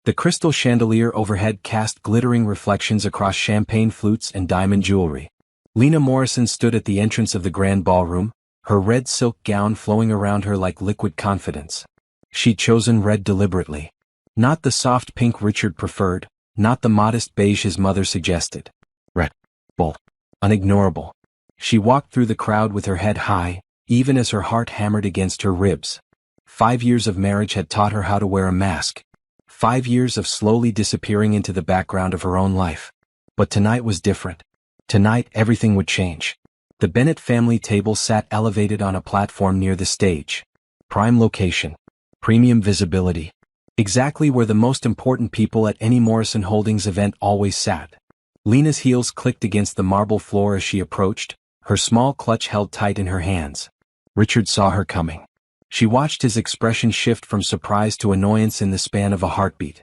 The crystal chandelier overhead cast glittering reflections across champagne flutes and diamond jewelry. Lena Morrison stood at the entrance of the grand ballroom, her red silk gown flowing around her like liquid confidence. She'd chosen red deliberately. Not the soft pink Richard preferred, not the modest beige his mother suggested. Red. Bold. Unignorable. She walked through the crowd with her head high, even as her heart hammered against her ribs. 5 years of marriage had taught her how to wear a mask. 5 years of slowly disappearing into the background of her own life. But tonight was different. Tonight everything would change. The Bennett family table sat elevated on a platform near the stage. Prime location. Premium visibility. Exactly where the most important people at any Morrison Holdings event always sat. Lena's heels clicked against the marble floor as she approached, her small clutch held tight in her hands. Richard saw her coming. She watched his expression shift from surprise to annoyance in the span of a heartbeat.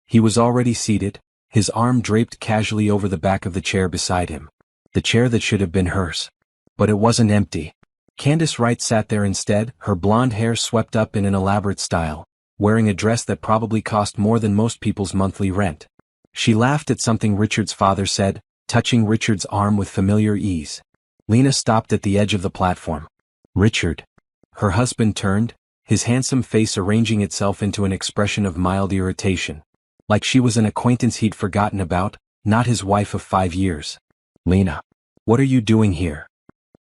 He was already seated, his arm draped casually over the back of the chair beside him. The chair that should have been hers. But it wasn't empty. Candace Wright sat there instead, her blonde hair swept up in an elaborate style, wearing a dress that probably cost more than most people's monthly rent. She laughed at something Richard's father said, touching Richard's arm with familiar ease. Lena stopped at the edge of the platform. Richard. Her husband turned, his handsome face arranging itself into an expression of mild irritation. Like she was an acquaintance he'd forgotten about, not his wife of 5 years. Lena. What are you doing here?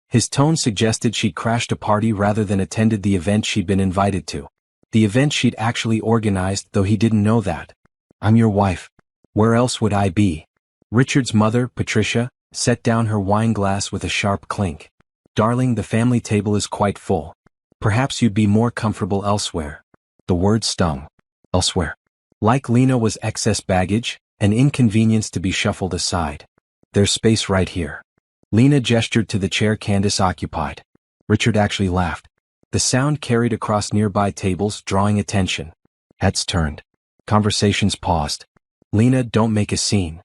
His tone suggested she'd crashed a party rather than attended the event she'd been invited to. The event she'd actually organized, though he didn't know that. I'm your wife. Where else would I be? Richard's mother, Patricia, set down her wine glass with a sharp clink. Darling, the family table is quite full. Perhaps you'd be more comfortable elsewhere. The word stung. Elsewhere. Like Lena was excess baggage, an inconvenience to be shuffled aside. There's space right here. Lena gestured to the chair Candace occupied. Richard actually laughed. The sound carried across nearby tables, drawing attention. Heads turned. Conversations paused. Lena, don't make a scene.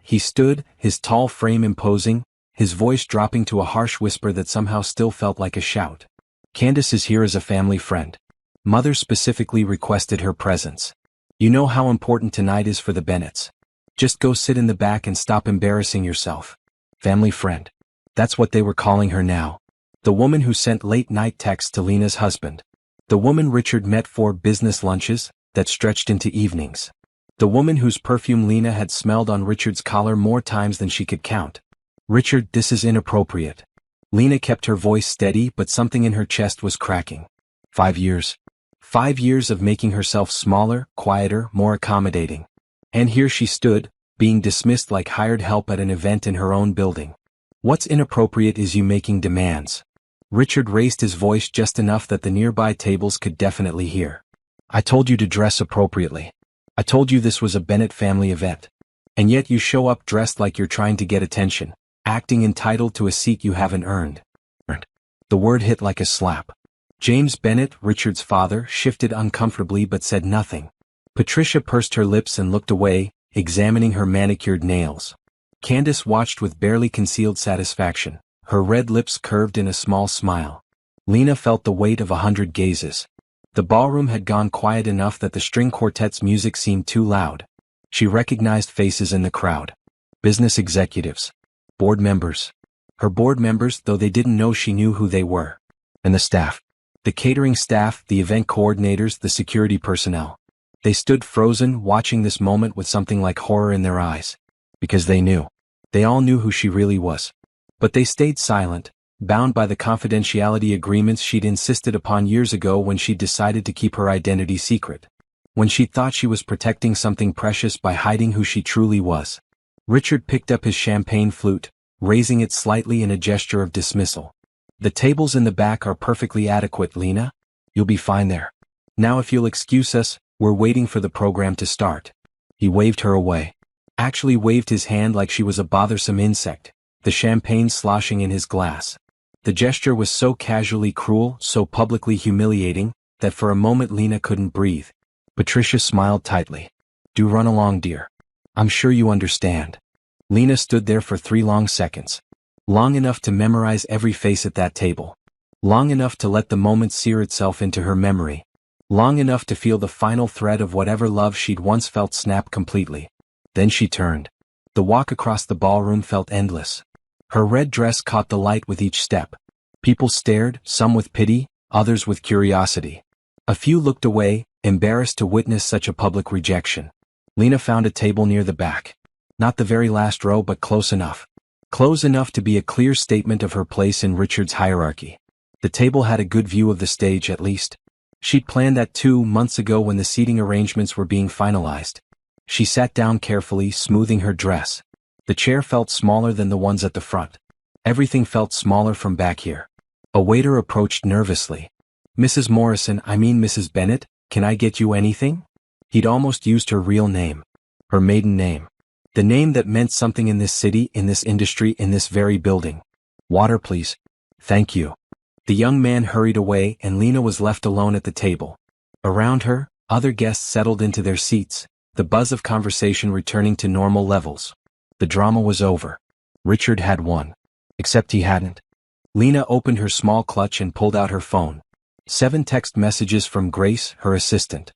He stood, his tall frame imposing, his voice dropping to a harsh whisper that somehow still felt like a shout. Candace is here as a family friend. Mother specifically requested her presence. You know how important tonight is for the Bennetts. Just go sit in the back and stop embarrassing yourself. Family friend. That's what they were calling her now. The woman who sent late-night texts to Lena's husband. The woman Richard met for business lunches that stretched into evenings. The woman whose perfume Lena had smelled on Richard's collar more times than she could count. Richard, this is inappropriate. Lena kept her voice steady, but something in her chest was cracking. 5 years. 5 years of making herself smaller, quieter, more accommodating. And here she stood, being dismissed like hired help at an event in her own building. What's inappropriate is you making demands. Richard raised his voice just enough that the nearby tables could definitely hear. I told you to dress appropriately. I told you this was a Bennett family event. And yet you show up dressed like you're trying to get attention, acting entitled to a seat you haven't earned. The word hit like a slap. James Bennett, Richard's father, shifted uncomfortably but said nothing. Patricia pursed her lips and looked away, examining her manicured nails. Candace watched with barely concealed satisfaction, her red lips curved in a small smile. Lena felt the weight of 100 gazes. The ballroom had gone quiet enough that the string quartet's music seemed too loud. She recognized faces in the crowd. Business executives. Board members. Her board members, though they didn't know she knew who they were. And the staff. The catering staff, the event coordinators, the security personnel. They stood frozen, watching this moment with something like horror in their eyes. Because they knew. They all knew who she really was. But they stayed silent, bound by the confidentiality agreements she'd insisted upon years ago when she'd decided to keep her identity secret. When she thought she was protecting something precious by hiding who she truly was. Richard picked up his champagne flute, raising it slightly in a gesture of dismissal. The tables in the back are perfectly adequate, Lena. You'll be fine there. Now if you'll excuse us, we're waiting for the program to start. He waved her away. Actually waved his hand like she was a bothersome insect, the champagne sloshing in his glass. The gesture was so casually cruel, so publicly humiliating, that for a moment Lena couldn't breathe. Patricia smiled tightly. Do run along, dear. I'm sure you understand. Lena stood there for 3 long seconds. Long enough to memorize every face at that table. Long enough to let the moment sear itself into her memory. long enough to feel the final thread of whatever love she'd once felt snap completely. Then she turned. The walk across the ballroom felt endless. Her red dress caught the light with each step. People stared, some with pity, others with curiosity. A few looked away, embarrassed to witness such a public rejection. Lena found a table near the back. Not the very last row, but close enough. Close enough to be a clear statement of her place in Richard's hierarchy. The table had a good view of the stage at least. She'd planned that 2 months ago when the seating arrangements were being finalized. She sat down carefully, smoothing her dress. The chair felt smaller than the ones at the front. Everything felt smaller from back here. A waiter approached nervously. "Mrs. Morrison, I mean Mrs. Bennett, can I get you anything?" He'd almost used her real name. Her maiden name. The name that meant something in this city, in this industry, in this very building. "Water, please." "Thank you." The young man hurried away and Lena was left alone at the table. Around her, other guests settled into their seats, the buzz of conversation returning to normal levels. The drama was over. Richard had won. Except he hadn't. Lena opened her small clutch and pulled out her phone. 7 text messages from Grace, her assistant.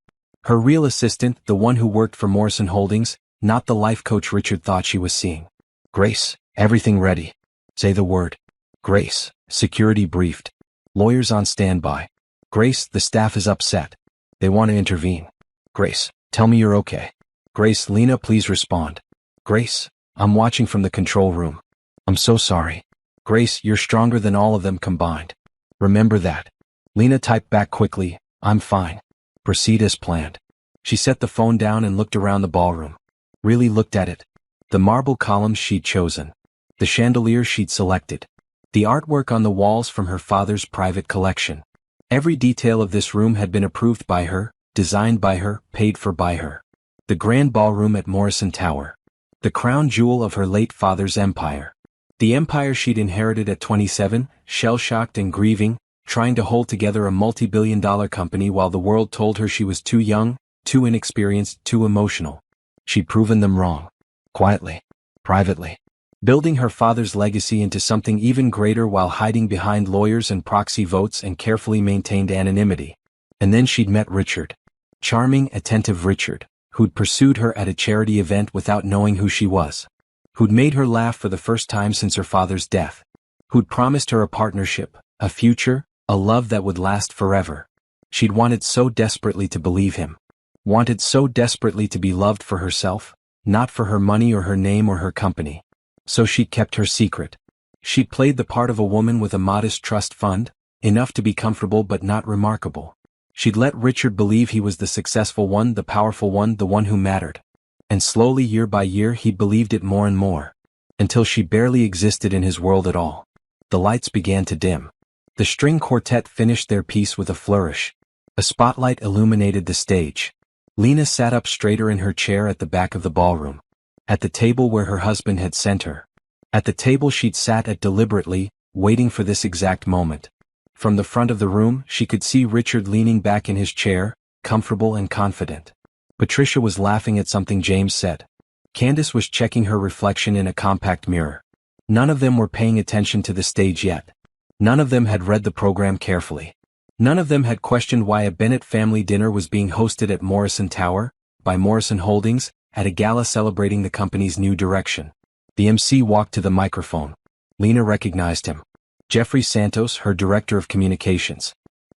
Her real assistant, the one who worked for Morrison Holdings, not the life coach Richard thought she was seeing. "Grace, everything ready. Say the word." "Grace, security briefed. Lawyers on standby." "Grace, the staff is upset. They want to intervene." "Grace, tell me you're okay." "Grace, Lena, please respond." "Grace, I'm watching from the control room. I'm so sorry." "Grace, you're stronger than all of them combined. Remember that." Lena typed back quickly, "I'm fine. Proceed as planned." She set the phone down and looked around the ballroom. Really looked at it. The marble columns she'd chosen. The chandelier she'd selected. The artwork on the walls from her father's private collection. Every detail of this room had been approved by her, designed by her, paid for by her. The grand ballroom at Morrison Tower. The crown jewel of her late father's empire. The empire she'd inherited at 27, shell-shocked and grieving, trying to hold together a multi-billion-dollar company while the world told her she was too young, too inexperienced, too emotional. She'd proven them wrong. Quietly. Privately. Building her father's legacy into something even greater while hiding behind lawyers and proxy votes and carefully maintained anonymity. And then she'd met Richard. Charming, attentive Richard, who'd pursued her at a charity event without knowing who she was. Who'd made her laugh for the first time since her father's death. Who'd promised her a partnership, a future, a love that would last forever. She'd wanted so desperately to believe him. Wanted so desperately to be loved for herself, not for her money or her name or her company. So she'd kept her secret. She'd played the part of a woman with a modest trust fund, enough to be comfortable but not remarkable. She'd let Richard believe he was the successful one, the powerful one, the one who mattered. And slowly, year by year, he'd believed it more and more. Until she barely existed in his world at all. The lights began to dim. The string quartet finished their piece with a flourish. A spotlight illuminated the stage. Lena sat up straighter in her chair at the back of the ballroom. At the table where her husband had sent her. At the table she'd sat at deliberately, waiting for this exact moment. From the front of the room, she could see Richard leaning back in his chair, comfortable and confident. Patricia was laughing at something James said. Candace was checking her reflection in a compact mirror. None of them were paying attention to the stage yet. None of them had read the program carefully. None of them had questioned why a Bennett family dinner was being hosted at Morrison Tower, by Morrison Holdings, at a gala celebrating the company's new direction. The MC walked to the microphone. Lena recognized him. Jeffrey Santos, her director of communications.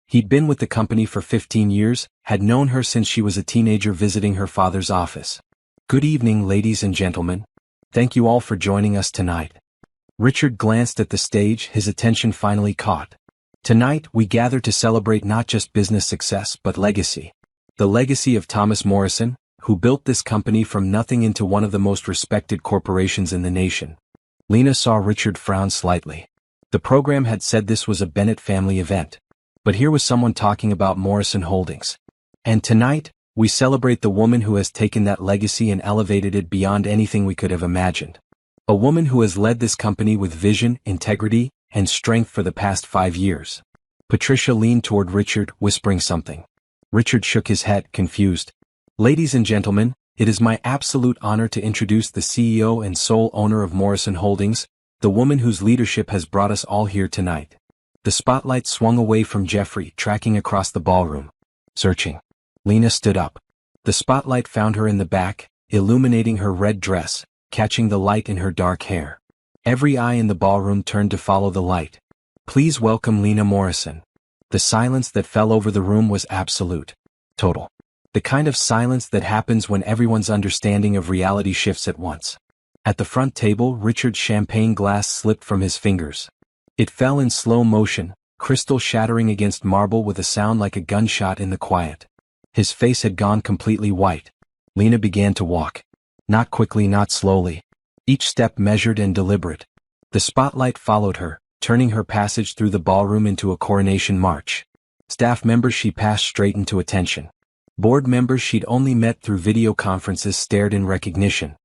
He'd been with the company for 15 years, had known her since she was a teenager visiting her father's office. "Good evening, ladies and gentlemen. Thank you all for joining us tonight." Richard glanced at the stage, his attention finally caught. "Tonight, we gather to celebrate not just business success but legacy. The legacy of Thomas Morrison, who built this company from nothing into one of the most respected corporations in the nation." Lena saw Richard frown slightly. The program had said this was a Bennett family event. But here was someone talking about Morrison Holdings. "And tonight, we celebrate the woman who has taken that legacy and elevated it beyond anything we could have imagined. A woman who has led this company with vision, integrity, and strength for the past 5 years." Patricia leaned toward Richard, whispering something. Richard shook his head, confused. "Ladies and gentlemen, it is my absolute honor to introduce the CEO and sole owner of Morrison Holdings, the woman whose leadership has brought us all here tonight." The spotlight swung away from Jeffrey, tracking across the ballroom. Searching. Lena stood up. The spotlight found her in the back, illuminating her red dress, catching the light in her dark hair. Every eye in the ballroom turned to follow the light. Please welcome Lena Morrison. The silence that fell over the room was absolute. Total. The kind of silence that happens when everyone's understanding of reality shifts at once. At the front table, Richard's champagne glass slipped from his fingers. It fell in slow motion, crystal shattering against marble with a sound like a gunshot in the quiet. His face had gone completely white. Lena began to walk. Not quickly, not slowly. Each step measured and deliberate. The spotlight followed her, turning her passage through the ballroom into a coronation march. Staff members she passed straight into attention. Board members she'd only met through video conferences stared in recognition.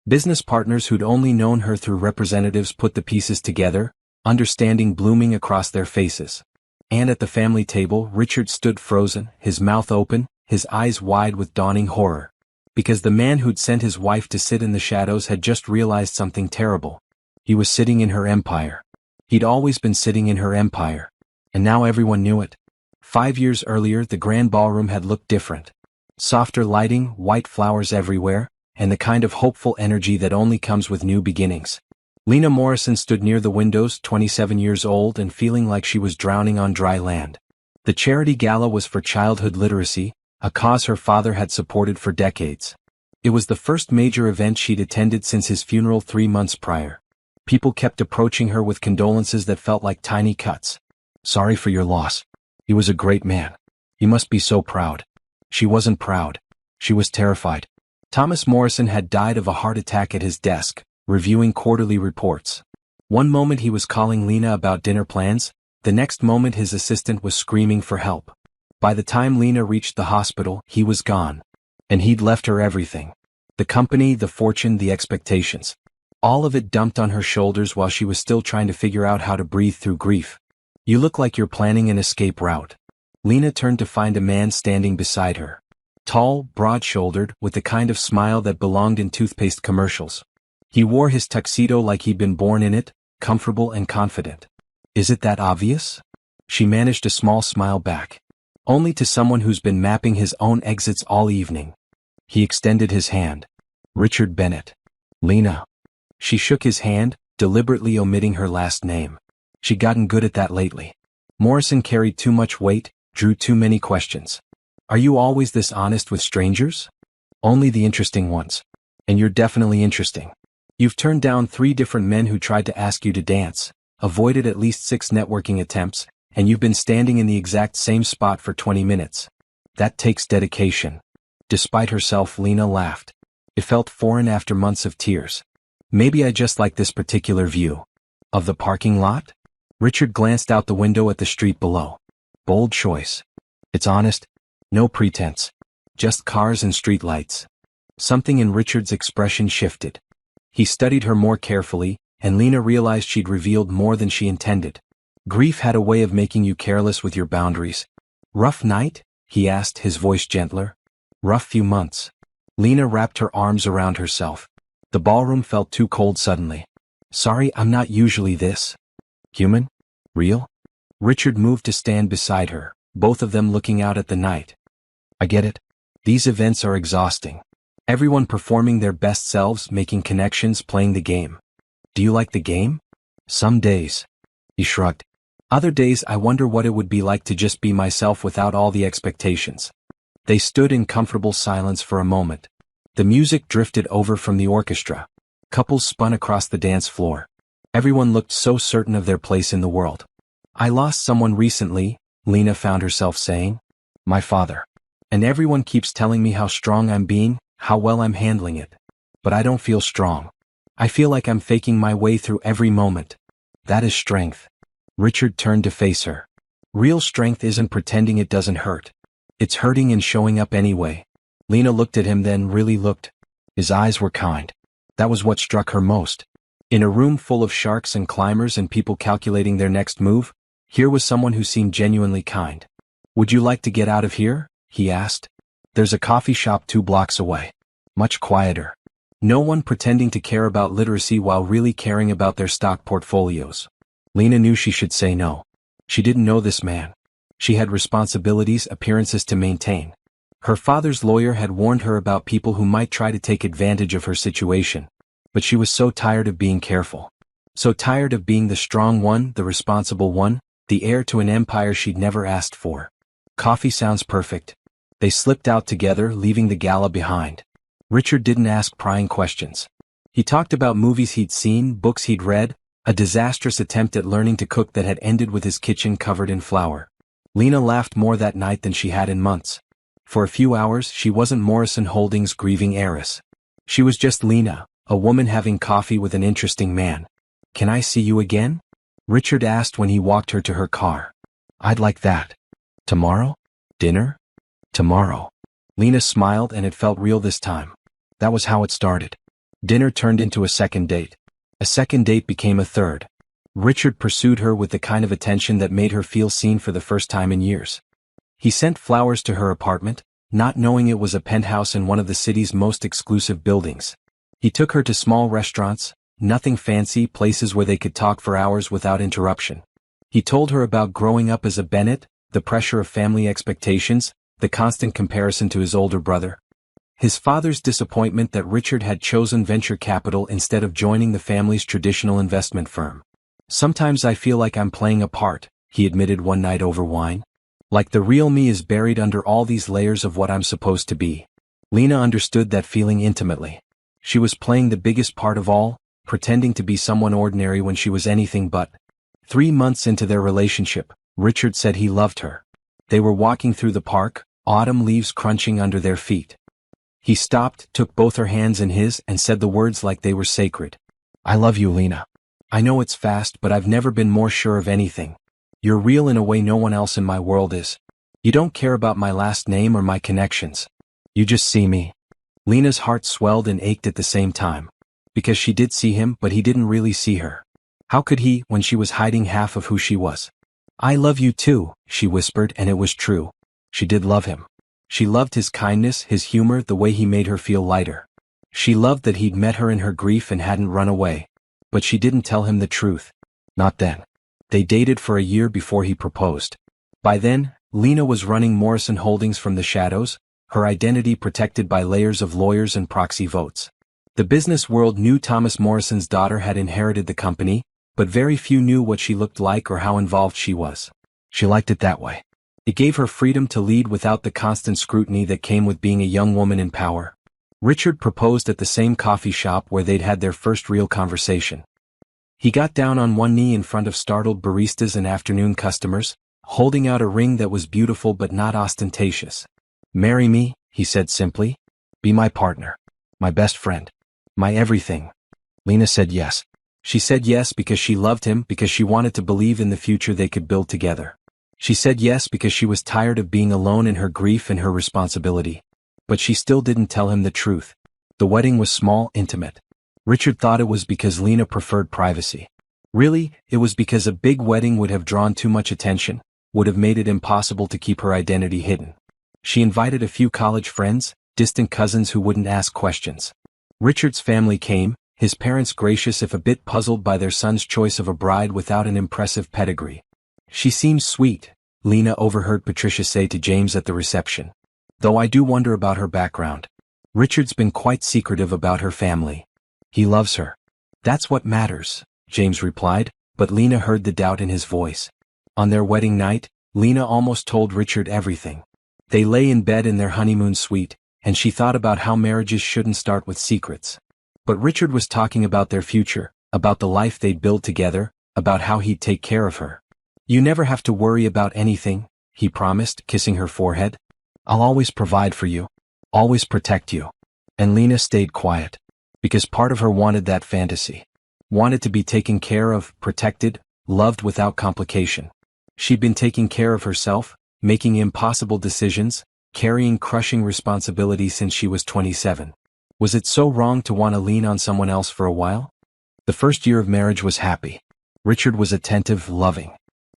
Business partners who'd only known her through representatives put the pieces together, understanding blooming across their faces. And at the family table, Richard stood frozen, his mouth open, his eyes wide with dawning horror. Because the man who'd sent his wife to sit in the shadows had just realized something terrible. He was sitting in her empire. He'd always been sitting in her empire. And now everyone knew it. 5 years earlier, the grand ballroom had looked different. Softer lighting, white flowers everywhere, and the kind of hopeful energy that only comes with new beginnings. Lena Morrison stood near the windows, 27 years old and feeling like she was drowning on dry land. The charity gala was for childhood literacy, a cause her father had supported for decades. It was the first major event she'd attended since his funeral 3 months prior. People kept approaching her with condolences that felt like tiny cuts. Sorry for your loss. He was a great man. You must be so proud. She wasn't proud. She was terrified. Thomas Morrison had died of a heart attack at his desk, reviewing quarterly reports. One moment he was calling Lena about dinner plans, the next moment his assistant was screaming for help. By the time Lena reached the hospital, he was gone. And he'd left her everything. The company, the fortune, the expectations. All of it dumped on her shoulders while she was still trying to figure out how to breathe through grief. You look like you're planning an escape route. Lena turned to find a man standing beside her. Tall, broad-shouldered, with the kind of smile that belonged in toothpaste commercials. He wore his tuxedo like he'd been born in it, comfortable and confident. Is it that obvious? She managed a small smile back. Only to someone who's been mapping his own exits all evening. He extended his hand. Richard Bennett. Lena. She shook his hand, deliberately omitting her last name. She'd gotten good at that lately. Morrison carried too much weight, drew too many questions. Are you always this honest with strangers? Only the interesting ones. And you're definitely interesting. You've turned down 3 different men who tried to ask you to dance, avoided at least 6 networking attempts, and you've been standing in the exact same spot for 20 minutes. That takes dedication. Despite herself, Lena laughed. It felt foreign after months of tears. Maybe I just like this particular view. Of the parking lot? Richard glanced out the window at the street below. Bold choice. It's honest. No pretense. Just cars and streetlights. Something in Richard's expression shifted. He studied her more carefully, and Lena realized she'd revealed more than she intended. Grief had a way of making you careless with your boundaries. Rough night? He asked, his voice gentler. Rough few months. Lena wrapped her arms around herself. The ballroom felt too cold suddenly. Sorry, I'm not usually this. Human? Real? Richard moved to stand beside her, both of them looking out at the night. I get it. These events are exhausting. Everyone performing their best selves, making connections, playing the game. Do you like the game? Some days. He shrugged. Other days I wonder what it would be like to just be myself without all the expectations. They stood in comfortable silence for a moment. The music drifted over from the orchestra. Couples spun across the dance floor. Everyone looked so certain of their place in the world. I lost someone recently, Lena found herself saying. My father. And everyone keeps telling me how strong I'm being, how well I'm handling it. But I don't feel strong. I feel like I'm faking my way through every moment. That is strength. Richard turned to face her. Real strength isn't pretending it doesn't hurt. It's hurting and showing up anyway. Lena looked at him, then really looked. His eyes were kind. That was what struck her most. In a room full of sharks and climbers and people calculating their next move, here was someone who seemed genuinely kind. Would you like to get out of here? He asked. There's a coffee shop 2 blocks away. Much quieter. No one pretending to care about literacy while really caring about their stock portfolios. Lena knew she should say no. She didn't know this man. She had responsibilities, appearances to maintain. Her father's lawyer had warned her about people who might try to take advantage of her situation. But she was so tired of being careful. So tired of being the strong one, the responsible one, the heir to an empire she'd never asked for. Coffee sounds perfect. They slipped out together, leaving the gala behind. Richard didn't ask prying questions. He talked about movies he'd seen, books he'd read, a disastrous attempt at learning to cook that had ended with his kitchen covered in flour. Lena laughed more that night than she had in months. For a few hours, she wasn't Morrison Holdings' grieving heiress. She was just Lena, a woman having coffee with an interesting man. "Can I see you again?" Richard asked when he walked her to her car. "I'd like that. Tomorrow? Dinner?" "Tomorrow." Lena smiled, and it felt real this time. That was how it started. Dinner turned into a second date. A second date became a third. Richard pursued her with the kind of attention that made her feel seen for the first time in years. He sent flowers to her apartment, not knowing it was a penthouse in one of the city's most exclusive buildings. He took her to small restaurants, nothing fancy, places where they could talk for hours without interruption. He told her about growing up as a Bennett, the pressure of family expectations, the constant comparison to his older brother. His father's disappointment that Richard had chosen venture capital instead of joining the family's traditional investment firm. "Sometimes I feel like I'm playing a part," he admitted one night over wine. "Like the real me is buried under all these layers of what I'm supposed to be." Lena understood that feeling intimately. She was playing the biggest part of all, pretending to be someone ordinary when she was anything but. 3 months into their relationship, Richard said he loved her. They were walking through the park, autumn leaves crunching under their feet. He stopped, took both her hands in his, and said the words like they were sacred. "I love you, Lena. I know it's fast, but I've never been more sure of anything. You're real in a way no one else in my world is. You don't care about my last name or my connections. You just see me." Lena's heart swelled and ached at the same time. Because she did see him, but he didn't really see her. How could he, when she was hiding half of who she was? "I love you too," she whispered, and it was true. She did love him. She loved his kindness, his humor, the way he made her feel lighter. She loved that he'd met her in her grief and hadn't run away. But she didn't tell him the truth. Not then. They dated for a year before he proposed. By then, Lena was running Morrison Holdings from the shadows, her identity protected by layers of lawyers and proxy votes. The business world knew Thomas Morrison's daughter had inherited the company, but very few knew what she looked like or how involved she was. She liked it that way. It gave her freedom to lead without the constant scrutiny that came with being a young woman in power. Richard proposed at the same coffee shop where they'd had their first real conversation. He got down on one knee in front of startled baristas and afternoon customers, holding out a ring that was beautiful but not ostentatious. "Marry me," he said simply. "Be my partner. My best friend. My everything." Lena said yes. She said yes because she loved him, because she wanted to believe in the future they could build together. She said yes because she was tired of being alone in her grief and her responsibility. But she still didn't tell him the truth. The wedding was small, intimate. Richard thought it was because Lena preferred privacy. Really, it was because a big wedding would have drawn too much attention, would have made it impossible to keep her identity hidden. She invited a few college friends, distant cousins who wouldn't ask questions. Richard's family came, his parents gracious if a bit puzzled by their son's choice of a bride without an impressive pedigree. "She seems sweet," Lena overheard Patricia say to James at the reception. "Though I do wonder about her background. Richard's been quite secretive about her family. He loves her." "That's what matters," James replied, but Lena heard the doubt in his voice. On their wedding night, Lena almost told Richard everything. They lay in bed in their honeymoon suite, and she thought about how marriages shouldn't start with secrets. But Richard was talking about their future, about the life they'd build together, about how he'd take care of her. "You never have to worry about anything," he promised, kissing her forehead. "I'll always provide for you. Always protect you." And Lena stayed quiet. Because part of her wanted that fantasy. Wanted to be taken care of, protected, loved without complication. She'd been taking care of herself, making impossible decisions, carrying crushing responsibility since she was 27. Was it so wrong to want to lean on someone else for a while? The first year of marriage was happy. Richard was attentive, loving.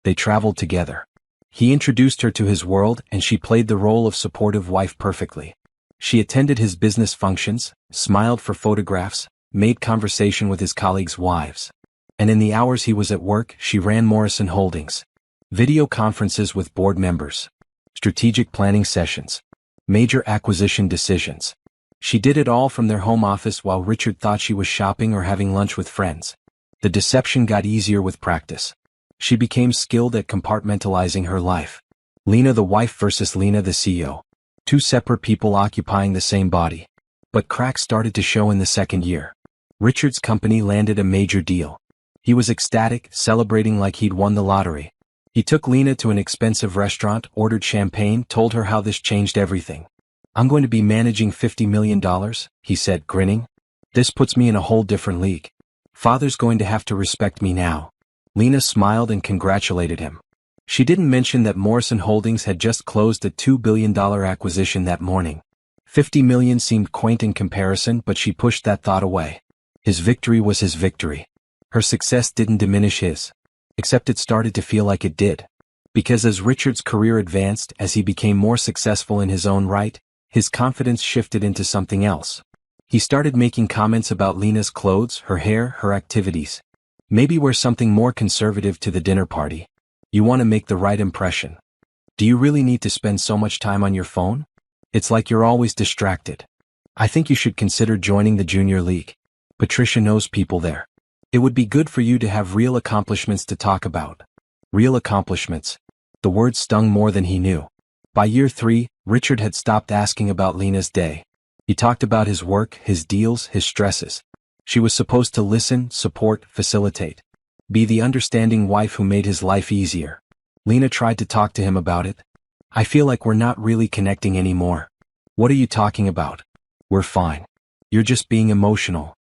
They traveled together. He introduced her to his world, and she played the role of supportive wife perfectly. She attended his business functions, smiled for photographs, made conversation with his colleagues' wives. And in the hours he was at work, she ran Morrison Holdings. Video conferences with board members. Strategic planning sessions. Major acquisition decisions. She did it all from their home office while Richard thought she was shopping or having lunch with friends. The deception got easier with practice. She became skilled at compartmentalizing her life. Lena the wife versus Lena the CEO. Two separate people occupying the same body. But cracks started to show in the second year. Richard's company landed a major deal. He was ecstatic, celebrating like he'd won the lottery. He took Lena to an expensive restaurant, ordered champagne, told her how this changed everything. "I'm going to be managing $50 million, he said, grinning. "This puts me in a whole different league. Father's going to have to respect me now." Lena smiled and congratulated him. She didn't mention that Morrison Holdings had just closed a $2 billion acquisition that morning. $50 million seemed quaint in comparison, but she pushed that thought away. His victory was his victory. Her success didn't diminish his. Except it started to feel like it did. Because as Richard's career advanced, as he became more successful in his own right, his confidence shifted into something else. He started making comments about Lena's clothes, her hair, her activities. "Maybe wear something more conservative to the dinner party. You want to make the right impression. Do you really need to spend so much time on your phone? It's like you're always distracted. I think you should consider joining the junior league. Patricia knows people there. It would be good for you to have real accomplishments to talk about." Real accomplishments. The word stung more than he knew. By year 3, Richard had stopped asking about Lena's day. He talked about his work, his deals, his stresses. She was supposed to listen, support, facilitate. Be the understanding wife who made his life easier. Lena tried to talk to him about it. "I feel like we're not really connecting anymore." "What are you talking about? We're fine. You're just being emotional."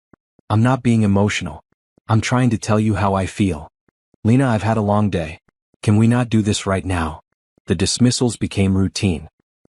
"I'm not being emotional. I'm trying to tell you how I feel." "Lena, I've had a long day. Can we not do this right now?" The dismissals became routine.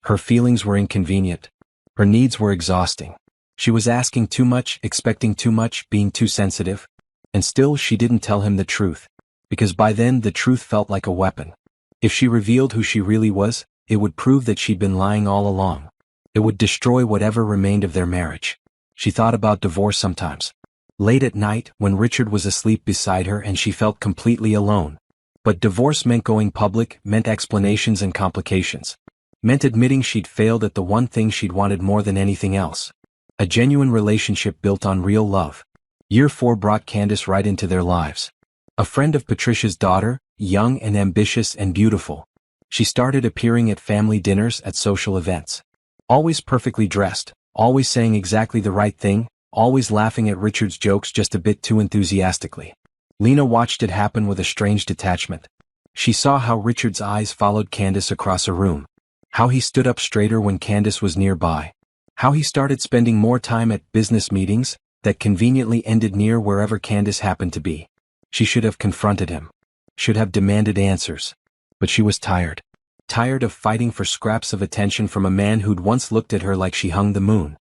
Her feelings were inconvenient. Her needs were exhausting. She was asking too much, expecting too much, being too sensitive. And still she didn't tell him the truth. Because by then the truth felt like a weapon. If she revealed who she really was, it would prove that she'd been lying all along. It would destroy whatever remained of their marriage. She thought about divorce sometimes. Late at night, when Richard was asleep beside her and she felt completely alone. But divorce meant going public, meant explanations and complications. Meant admitting she'd failed at the one thing she'd wanted more than anything else. A genuine relationship built on real love. Year 4 brought Candace right into their lives. A friend of Patricia's daughter, young and ambitious and beautiful. She started appearing at family dinners, at social events. Always perfectly dressed, always saying exactly the right thing, always laughing at Richard's jokes just a bit too enthusiastically. Lena watched it happen with a strange detachment. She saw how Richard's eyes followed Candace across a room. How he stood up straighter when Candace was nearby. How he started spending more time at business meetings that conveniently ended near wherever Candace happened to be. She should have confronted him. Should have demanded answers. But she was tired. Tired of fighting for scraps of attention from a man who'd once looked at her like she hung the moon.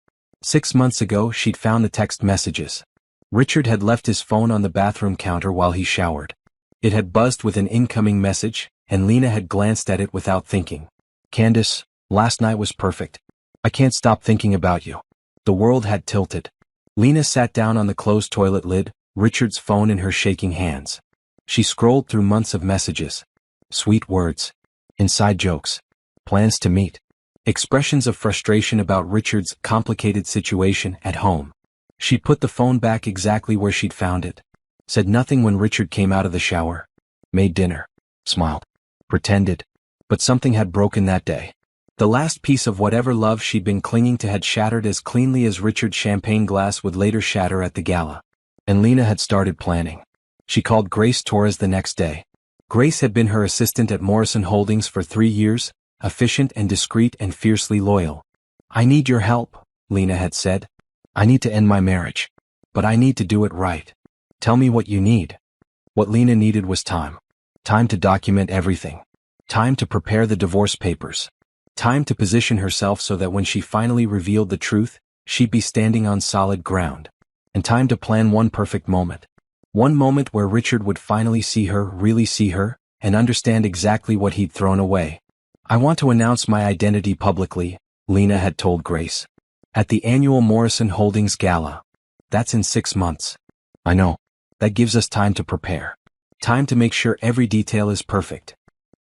6 months ago she'd found the text messages. Richard had left his phone on the bathroom counter while he showered. It had buzzed with an incoming message, and Lena had glanced at it without thinking. "Candace, last night was perfect. I can't stop thinking about you." The world had tilted. Lena sat down on the closed toilet lid, Richard's phone in her shaking hands. She scrolled through months of messages. Sweet words. Inside jokes. Plans to meet. Expressions of frustration about Richard's complicated situation at home. She put the phone back exactly where she'd found it. Said nothing when Richard came out of the shower. Made dinner. Smiled. Pretended. But something had broken that day. The last piece of whatever love she'd been clinging to had shattered as cleanly as Richard's champagne glass would later shatter at the gala. And Lena had started planning. She called Grace Torres the next day. Grace had been her assistant at Morrison Holdings for 3 years, efficient and discreet and fiercely loyal. "I need your help," Lena had said. "I need to end my marriage. But I need to do it right. Tell me what you need." What Lena needed was time. Time to document everything. Time to prepare the divorce papers. Time to position herself so that when she finally revealed the truth, she'd be standing on solid ground. And time to plan one perfect moment. One moment where Richard would finally see her, really see her, and understand exactly what he'd thrown away. "I want to announce my identity publicly," Lena had told Grace. "At the annual Morrison Holdings Gala. That's in 6 months. I know. That gives us time to prepare. Time to make sure every detail is perfect.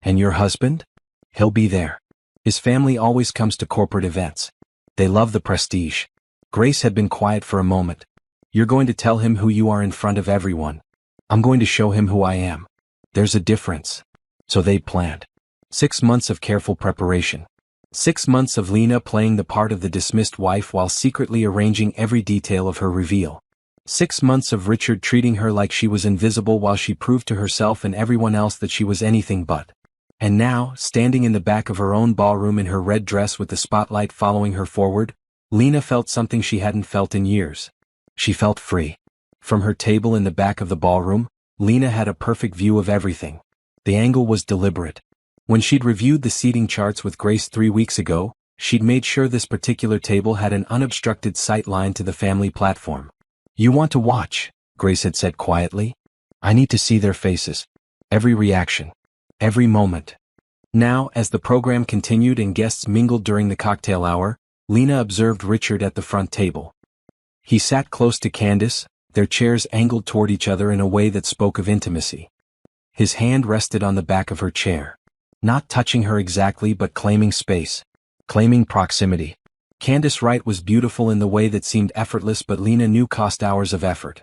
And your husband? He'll be there. His family always comes to corporate events. They love the prestige. Grace had been quiet for a moment. You're going to tell him who you are in front of everyone. I'm going to show him who I am. There's a difference. So they planned. 6 months of careful preparation. 6 months of Lena playing the part of the dismissed wife while secretly arranging every detail of her reveal. 6 months of Richard treating her like she was invisible while she proved to herself and everyone else that she was anything but. And now, standing in the back of her own ballroom in her red dress with the spotlight following her forward, Lena felt something she hadn't felt in years. She felt free. From her table in the back of the ballroom, Lena had a perfect view of everything. The angle was deliberate. When she'd reviewed the seating charts with Grace 3 weeks ago, she'd made sure this particular table had an unobstructed sight line to the family platform. You want to watch, Grace had said quietly. I need to see their faces. Every reaction. Every moment. Now, as the program continued and guests mingled during the cocktail hour, Lena observed Richard at the front table. He sat close to Candace, their chairs angled toward each other in a way that spoke of intimacy. His hand rested on the back of her chair. Not touching her exactly but claiming space. Claiming proximity. Candace Wright was beautiful in the way that seemed effortless but Lena knew cost hours of effort.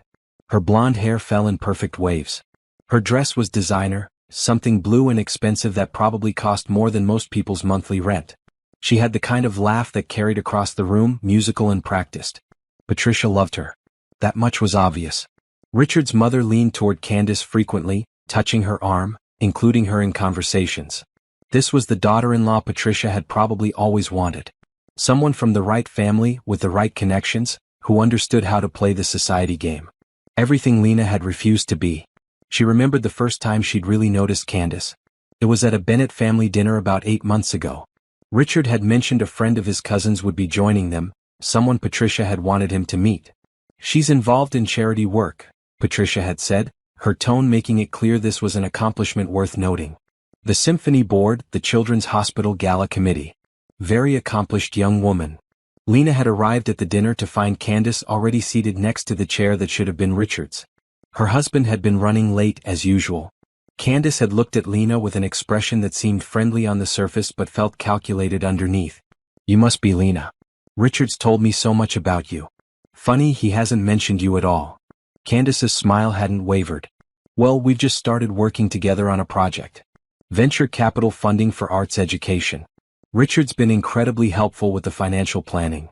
Her blonde hair fell in perfect waves. Her dress was designer, something blue and expensive that probably cost more than most people's monthly rent. She had the kind of laugh that carried across the room, musical and practiced. Patricia loved her. That much was obvious. Richard's mother leaned toward Candace frequently, touching her arm, including her in conversations. This was the daughter-in-law Patricia had probably always wanted. Someone from the right family, with the right connections, who understood how to play the society game. Everything Lena had refused to be. She remembered the first time she'd really noticed Candace. It was at a Bennett family dinner about 8 months ago. Richard had mentioned a friend of his cousins would be joining them, someone Patricia had wanted him to meet. She's involved in charity work, Patricia had said, her tone making it clear this was an accomplishment worth noting. The Symphony Board, the Children's Hospital Gala Committee. Very accomplished young woman. Lena had arrived at the dinner to find Candace already seated next to the chair that should have been Richard's. Her husband had been running late as usual. Candace had looked at Lena with an expression that seemed friendly on the surface but felt calculated underneath. You must be Lena. Richard's told me so much about you. Funny he hasn't mentioned you at all. Candace's smile hadn't wavered. Well, we've just started working together on a project. Venture capital funding for arts education. Richard's been incredibly helpful with the financial planning.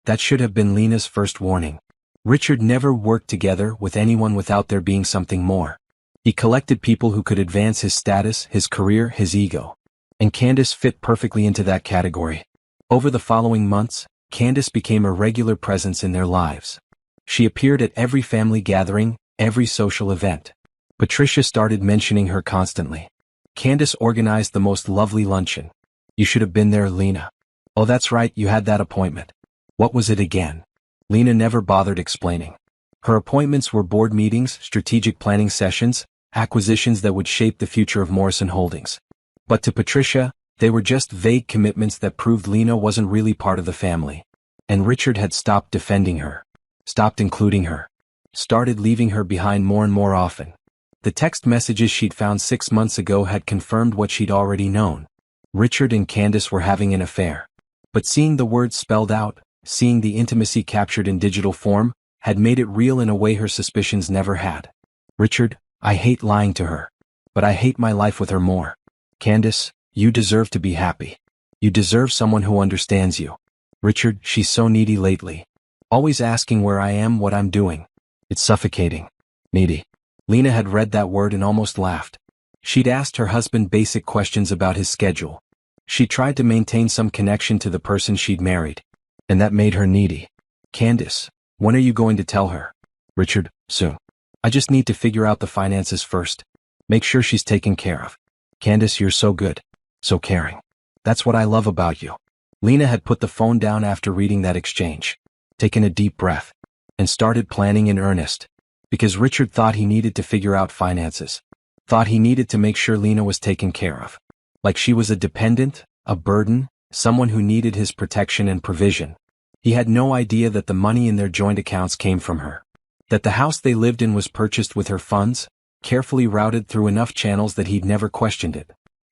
That should have been Lena's first warning. Richard never worked together with anyone without there being something more. He collected people who could advance his status, his career, his ego. And Candace fit perfectly into that category. Over the following months, Candace became a regular presence in their lives. She appeared at every family gathering, every social event. Patricia started mentioning her constantly. Candace organized the most lovely luncheon. You should have been there, Lena. Oh, that's right, you had that appointment. What was it again? Lena never bothered explaining. Her appointments were board meetings, strategic planning sessions, acquisitions that would shape the future of Morrison Holdings. But to Patricia, they were just vague commitments that proved Lena wasn't really part of the family. And Richard had stopped defending her. Stopped including her. Started leaving her behind more and more often. The text messages she'd found 6 months ago had confirmed what she'd already known. Richard and Candace were having an affair. But seeing the words spelled out, seeing the intimacy captured in digital form, had made it real in a way her suspicions never had. Richard, I hate lying to her. But I hate my life with her more. Candace, you deserve to be happy. You deserve someone who understands you. Richard, she's so needy lately. Always asking where I am, what I'm doing. It's suffocating. Needy. Lena had read that word and almost laughed. She'd asked her husband basic questions about his schedule. She tried to maintain some connection to the person she'd married. And that made her needy. Candace, when are you going to tell her? Richard, soon. I just need to figure out the finances first. Make sure she's taken care of. Candace, you're so good. So caring. That's what I love about you. Lena had put the phone down after reading that exchange. Taken a deep breath. And started planning in earnest. Because Richard thought he needed to figure out finances. Thought he needed to make sure Lena was taken care of. Like she was a dependent, a burden, someone who needed his protection and provision. He had no idea that the money in their joint accounts came from her. That the house they lived in was purchased with her funds, carefully routed through enough channels that he'd never questioned it.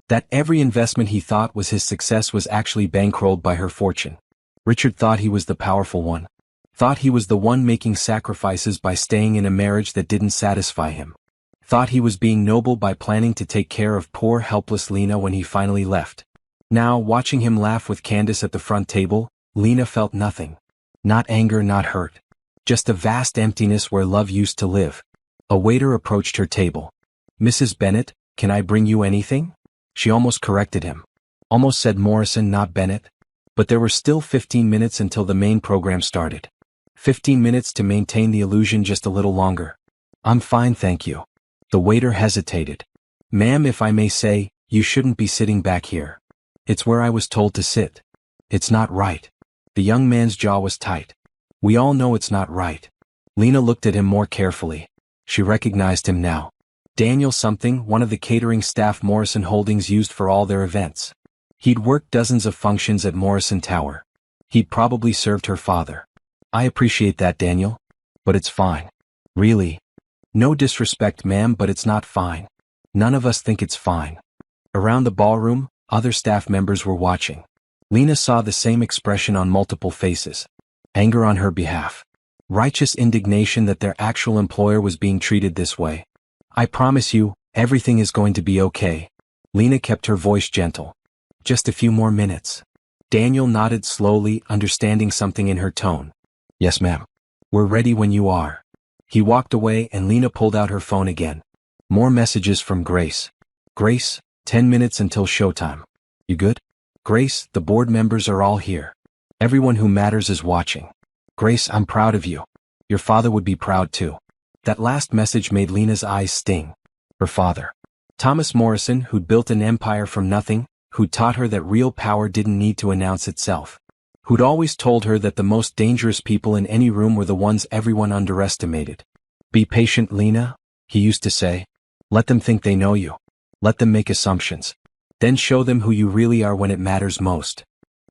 That every investment he thought was his success was actually bankrolled by her fortune. Richard thought he was the powerful one. Thought he was the one making sacrifices by staying in a marriage that didn't satisfy him. Thought he was being noble by planning to take care of poor helpless Lena when he finally left. Now, watching him laugh with Candace at the front table, Lena felt nothing. Not anger, not hurt. Just a vast emptiness where love used to live. A waiter approached her table. "Mrs. Bennett, can I bring you anything?" She almost corrected him. Almost said Morrison, not Bennett. But there were still 15 minutes until the main program started. 15 minutes to maintain the illusion just a little longer. "I'm fine, thank you." The waiter hesitated. "Ma'am, if I may say, you shouldn't be sitting back here. It's where I was told to sit." "It's not right." The young man's jaw was tight. "We all know it's not right." Lena looked at him more carefully. She recognized him now. Daniel something, one of the catering staff Morrison Holdings used for all their events. He'd worked dozens of functions at Morrison Tower. He'd probably served her father. "I appreciate that, Daniel. But it's fine." "Really?" "No disrespect, ma'am, but it's not fine. None of us think it's fine." Around the ballroom, other staff members were watching. Lena saw the same expression on multiple faces. Anger on her behalf. Righteous indignation that their actual employer was being treated this way. "I promise you, everything is going to be okay." Lena kept her voice gentle. "Just a few more minutes." Daniel nodded slowly, understanding something in her tone. "Yes, ma'am. We're ready when you are." He walked away and Lena pulled out her phone again. More messages from Grace. "Grace, 10 minutes until showtime. You good?" "Grace, the board members are all here. Everyone who matters is watching." "Grace, I'm proud of you. Your father would be proud too." That last message made Lena's eyes sting. Her father. Thomas Morrison, who'd built an empire from nothing, who'd taught her that real power didn't need to announce itself. Who'd always told her that the most dangerous people in any room were the ones everyone underestimated. "Be patient, Lena," he used to say. "Let them think they know you. Let them make assumptions. Then show them who you really are when it matters most."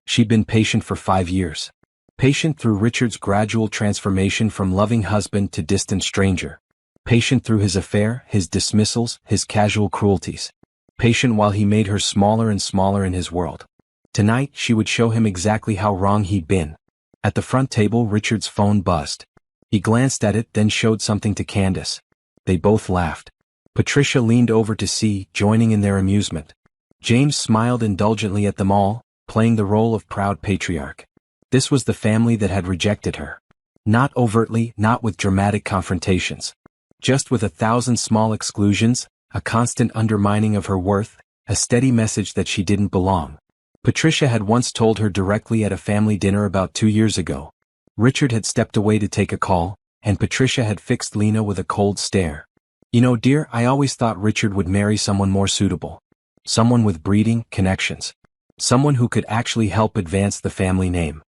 She'd been patient for 5 years. Patient through Richard's gradual transformation from loving husband to distant stranger. Patient through his affair, his dismissals, his casual cruelties. Patient while he made her smaller and smaller in his world. Tonight, she would show him exactly how wrong he'd been. At the front table, Richard's phone buzzed. He glanced at it, then showed something to Candace. They both laughed. Patricia leaned over to see, joining in their amusement. James smiled indulgently at them all, playing the role of proud patriarch. This was the family that had rejected her. Not overtly, not with dramatic confrontations. Just with 1,000 small exclusions, a constant undermining of her worth, a steady message that she didn't belong. Patricia had once told her directly at a family dinner about 2 years ago. Richard had stepped away to take a call, and Patricia had fixed Lena with a cold stare. "You know, dear, I always thought Richard would marry someone more suitable. Someone with breeding, connections. Someone who could actually help advance the family name."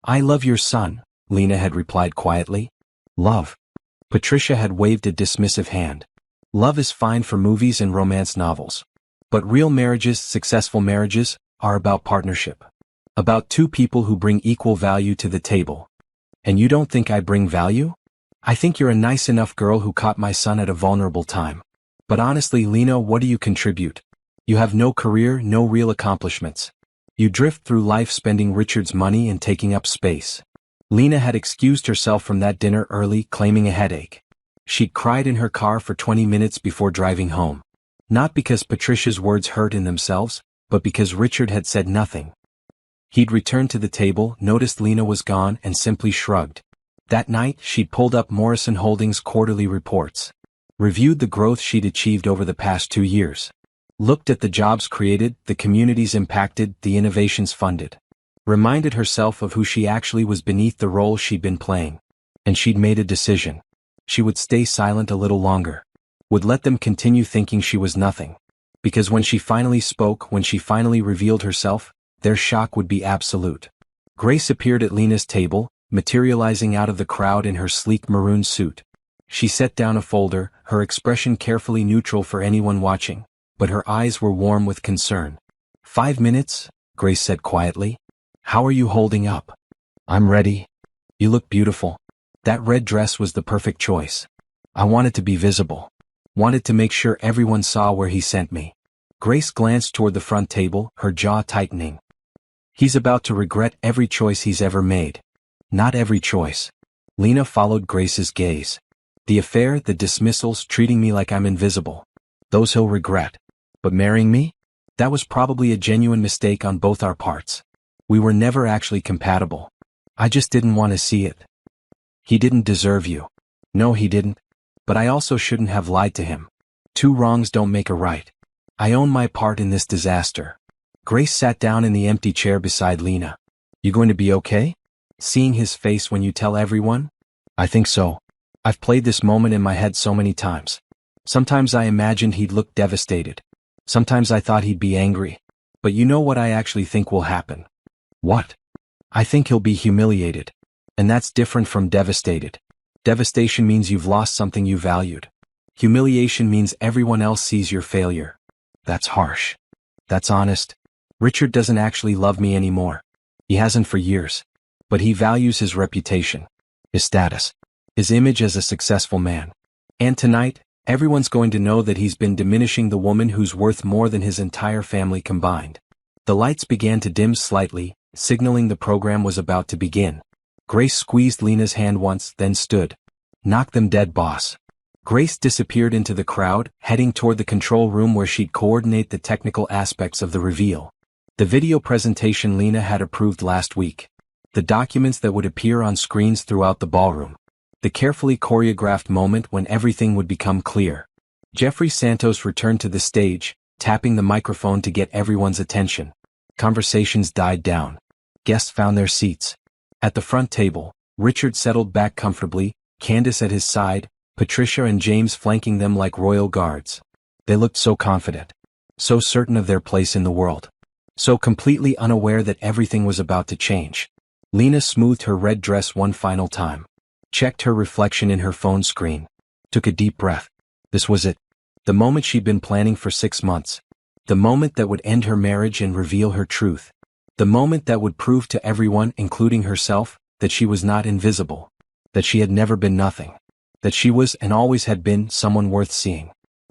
"I love your son," Lena had replied quietly. "Love?" Patricia had waved a dismissive hand. "Love is fine for movies and romance novels. But real marriages, successful marriages, are about partnership. About two people who bring equal value to the table. And you don't think I bring value? I think you're a nice enough girl who caught my son at a vulnerable time. But honestly, Lena, what do you contribute? You have no career, no real accomplishments. You drift through life spending Richard's money and taking up space." Lena had excused herself from that dinner early, claiming a headache. She'd cried in her car for 20 minutes before driving home. Not because Patricia's words hurt in themselves, but because Richard had said nothing. He'd returned to the table, noticed Lena was gone, and simply shrugged. That night, she'd pulled up Morrison Holdings' quarterly reports. Reviewed the growth she'd achieved over the past 2 years. Looked at the jobs created, the communities impacted, the innovations funded. Reminded herself of who she actually was beneath the role she'd been playing. And she'd made a decision. She would stay silent a little longer. Would let them continue thinking she was nothing. Because when she finally spoke, when she finally revealed herself, their shock would be absolute. Grace appeared at Lena's table, materializing out of the crowd in her sleek maroon suit. She set down a folder, her expression carefully neutral for anyone watching, but her eyes were warm with concern. 5 minutes, Grace said quietly. "How are you holding up?" "I'm ready." "You look beautiful. That red dress was the perfect choice. I wanted to be visible. Wanted to make sure everyone saw where he sent me." Grace glanced toward the front table, her jaw tightening. He's about to regret every choice he's ever made. Not every choice. Lena followed Grace's gaze. The affair, the dismissals, treating me like I'm invisible. Those he'll regret. But marrying me? That was probably a genuine mistake on both our parts. We were never actually compatible. I just didn't want to see it. He didn't deserve you. No, he didn't. But I also shouldn't have lied to him. Two wrongs don't make a right. I own my part in this disaster. Grace sat down in the empty chair beside Lena. You going to be okay? Seeing his face when you tell everyone? I think so. I've played this moment in my head so many times. Sometimes I imagined he'd look devastated. Sometimes I thought he'd be angry. But you know what I actually think will happen? What? I think he'll be humiliated. And that's different from devastated. Devastation means you've lost something you valued. Humiliation means everyone else sees your failure. That's harsh. That's honest. Richard doesn't actually love me anymore. He hasn't for years. But he values his reputation, his status, his image as a successful man. And tonight, everyone's going to know that he's been diminishing the woman who's worth more than his entire family combined. The lights began to dim slightly, signaling the program was about to begin. Grace squeezed Lena's hand once, then stood. Knock them dead, boss. Grace disappeared into the crowd, heading toward the control room where she'd coordinate the technical aspects of the reveal. The video presentation Lena had approved last week. The documents that would appear on screens throughout the ballroom. The carefully choreographed moment when everything would become clear. Jeffrey Santos returned to the stage, tapping the microphone to get everyone's attention. Conversations died down. Guests found their seats. At the front table, Richard settled back comfortably, Candace at his side, Patricia and James flanking them like royal guards. They looked so confident. So certain of their place in the world. So completely unaware that everything was about to change. Lena smoothed her red dress one final time. Checked her reflection in her phone screen. Took a deep breath. This was it. The moment she'd been planning for 6 months. The moment that would end her marriage and reveal her truth. The moment that would prove to everyone, including herself, that she was not invisible. That she had never been nothing. That she was and always had been someone worth seeing.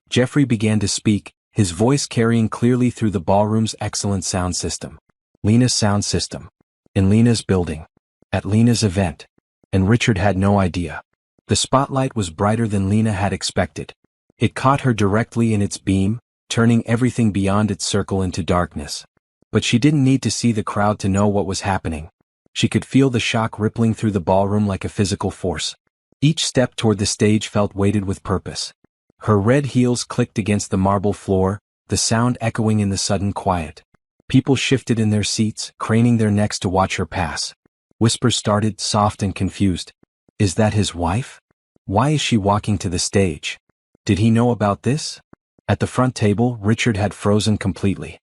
Jeffrey began to speak, his voice carrying clearly through the ballroom's excellent sound system. Lena's sound system. In Lena's building. At Lena's event. And Richard had no idea. The spotlight was brighter than Lena had expected. It caught her directly in its beam, turning everything beyond its circle into darkness. But she didn't need to see the crowd to know what was happening. She could feel the shock rippling through the ballroom like a physical force. Each step toward the stage felt weighted with purpose. Her red heels clicked against the marble floor, the sound echoing in the sudden quiet. People shifted in their seats, craning their necks to watch her pass. Whispers started, soft and confused. Is that his wife? Why is she walking to the stage? Did he know about this? At the front table, Richard had frozen completely.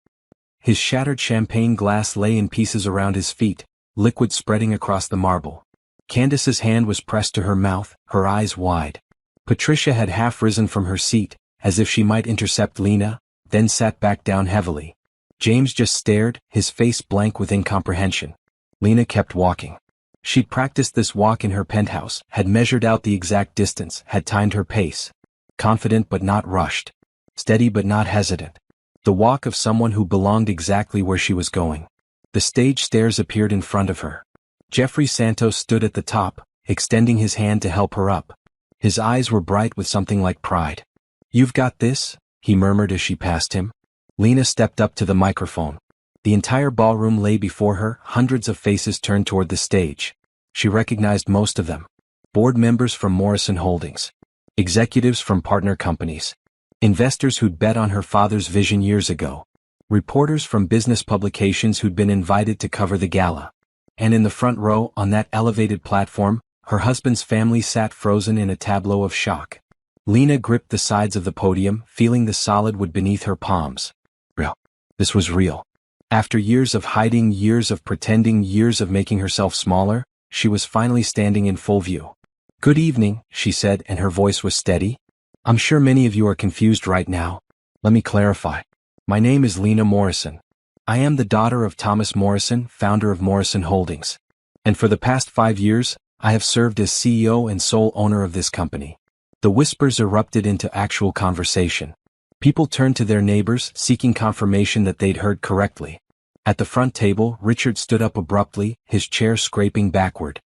His shattered champagne glass lay in pieces around his feet, liquid spreading across the marble. Candace's hand was pressed to her mouth, her eyes wide. Patricia had half risen from her seat, as if she might intercept Lena, then sat back down heavily. James just stared, his face blank with incomprehension. Lena kept walking. She'd practiced this walk in her penthouse, had measured out the exact distance, had timed her pace. Confident but not rushed. Steady but not hesitant. The walk of someone who belonged exactly where she was going. The stage stairs appeared in front of her. Jeffrey Santos stood at the top, extending his hand to help her up. His eyes were bright with something like pride. You've got this, he murmured as she passed him. Lena stepped up to the microphone. The entire ballroom lay before her, hundreds of faces turned toward the stage. She recognized most of them. Board members from Morrison Holdings. Executives from partner companies. Investors who'd bet on her father's vision years ago. Reporters from business publications who'd been invited to cover the gala. And in the front row, on that elevated platform, her husband's family sat frozen in a tableau of shock. Lena gripped the sides of the podium, feeling the solid wood beneath her palms. Real. This was real. After years of hiding, years of pretending, years of making herself smaller, she was finally standing in full view. Good evening, she said, and her voice was steady. I'm sure many of you are confused right now. Let me clarify. My name is Lena Morrison. I am the daughter of Thomas Morrison, founder of Morrison Holdings. And for the past 5 years, I have served as CEO and sole owner of this company. The whispers erupted into actual conversation. People turned to their neighbors, seeking confirmation that they'd heard correctly. At the front table, Richard stood up abruptly, his chair scraping backward.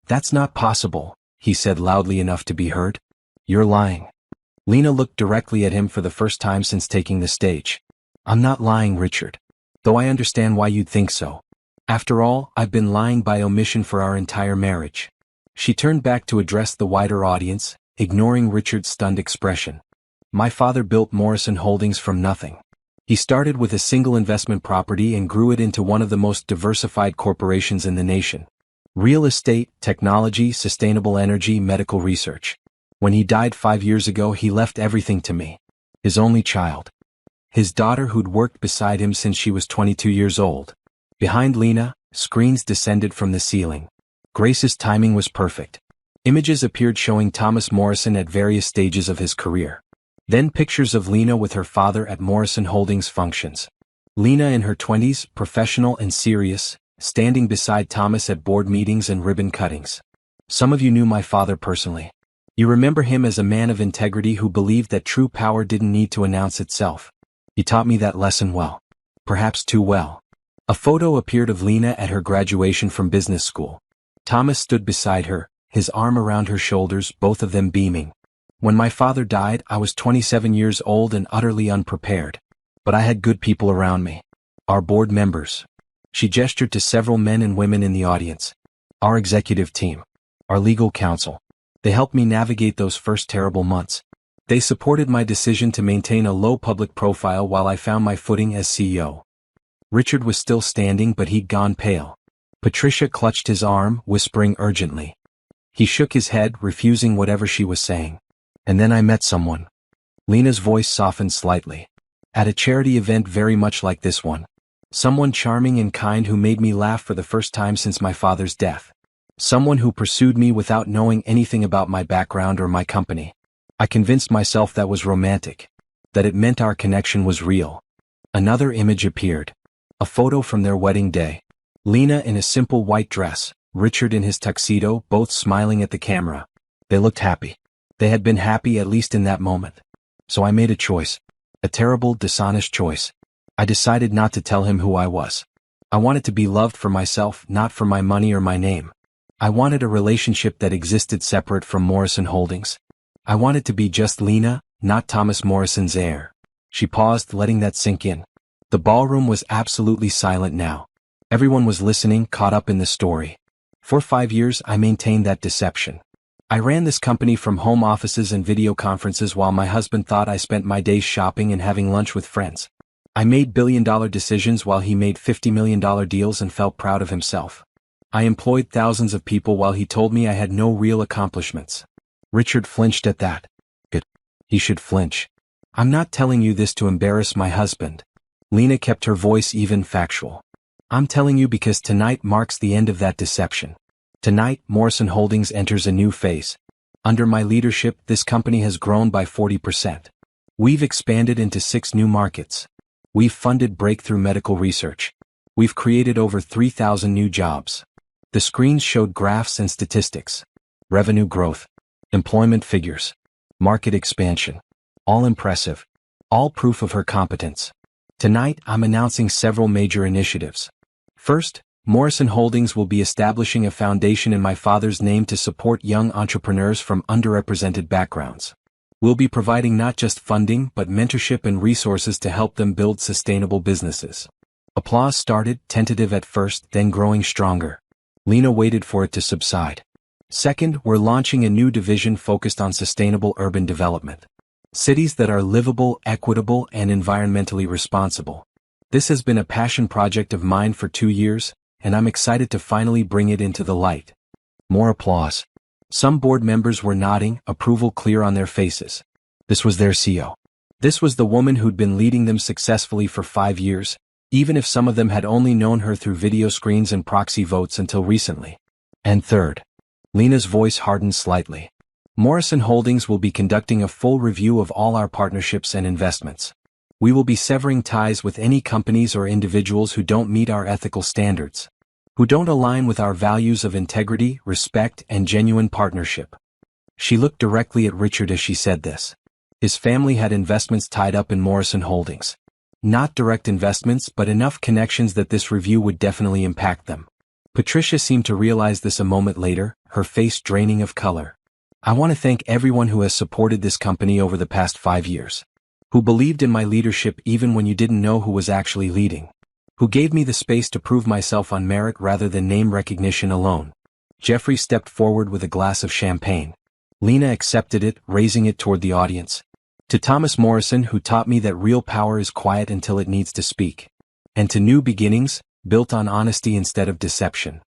"That's not possible," he said loudly enough to be heard. "You're lying." Lena looked directly at him for the first time since taking the stage. "I'm not lying, Richard. Though I understand why you'd think so. After all, I've been lying by omission for our entire marriage." She turned back to address the wider audience, ignoring Richard's stunned expression. "My father built Morrison Holdings from nothing. He started with a single investment property and grew it into one of the most diversified corporations in the nation. Real estate, technology, sustainable energy, medical research. When he died 5 years ago, he left everything to me. His only child. His daughter who'd worked beside him since she was 22 years old." Behind Lena, screens descended from the ceiling. Grace's timing was perfect. Images appeared showing Thomas Morrison at various stages of his career. Then pictures of Lena with her father at Morrison Holdings functions. Lena in her 20s, professional and serious, standing beside Thomas at board meetings and ribbon cuttings. "Some of you knew my father personally. You remember him as a man of integrity who believed that true power didn't need to announce itself. He taught me that lesson well. Perhaps too well." A photo appeared of Lena at her graduation from business school. Thomas stood beside her, his arm around her shoulders, both of them beaming. "When my father died, I was 27 years old and utterly unprepared. But I had good people around me. Our board members." She gestured to several men and women in the audience. "Our executive team. Our legal counsel. They helped me navigate those first terrible months. They supported my decision to maintain a low public profile while I found my footing as CEO." Richard was still standing, but he'd gone pale. Patricia clutched his arm, whispering urgently. He shook his head, refusing whatever she was saying. "And then I met someone." Lena's voice softened slightly. "At a charity event very much like this one. Someone charming and kind who made me laugh for the first time since my father's death. Someone who pursued me without knowing anything about my background or my company. I convinced myself that was romantic. That it meant our connection was real." Another image appeared. A photo from their wedding day. Lena in a simple white dress, Richard in his tuxedo, both smiling at the camera. They looked happy. They had been happy at least in that moment. "So I made a choice. A terrible, dishonest choice. I decided not to tell him who I was. I wanted to be loved for myself, not for my money or my name. I wanted a relationship that existed separate from Morrison Holdings. I wanted to be just Lena, not Thomas Morrison's heir." She paused, letting that sink in. The ballroom was absolutely silent now. Everyone was listening, caught up in the story. "For 5 years I maintained that deception. I ran this company from home offices and video conferences while my husband thought I spent my days shopping and having lunch with friends. I made billion-dollar decisions while he made $50 million deals and felt proud of himself. I employed thousands of people while he told me I had no real accomplishments." Richard flinched at that. Good. He should flinch. "I'm not telling you this to embarrass my husband." Lena kept her voice even, factual. "I'm telling you because tonight marks the end of that deception. Tonight, Morrison Holdings enters a new phase. Under my leadership, this company has grown by 40%. We've expanded into 6 new markets. We've funded breakthrough medical research. We've created over 3,000 new jobs." The screens showed graphs and statistics. Revenue growth. Employment figures. Market expansion. All impressive. All proof of her competence. Tonight, I'm announcing several major initiatives. First, Morrison Holdings will be establishing a foundation in my father's name to support young entrepreneurs from underrepresented backgrounds. We'll be providing not just funding but mentorship and resources to help them build sustainable businesses. Applause started, tentative at first, then growing stronger. Lena waited for it to subside. Second, we're launching a new division focused on sustainable urban development. Cities that are livable, equitable, and environmentally responsible. This has been a passion project of mine for 2 years, and I'm excited to finally bring it into the light. More applause. Some board members were nodding, approval clear on their faces. This was their CEO. This was the woman who'd been leading them successfully for 5 years, even if some of them had only known her through video screens and proxy votes until recently. And third. Lena's voice hardened slightly. Morrison Holdings will be conducting a full review of all our partnerships and investments. We will be severing ties with any companies or individuals who don't meet our ethical standards, who don't align with our values of integrity, respect, and genuine partnership. She looked directly at Richard as she said this. His family had investments tied up in Morrison Holdings. Not direct investments, but enough connections that this review would definitely impact them. Patricia seemed to realize this a moment later, her face draining of color. I want to thank everyone who has supported this company over the past 5 years. Who believed in my leadership even when you didn't know who was actually leading. Who gave me the space to prove myself on merit rather than name recognition alone. Jeffrey stepped forward with a glass of champagne. Lena accepted it, raising it toward the audience. To Thomas Morrison, who taught me that real power is quiet until it needs to speak. And to new beginnings, built on honesty instead of deception.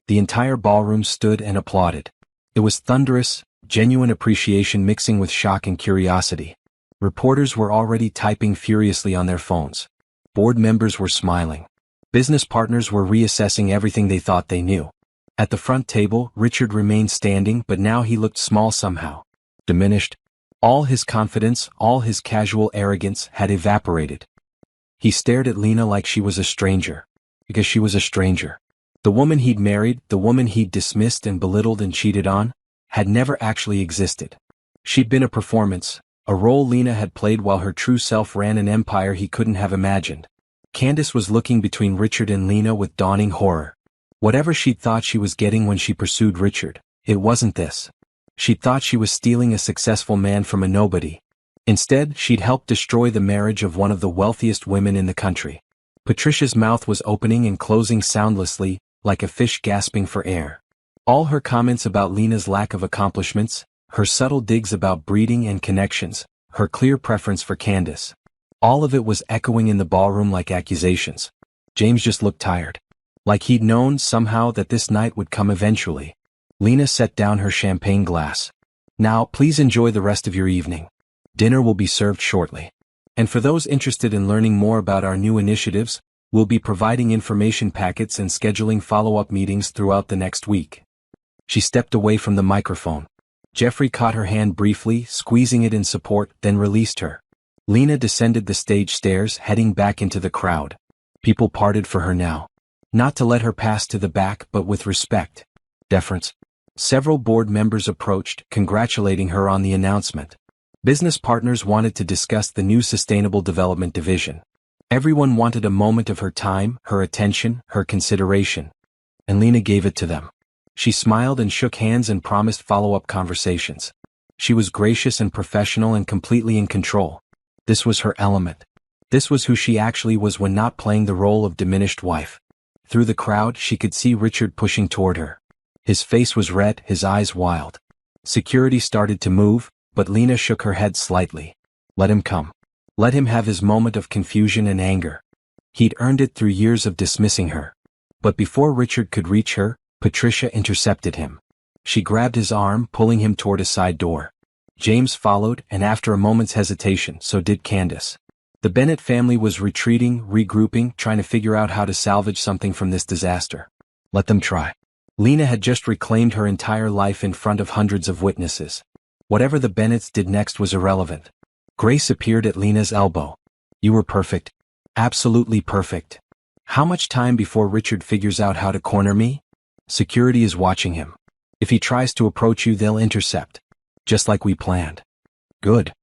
The entire ballroom stood and applauded. It was thunderous, genuine appreciation mixing with shock and curiosity. Reporters were already typing furiously on their phones. Board members were smiling. Business partners were reassessing everything they thought they knew. At the front table, Richard remained standing, but now he looked small somehow. Diminished. All his confidence, all his casual arrogance had evaporated. He stared at Lena like she was a stranger. Because she was a stranger. The woman he'd married, the woman he'd dismissed and belittled and cheated on, had never actually existed. She'd been a performance, a role Lena had played while her true self ran an empire he couldn't have imagined. Candace was looking between Richard and Lena with dawning horror. Whatever she'd thought she was getting when she pursued Richard, it wasn't this. She'd thought she was stealing a successful man from a nobody. Instead, she'd helped destroy the marriage of one of the wealthiest women in the country. Patricia's mouth was opening and closing soundlessly, like a fish gasping for air. All her comments about Lena's lack of accomplishments, her subtle digs about breeding and connections, her clear preference for Candace. All of it was echoing in the ballroom like accusations. James just looked tired. Like he'd known somehow that this night would come eventually. Lena set down her champagne glass. Now, please enjoy the rest of your evening. Dinner will be served shortly. And for those interested in learning more about our new initiatives, we'll be providing information packets and scheduling follow-up meetings throughout the next week. She stepped away from the microphone. Jeffrey caught her hand briefly, squeezing it in support, then released her. Lena descended the stage stairs, heading back into the crowd. People parted for her now. Not to let her pass to the back, but with respect. Deference. Several board members approached, congratulating her on the announcement. Business partners wanted to discuss the new Sustainable Development Division. Everyone wanted a moment of her time, her attention, her consideration. And Lena gave it to them. She smiled and shook hands and promised follow-up conversations. She was gracious and professional and completely in control. This was her element. This was who she actually was when not playing the role of diminished wife. Through the crowd, she could see Richard pushing toward her. His face was red, his eyes wild. Security started to move, but Lena shook her head slightly. Let him come. Let him have his moment of confusion and anger. He'd earned it through years of dismissing her. But before Richard could reach her, Patricia intercepted him. She grabbed his arm, pulling him toward a side door. James followed, and after a moment's hesitation, so did Candace. The Bennett family was retreating, regrouping, trying to figure out how to salvage something from this disaster. Let them try. Lena had just reclaimed her entire life in front of hundreds of witnesses. Whatever the Bennetts did next was irrelevant. Grace appeared at Lena's elbow. You were perfect. Absolutely perfect. How much time before Richard figures out how to corner me? Security is watching him. If he tries to approach you, they'll intercept. Just like we planned. Good.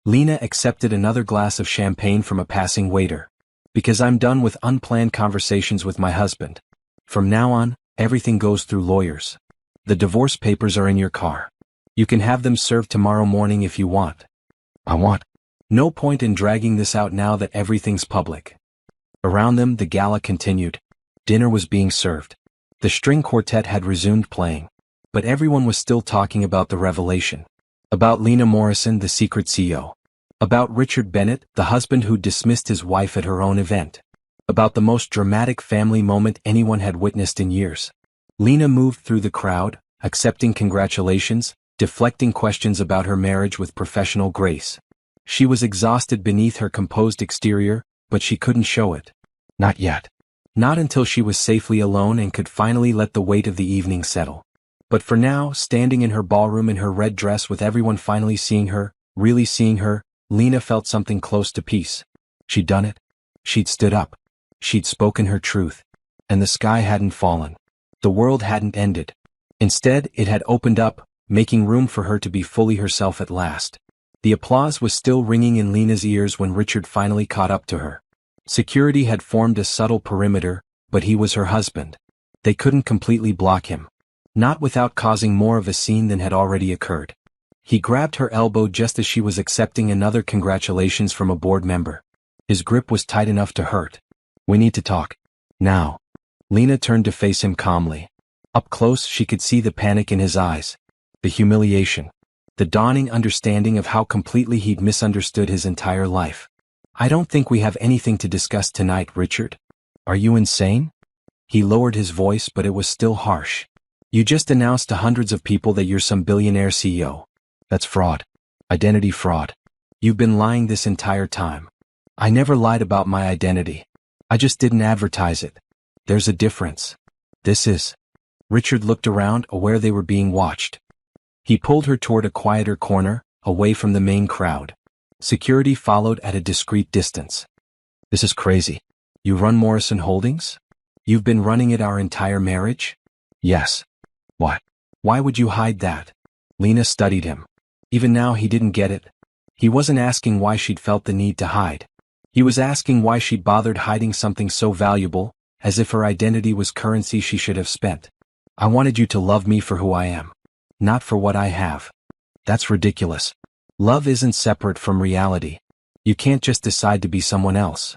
Lena accepted another glass of champagne from a passing waiter. Because I'm done with unplanned conversations with my husband. From now on, everything goes through lawyers. The divorce papers are in your car. You can have them served tomorrow morning if you want. I want. No point in dragging this out now that everything's public. Around them, the gala continued. Dinner was being served. The string quartet had resumed playing. But everyone was still talking about the revelation. About Lena Morrison, the secret CEO. About Richard Bennett, the husband who dismissed his wife at her own event. About the most dramatic family moment anyone had witnessed in years. Lena moved through the crowd, accepting congratulations, deflecting questions about her marriage with professional grace. She was exhausted beneath her composed exterior, but she couldn't show it. Not yet. Not until she was safely alone and could finally let the weight of the evening settle. But for now, standing in her ballroom in her red dress with everyone finally seeing her, really seeing her, Lena felt something close to peace. She'd done it. She'd stood up. She'd spoken her truth. And the sky hadn't fallen. The world hadn't ended. Instead, it had opened up, making room for her to be fully herself at last. The applause was still ringing in Lena's ears when Richard finally caught up to her. Security had formed a subtle perimeter, but he was her husband. They couldn't completely block him. Not without causing more of a scene than had already occurred. He grabbed her elbow just as she was accepting another congratulations from a board member. His grip was tight enough to hurt. "We need to talk. Now." Lena turned to face him calmly. Up close she could see the panic in his eyes. The humiliation. The dawning understanding of how completely he'd misunderstood his entire life. "I don't think we have anything to discuss tonight, Richard. Are you insane?" He lowered his voice, but it was still harsh. "You just announced to hundreds of people that you're some billionaire CEO. That's fraud. Identity fraud. You've been lying this entire time." "I never lied about my identity. I just didn't advertise it. There's a difference. This is..." Richard looked around, aware they were being watched. He pulled her toward a quieter corner, away from the main crowd. Security followed at a discreet distance. "This is crazy. You run Morrison Holdings? You've been running it our entire marriage?" "Yes." "What? Why would you hide that?" Lena studied him. Even now he didn't get it. He wasn't asking why she'd felt the need to hide. He was asking why she'd bothered hiding something so valuable, as if her identity was currency she should have spent. "I wanted you to love me for who I am. Not for what I have." "That's ridiculous. Love isn't separate from reality. You can't just decide to be someone else."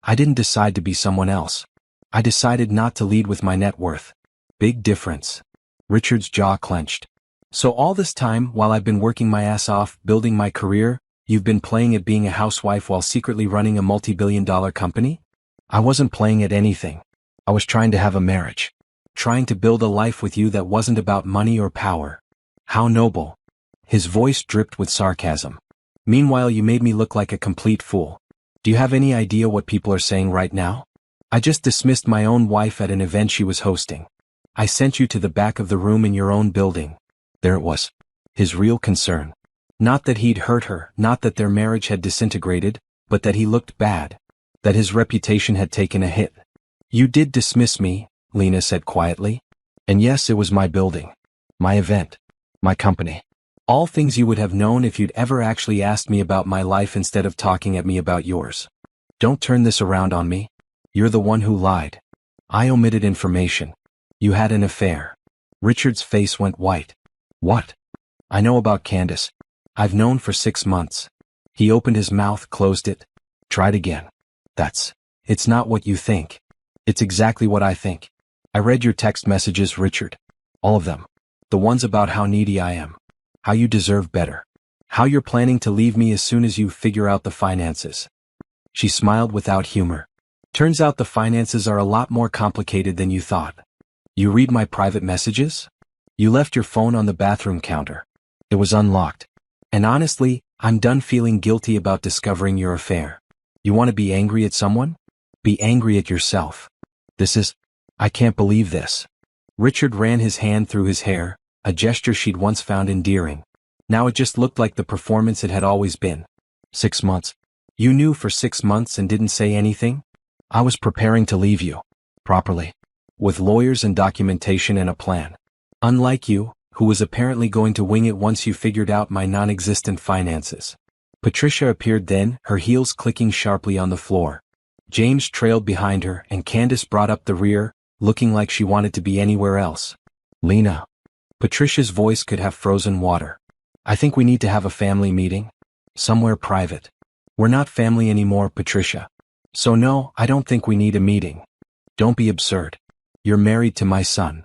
"I didn't decide to be someone else. I decided not to lead with my net worth." "Big difference." Richard's jaw clenched. "So all this time, while I've been working my ass off, building my career, you've been playing at being a housewife while secretly running a multi-billion-dollar company?" "I wasn't playing at anything. I was trying to have a marriage. Trying to build a life with you that wasn't about money or power." "How noble." His voice dripped with sarcasm. "Meanwhile you made me look like a complete fool. Do you have any idea what people are saying right now? I just dismissed my own wife at an event she was hosting. I sent you to the back of the room in your own building." There it was. His real concern. Not that he'd hurt her, not that their marriage had disintegrated, but that he looked bad. That his reputation had taken a hit. "You did dismiss me," Lena said quietly. "And yes, it was my building. My event. My company. All things you would have known if you'd ever actually asked me about my life instead of talking at me about yours. Don't turn this around on me. You're the one who lied. I omitted information. You had an affair." Richard's face went white. "What?" "I know about Candace. I've known for 6 months." He opened his mouth, closed it. Tried again. It's not what you think. It's exactly what I think. I read your text messages, Richard. All of them. The ones about how needy I am. How you deserve better. How you're planning to leave me as soon as you figure out the finances." She smiled without humor. "Turns out the finances are a lot more complicated than you thought. You read my private messages? You left your phone on the bathroom counter. It was unlocked. And honestly, I'm done feeling guilty about discovering your affair. You want to be angry at someone? Be angry at yourself. I can't believe this." Richard ran his hand through his hair, a gesture she'd once found endearing. Now it just looked like the performance it had always been. 6 months. You knew for 6 months and didn't say anything? I was preparing to leave you. Properly. With lawyers and documentation and a plan. Unlike you, who was apparently going to wing it once you figured out my non-existent finances. Patricia appeared then, her heels clicking sharply on the floor. James trailed behind her and Candace brought up the rear, looking like she wanted to be anywhere else. "Lena." Patricia's voice could have frozen water. "I think we need to have a family meeting. Somewhere private. We're not family anymore, Patricia. So no, I don't think we need a meeting. Don't be absurd. You're married to my son.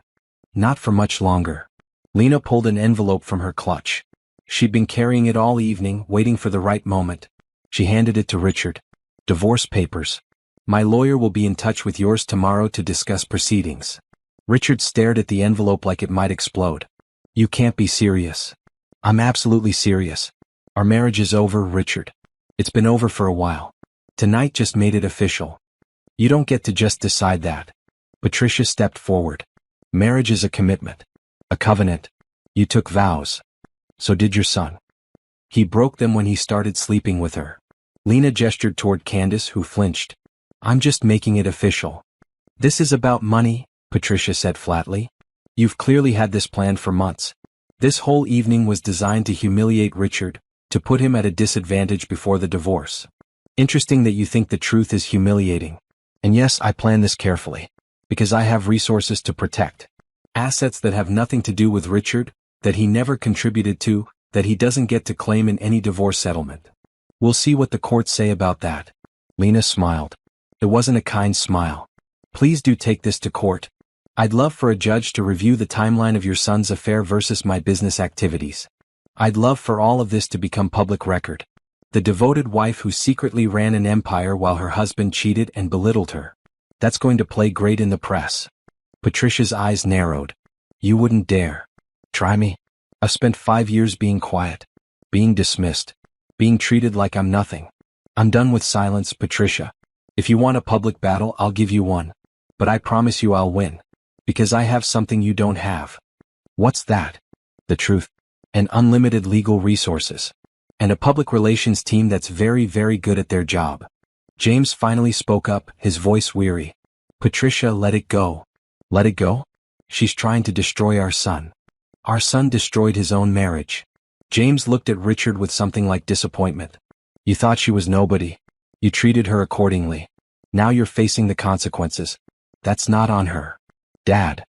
Not for much longer." Lena pulled an envelope from her clutch. She'd been carrying it all evening, waiting for the right moment. She handed it to Richard. "Divorce papers. My lawyer will be in touch with yours tomorrow to discuss proceedings." Richard stared at the envelope like it might explode. "You can't be serious." "I'm absolutely serious. Our marriage is over, Richard. It's been over for a while. Tonight just made it official. You don't get to just decide that." Patricia stepped forward. "Marriage is a commitment. A covenant. You took vows. So did your son. He broke them when he started sleeping with her." Lena gestured toward Candace, who flinched. "I'm just making it official." "This is about money," Patricia said flatly. "You've clearly had this planned for months. This whole evening was designed to humiliate Richard, to put him at a disadvantage before the divorce. Interesting that you think the truth is humiliating. And yes, I plan this carefully. Because I have resources to protect. Assets that have nothing to do with Richard, that he never contributed to, that he doesn't get to claim in any divorce settlement. We'll see what the courts say about that. Lena smiled. It wasn't a kind smile. Please do take this to court. I'd love for a judge to review the timeline of your son's affair versus my business activities. I'd love for all of this to become public record. The devoted wife who secretly ran an empire while her husband cheated and belittled her. That's going to play great in the press. Patricia's eyes narrowed. You wouldn't dare. Try me. I've spent 5 years being quiet. Being dismissed. Being treated like I'm nothing. I'm done with silence, Patricia. If you want a public battle, I'll give you one. But I promise you I'll win. Because I have something you don't have. What's that? The truth. And unlimited legal resources. And a public relations team that's very, very good at their job. James finally spoke up, his voice weary. Patricia, let it go. Let it go? She's trying to destroy our son. Our son destroyed his own marriage. James looked at Richard with something like disappointment. You thought she was nobody. You treated her accordingly. Now you're facing the consequences. That's not on her. Dad.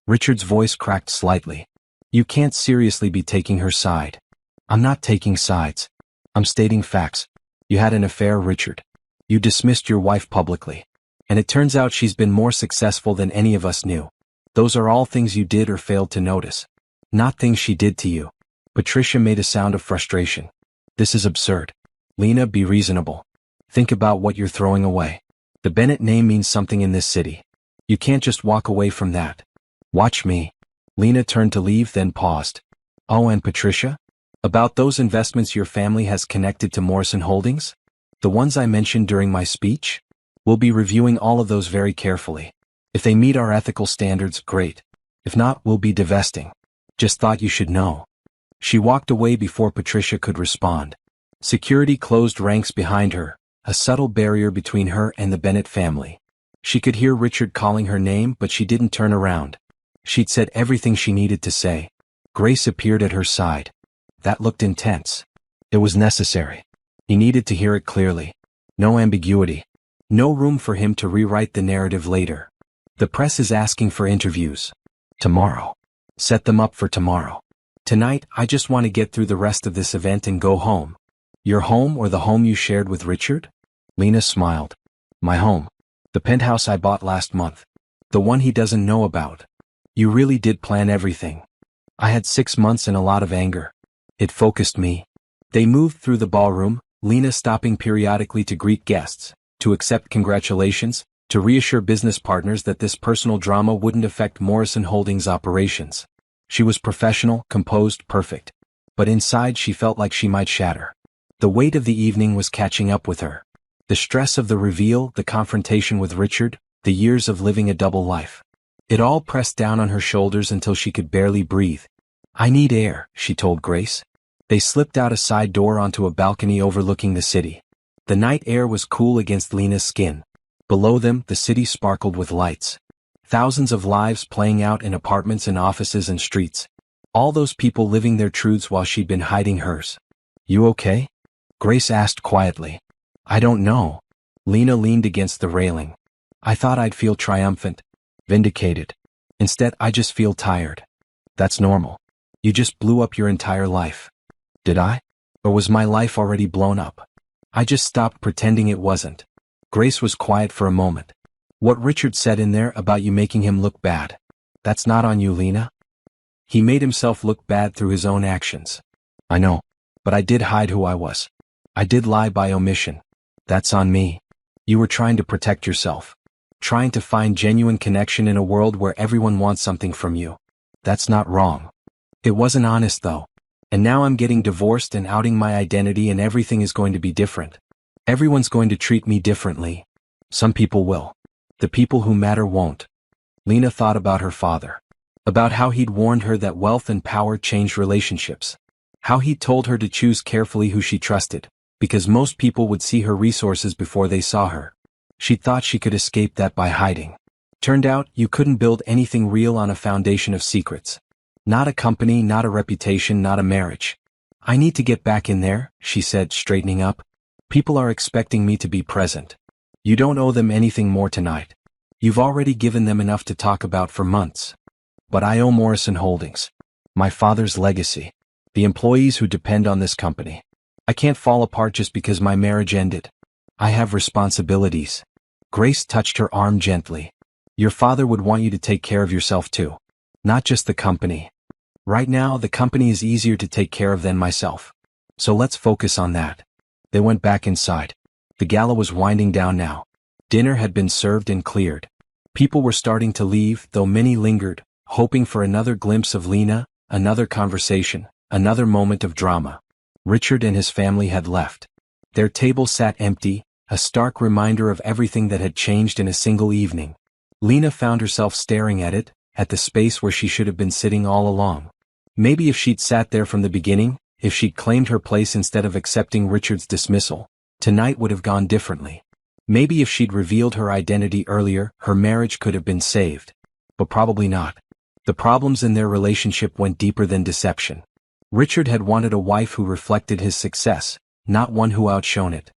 Richard's voice cracked slightly. You can't seriously be taking her side. I'm not taking sides. I'm stating facts. You had an affair, Richard. You dismissed your wife publicly. And it turns out she's been more successful than any of us knew. Those are all things you did or failed to notice. Not things she did to you. Patricia made a sound of frustration. This is absurd. Lena, be reasonable. Think about what you're throwing away. The Bennett name means something in this city. You can't just walk away from that. Watch me. Lena turned to leave, then paused. Oh, and Patricia? About those investments your family has connected to Morrison Holdings? The ones I mentioned during my speech? We'll be reviewing all of those very carefully. If they meet our ethical standards, great. If not, we'll be divesting. Just thought you should know. She walked away before Patricia could respond. Security closed ranks behind her, a subtle barrier between her and the Bennett family. She could hear Richard calling her name, but she didn't turn around. She'd said everything she needed to say. Grace appeared at her side. That looked intense. It was necessary. He needed to hear it clearly. No ambiguity. No room for him to rewrite the narrative later. The press is asking for interviews. Tomorrow. Set them up for tomorrow. Tonight, I just want to get through the rest of this event and go home. Your home or the home you shared with Richard? Lena smiled. My home. The penthouse I bought last month. The one he doesn't know about. You really did plan everything. I had 6 months and a lot of anger. It focused me. They moved through the ballroom, Lena stopping periodically to greet guests, to accept congratulations, to reassure business partners that this personal drama wouldn't affect Morrison Holdings' operations. She was professional, composed, perfect. But inside she felt like she might shatter. The weight of the evening was catching up with her. The stress of the reveal, the confrontation with Richard, the years of living a double life. It all pressed down on her shoulders until she could barely breathe. I need air, she told Grace. They slipped out a side door onto a balcony overlooking the city. The night air was cool against Lena's skin. Below them, the city sparkled with lights. Thousands of lives playing out in apartments and offices and streets. All those people living their truths while she'd been hiding hers. You okay? Grace asked quietly. I don't know. Lena leaned against the railing. I thought I'd feel triumphant, vindicated. Instead, I just feel tired. That's normal. You just blew up your entire life. Did I? Or was my life already blown up? I just stopped pretending it wasn't. Grace was quiet for a moment. What Richard said in there about you making him look bad. That's not on you, Lena. He made himself look bad through his own actions. I know. But I did hide who I was. I did lie by omission. That's on me. You were trying to protect yourself. Trying to find genuine connection in a world where everyone wants something from you. That's not wrong. It wasn't honest though. And now I'm getting divorced and outing my identity and everything is going to be different. Everyone's going to treat me differently. Some people will. The people who matter won't. Lena thought about her father. About how he'd warned her that wealth and power change relationships. How he'd told her to choose carefully who she trusted, because most people would see her resources before they saw her. She thought she could escape that by hiding. Turned out, you couldn't build anything real on a foundation of secrets. Not a company, not a reputation, not a marriage. I need to get back in there, she said, straightening up. People are expecting me to be present. You don't owe them anything more tonight. You've already given them enough to talk about for months. But I owe Morrison Holdings. My father's legacy. The employees who depend on this company. I can't fall apart just because my marriage ended. I have responsibilities. Grace touched her arm gently. Your father would want you to take care of yourself too. Not just the company. Right now, the company is easier to take care of than myself. So let's focus on that. They went back inside. The gala was winding down now. Dinner had been served and cleared. People were starting to leave, though many lingered, hoping for another glimpse of Lena, another conversation, another moment of drama. Richard and his family had left. Their table sat empty, a stark reminder of everything that had changed in a single evening. Lena found herself staring at it, at the space where she should have been sitting all along. Maybe if she'd sat there from the beginning, if she'd claimed her place instead of accepting Richard's dismissal, tonight would have gone differently. Maybe if she'd revealed her identity earlier, her marriage could have been saved. But probably not. The problems in their relationship went deeper than deception. Richard had wanted a wife who reflected his success, not one who outshone it.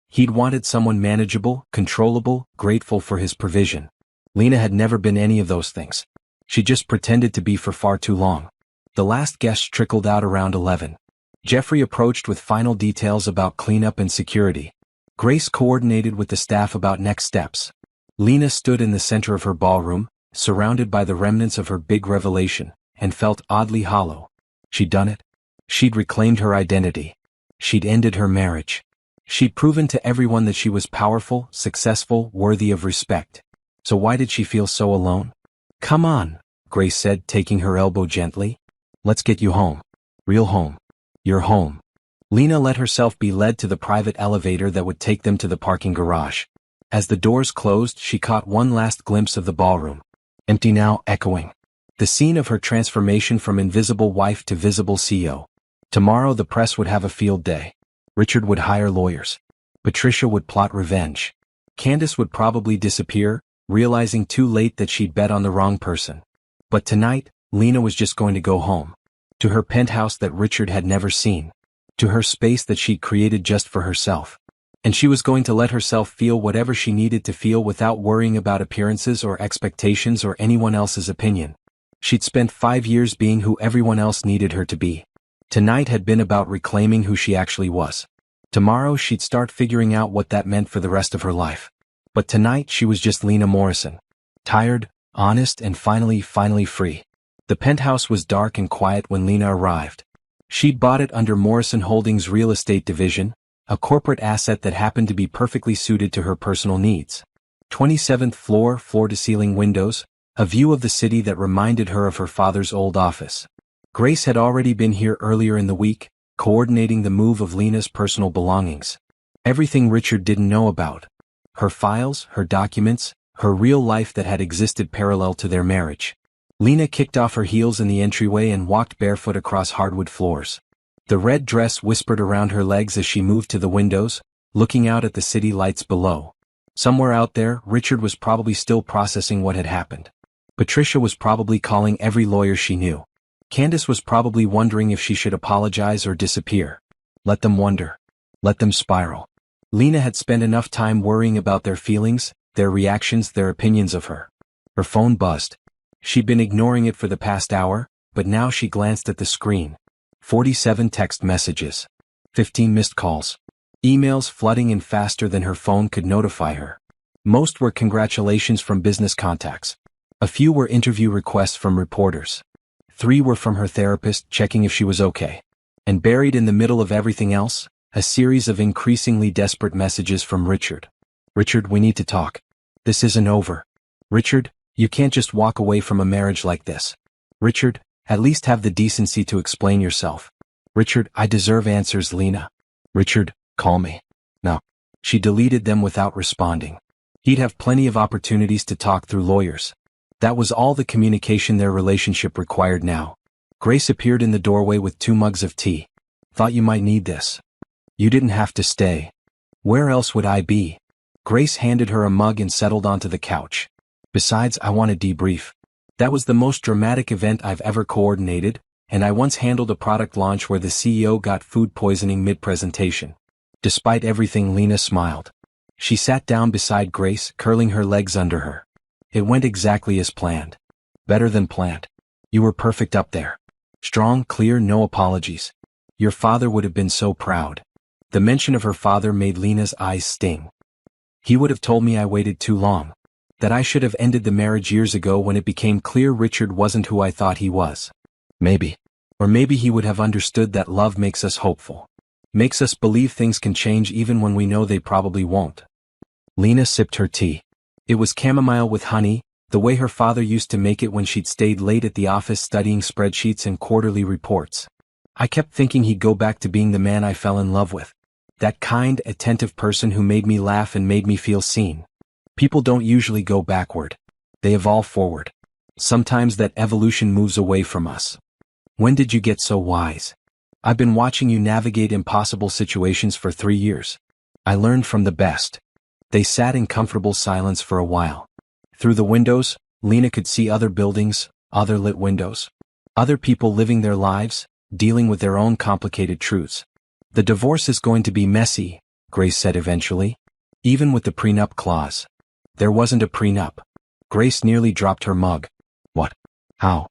He'd wanted someone manageable, controllable, grateful for his provision. Lena had never been any of those things. She just pretended to be for far too long. The last guest trickled out around 11. Jeffrey approached with final details about cleanup and security. Grace coordinated with the staff about next steps. Lena stood in the center of her ballroom, surrounded by the remnants of her big revelation, and felt oddly hollow. She'd done it. She'd reclaimed her identity. She'd ended her marriage. She'd proven to everyone that she was powerful, successful, worthy of respect. So why did she feel so alone? Come on, Grace said, taking her elbow gently. Let's get you home. Real home. You're home. Lena let herself be led to the private elevator that would take them to the parking garage. As the doors closed, she caught one last glimpse of the ballroom. Empty now, echoing. The scene of her transformation from invisible wife to visible CEO. Tomorrow the press would have a field day. Richard would hire lawyers. Patricia would plot revenge. Candace would probably disappear, realizing too late that she'd bet on the wrong person. But tonight, Lena was just going to go home. To her penthouse that Richard had never seen. To her space that she'd created just for herself. And she was going to let herself feel whatever she needed to feel without worrying about appearances or expectations or anyone else's opinion. She'd spent 5 years being who everyone else needed her to be. Tonight had been about reclaiming who she actually was. Tomorrow she'd start figuring out what that meant for the rest of her life. But tonight she was just Lena Morrison. Tired, honest, and finally free. The penthouse was dark and quiet when Lena arrived. She'd bought it under Morrison Holdings' real estate division, a corporate asset that happened to be perfectly suited to her personal needs. 27th floor, floor-to-ceiling windows, a view of the city that reminded her of her father's old office. Grace had already been here earlier in the week, coordinating the move of Lena's personal belongings. Everything Richard didn't know about. Her files, her documents, her real life that had existed parallel to their marriage. Lena kicked off her heels in the entryway and walked barefoot across hardwood floors. The red dress whispered around her legs as she moved to the windows, looking out at the city lights below. Somewhere out there, Richard was probably still processing what had happened. Patricia was probably calling every lawyer she knew. Candace was probably wondering if she should apologize or disappear. Let them wonder. Let them spiral. Lena had spent enough time worrying about their feelings, their reactions, their opinions of her. Her phone buzzed. She'd been ignoring it for the past hour, but now she glanced at the screen. 47 text messages. 15 missed calls. Emails flooding in faster than her phone could notify her. Most were congratulations from business contacts. A few were interview requests from reporters. 3 were from her therapist checking if she was okay. And buried in the middle of everything else, a series of increasingly desperate messages from Richard. Richard, we need to talk. This isn't over. Richard, you can't just walk away from a marriage like this. Richard, at least have the decency to explain yourself. Richard, I deserve answers, Lena. Richard, call me. No. She deleted them without responding. He'd have plenty of opportunities to talk through lawyers. That was all the communication their relationship required now. Grace appeared in the doorway with 2 mugs of tea. Thought you might need this. You didn't have to stay. Where else would I be? Grace handed her a mug and settled onto the couch. Besides, I want to debrief. That was the most dramatic event I've ever coordinated, and I once handled a product launch where the CEO got food poisoning mid-presentation. Despite everything, Lena smiled. She sat down beside Grace, curling her legs under her. It went exactly as planned. Better than planned. You were perfect up there. Strong, clear, no apologies. Your father would have been so proud. The mention of her father made Lena's eyes sting. He would have told me I waited too long. That I should have ended the marriage years ago when it became clear Richard wasn't who I thought he was. Maybe. Or maybe he would have understood that love makes us hopeful. Makes us believe things can change even when we know they probably won't. Lena sipped her tea. It was chamomile with honey, the way her father used to make it when she'd stayed late at the office studying spreadsheets and quarterly reports. I kept thinking he'd go back to being the man I fell in love with. That kind, attentive person who made me laugh and made me feel seen. People don't usually go backward. They evolve forward. Sometimes that evolution moves away from us. When did you get so wise? I've been watching you navigate impossible situations for 3 years. I learned from the best. They sat in comfortable silence for a while. Through the windows, Lena could see other buildings, other lit windows. Other people living their lives, dealing with their own complicated truths. The divorce is going to be messy, Grace said eventually. Even with the prenup clause. There wasn't a prenup. Grace nearly dropped her mug. What? How?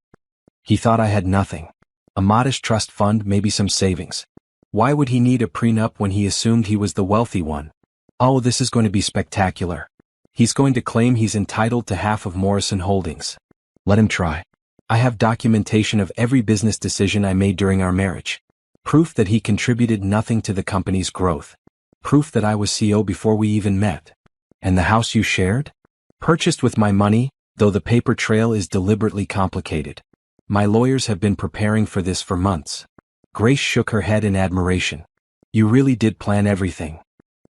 He thought I had nothing. A modest trust fund, maybe some savings. Why would he need a prenup when he assumed he was the wealthy one? Oh, this is going to be spectacular. He's going to claim he's entitled to half of Morrison Holdings. Let him try. I have documentation of every business decision I made during our marriage. Proof that he contributed nothing to the company's growth. Proof that I was CEO before we even met. And the house you shared? Purchased with my money, though the paper trail is deliberately complicated. My lawyers have been preparing for this for months. Grace shook her head in admiration. You really did plan everything.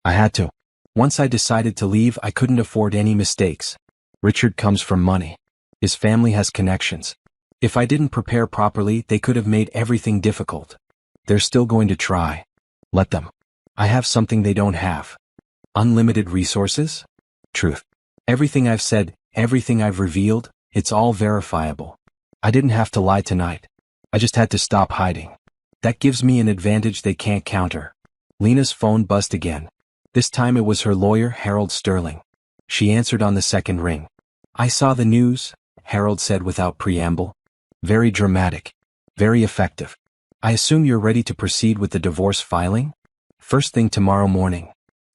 I had to. Once I decided to leave, I couldn't afford any mistakes. Richard comes from money. His family has connections. If I didn't prepare properly, they could have made everything difficult. They're still going to try. Let them. I have something they don't have. Unlimited resources? Truth. Everything I've said, everything I've revealed, it's all verifiable. I didn't have to lie tonight. I just had to stop hiding. That gives me an advantage they can't counter. Lena's phone buzzed again. This time it was her lawyer, Harold Sterling. She answered on the second ring. I saw the news, Harold said without preamble. Very dramatic. Very effective. I assume you're ready to proceed with the divorce filing? First thing tomorrow morning.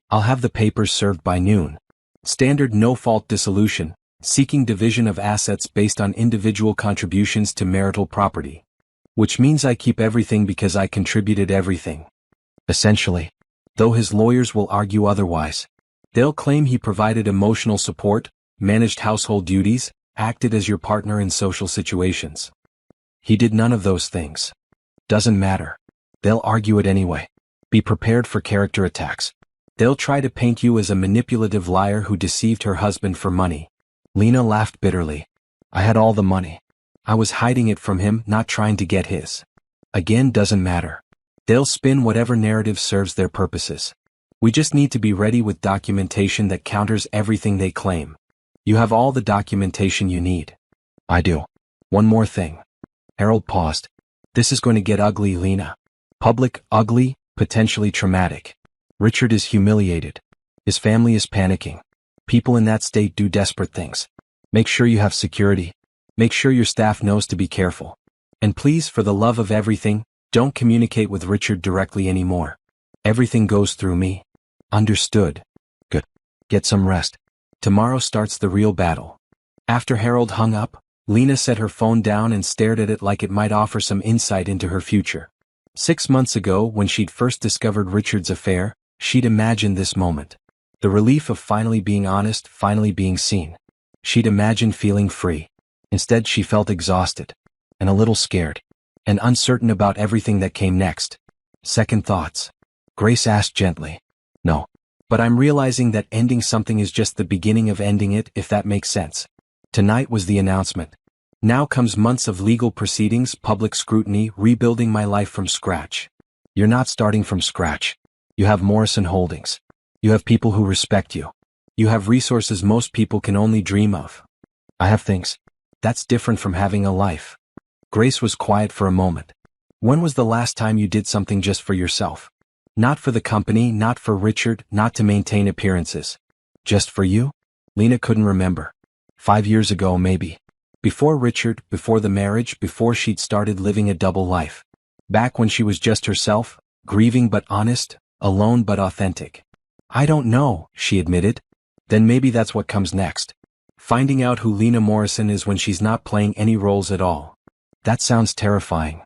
I'll have the papers served by noon. Standard no-fault dissolution, seeking division of assets based on individual contributions to marital property. Which means I keep everything because I contributed everything. Essentially. Though his lawyers will argue otherwise. They'll claim he provided emotional support, managed household duties, acted as your partner in social situations. He did none of those things. Doesn't matter. They'll argue it anyway. Be prepared for character attacks. They'll try to paint you as a manipulative liar who deceived her husband for money. Lena laughed bitterly. I had all the money. I was hiding it from him, not trying to get his. Again, doesn't matter. They'll spin whatever narrative serves their purposes. We just need to be ready with documentation that counters everything they claim. You have all the documentation you need. I do. One more thing. Harold paused. This is going to get ugly, Lena. Public, ugly, potentially traumatic. Richard is humiliated. His family is panicking. People in that state do desperate things. Make sure you have security. Make sure your staff knows to be careful. And please, for the love of everything, don't communicate with Richard directly anymore. Everything goes through me. Understood. Good. Get some rest. Tomorrow starts the real battle. After Harold hung up, Lena set her phone down and stared at it like it might offer some insight into her future. 6 months ago, when she'd first discovered Richard's affair, she'd imagined this moment. The relief of finally being honest, finally being seen. She'd imagined feeling free. Instead, she felt exhausted. And a little scared. And uncertain about everything that came next. Second thoughts. Grace asked gently. No. But I'm realizing that ending something is just the beginning of ending it, if that makes sense. Tonight was the announcement. Now comes months of legal proceedings, public scrutiny, rebuilding my life from scratch. You're not starting from scratch. You have Morrison Holdings. You have people who respect you. You have resources most people can only dream of. I have things. That's different from having a life. Grace was quiet for a moment. When was the last time you did something just for yourself? Not for the company, not for Richard, not to maintain appearances. Just for you? Lena couldn't remember. 5 years ago, maybe. Before Richard, before the marriage, before she'd started living a double life. Back when she was just herself, grieving but honest, alone but authentic. I don't know, she admitted. Then maybe that's what comes next. Finding out who Lena Morrison is when she's not playing any roles at all. That sounds terrifying.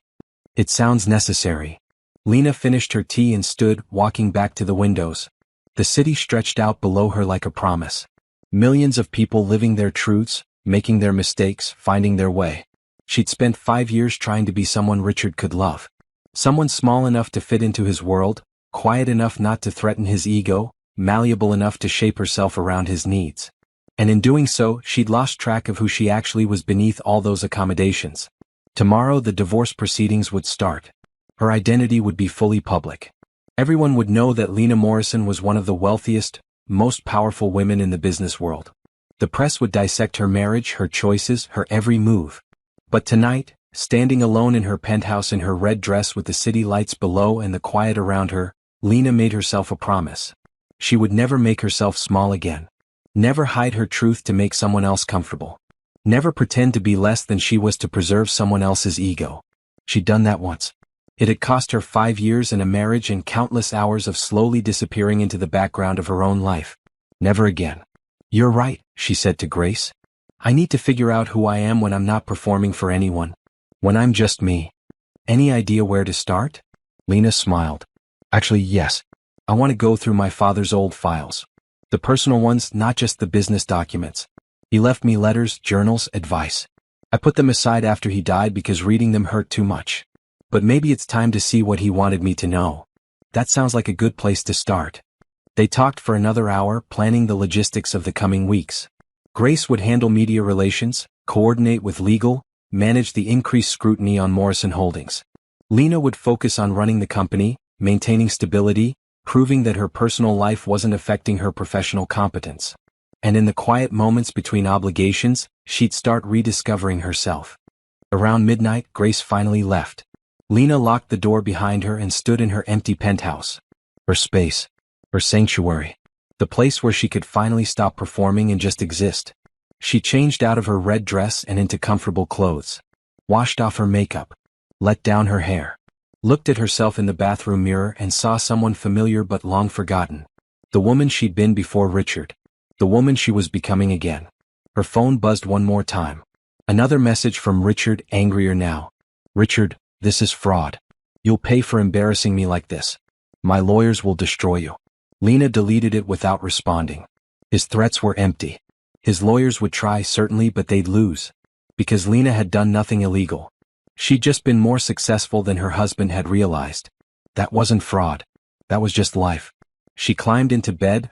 It sounds necessary. Lena finished her tea and stood, walking back to the windows. The city stretched out below her like a promise. Millions of people living their truths, making their mistakes, finding their way. She'd spent 5 years trying to be someone Richard could love. Someone small enough to fit into his world, quiet enough not to threaten his ego, malleable enough to shape herself around his needs. And in doing so, she'd lost track of who she actually was beneath all those accommodations. Tomorrow the divorce proceedings would start. Her identity would be fully public. Everyone would know that Lena Morrison was one of the wealthiest, most powerful women in the business world. The press would dissect her marriage, her choices, her every move. But tonight, standing alone in her penthouse in her red dress with the city lights below and the quiet around her, Lena made herself a promise. She would never make herself small again. Never hide her truth to make someone else comfortable. Never pretend to be less than she was to preserve someone else's ego. She'd done that once. It had cost her 5 years and a marriage and countless hours of slowly disappearing into the background of her own life. Never again. You're right, she said to Grace. I need to figure out who I am when I'm not performing for anyone. When I'm just me. Any idea where to start? Lena smiled. Actually, yes. I want to go through my father's old files. The personal ones, not just the business documents. He left me letters, journals, advice. I put them aside after he died because reading them hurt too much. But maybe it's time to see what he wanted me to know. That sounds like a good place to start. They talked for another hour, planning the logistics of the coming weeks. Grace would handle media relations, coordinate with legal, manage the increased scrutiny on Morrison Holdings. Lena would focus on running the company, maintaining stability, proving that her personal life wasn't affecting her professional competence. And in the quiet moments between obligations, she'd start rediscovering herself. Around midnight, Grace finally left. Lena locked the door behind her and stood in her empty penthouse. Her space. Her sanctuary. The place where she could finally stop performing and just exist. She changed out of her red dress and into comfortable clothes. Washed off her makeup. Let down her hair. Looked at herself in the bathroom mirror and saw someone familiar but long forgotten. The woman she'd been before Richard. The woman she was becoming again. Her phone buzzed one more time. Another message from Richard, angrier now. Richard, this is fraud. You'll pay for embarrassing me like this. My lawyers will destroy you. Lena deleted it without responding. His threats were empty. His lawyers would try certainly, but they'd lose. Because Lena had done nothing illegal. She'd just been more successful than her husband had realized. That wasn't fraud. That was just life. She climbed into bed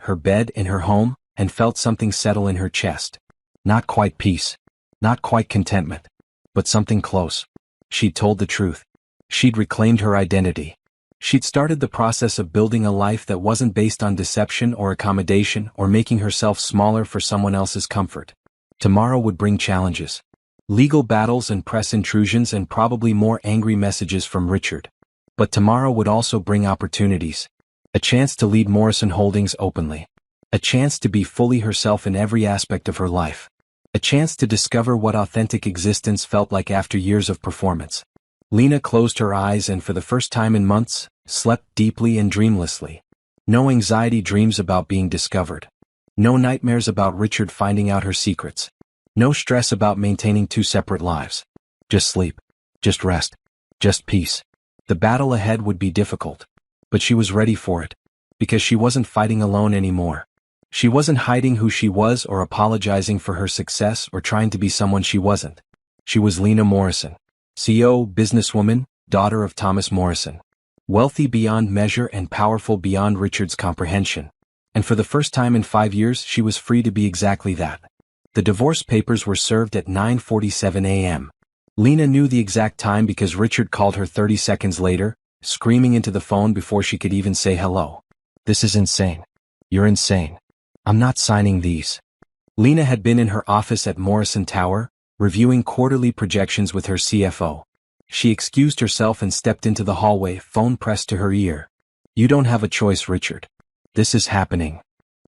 in her home, and felt something settle in her chest. Not quite peace. Not quite contentment. But something close. She'd told the truth. She'd reclaimed her identity. She'd started the process of building a life that wasn't based on deception or accommodation or making herself smaller for someone else's comfort. Tomorrow would bring challenges. Legal battles and press intrusions and probably more angry messages from Richard. But tomorrow would also bring opportunities. A chance to lead Morrison Holdings openly. A chance to be fully herself in every aspect of her life. A chance to discover what authentic existence felt like after years of performance. Lena closed her eyes and for the first time in months, slept deeply and dreamlessly. No anxiety dreams about being discovered. No nightmares about Richard finding out her secrets. No stress about maintaining 2 separate lives. Just sleep. Just rest. Just peace. The battle ahead would be difficult. But she was ready for it. Because she wasn't fighting alone anymore. She wasn't hiding who she was or apologizing for her success or trying to be someone she wasn't. She was Lena Morrison. CEO, businesswoman, daughter of Thomas Morrison. Wealthy beyond measure and powerful beyond Richard's comprehension. And for the first time in 5 years she was free to be exactly that. The divorce papers were served at 9:47 a.m. Lena knew the exact time because Richard called her 30 seconds later, screaming into the phone before she could even say hello. This is insane. You're insane. I'm not signing these. Lena had been in her office at Morrison Tower, reviewing quarterly projections with her CFO. She excused herself and stepped into the hallway, phone pressed to her ear. "You don't have a choice, Richard. This is happening.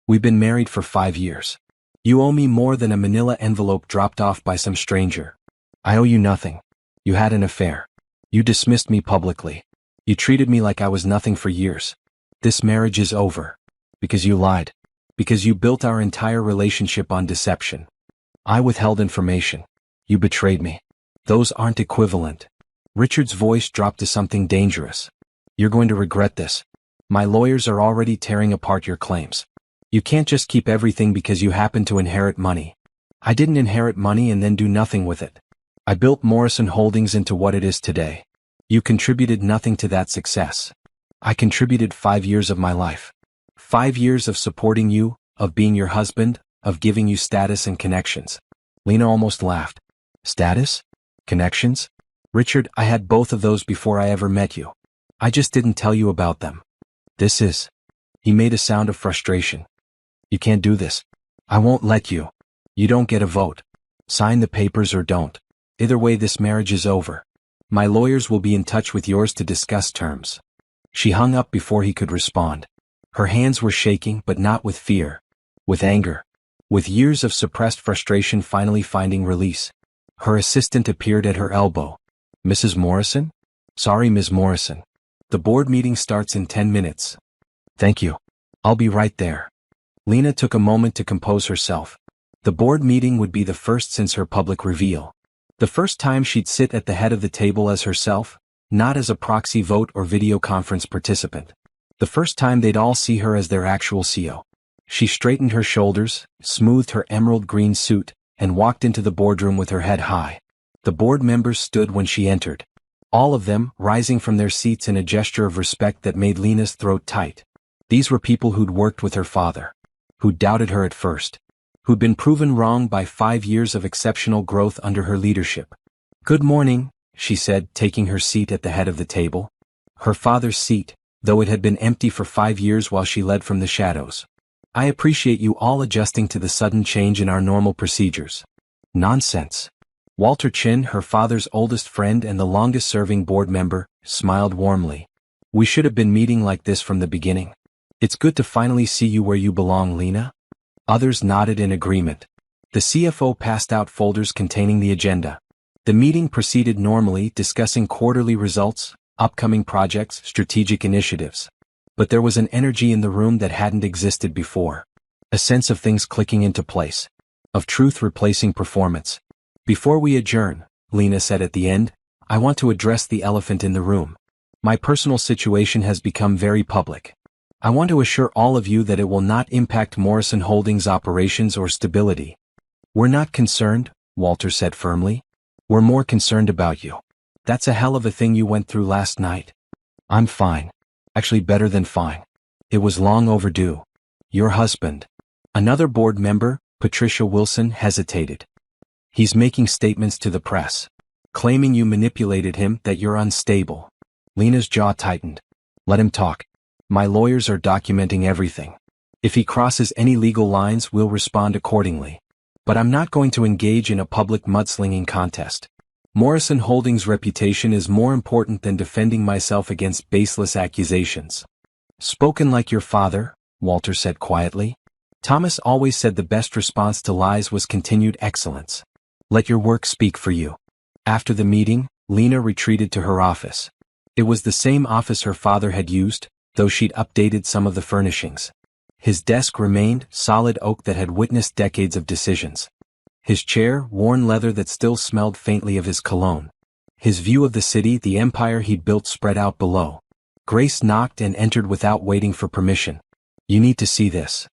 We've been married for 5 years. You owe me more than a manila envelope dropped off by some stranger. I owe you nothing. You had an affair. You dismissed me publicly. You treated me like I was nothing for years. This marriage is over. Because you lied. Because you built our entire relationship on deception. I withheld information. You betrayed me. Those aren't equivalent." Richard's voice dropped to something dangerous. "You're going to regret this. My lawyers are already tearing apart your claims. You can't just keep everything because you happen to inherit money. I didn't inherit money and then do nothing with it. I built Morrison Holdings into what it is today. You contributed nothing to that success. I contributed 5 years of my life. 5 years of supporting you, of being your husband, of giving you status and connections." Lena almost laughed. "Status? Connections? Richard, I had both of those before I ever met you. I just didn't tell you about them. This is..." He made a sound of frustration. "You can't do this. I won't let you. You don't get a vote. Sign the papers or don't. Either way, this marriage is over. My lawyers will be in touch with yours to discuss terms." She hung up before he could respond. Her hands were shaking, but not with fear. With anger. With years of suppressed frustration finally finding release. Her assistant appeared at her elbow. "Mrs. Morrison?" "Sorry, Ms. Morrison. The board meeting starts in 10 minutes. "Thank you. I'll be right there." Lena took a moment to compose herself. The board meeting would be the first since her public reveal. The first time she'd sit at the head of the table as herself, not as a proxy vote or video conference participant. The first time they'd all see her as their actual CEO. She straightened her shoulders, smoothed her emerald green suit, and walked into the boardroom with her head high. The board members stood when she entered. All of them, rising from their seats in a gesture of respect that made Lena's throat tight. These were people who'd worked with her father. Who'd doubted her at first. Who'd been proven wrong by 5 years of exceptional growth under her leadership. "Good morning," she said, taking her seat at the head of the table. Her father's seat, though it had been empty for 5 years while she led from the shadows. "I appreciate you all adjusting to the sudden change in our normal procedures." "Nonsense." Walter Chin, her father's oldest friend and the longest-serving board member, smiled warmly. "We should have been meeting like this from the beginning. It's good to finally see you where you belong, Lena." Others nodded in agreement. The CFO passed out folders containing the agenda. The meeting proceeded normally, discussing quarterly results, upcoming projects, strategic initiatives. But there was an energy in the room that hadn't existed before. A sense of things clicking into place. Of truth replacing performance. "Before we adjourn," Lena said at the end, "I want to address the elephant in the room. My personal situation has become very public. I want to assure all of you that it will not impact Morrison Holdings' operations or stability." "We're not concerned," Walter said firmly. "We're more concerned about you. That's a hell of a thing you went through last night." "I'm fine. Actually better than fine. It was long overdue. Your husband." Another board member, Patricia Wilson, hesitated. "He's making statements to the press. Claiming you manipulated him, that you're unstable." Lena's jaw tightened. "Let him talk. My lawyers are documenting everything. If he crosses any legal lines, we'll respond accordingly. But I'm not going to engage in a public mudslinging contest. Morrison Holdings' reputation is more important than defending myself against baseless accusations." "Spoken like your father," Walter said quietly. "Thomas always said the best response to lies was continued excellence. Let your work speak for you." After the meeting, Lena retreated to her office. It was the same office her father had used, though she'd updated some of the furnishings. His desk remained, solid oak that had witnessed decades of decisions. His chair, worn leather that still smelled faintly of his cologne. His view of the city, the empire he'd built, spread out below. Grace knocked and entered without waiting for permission. "You need to see this."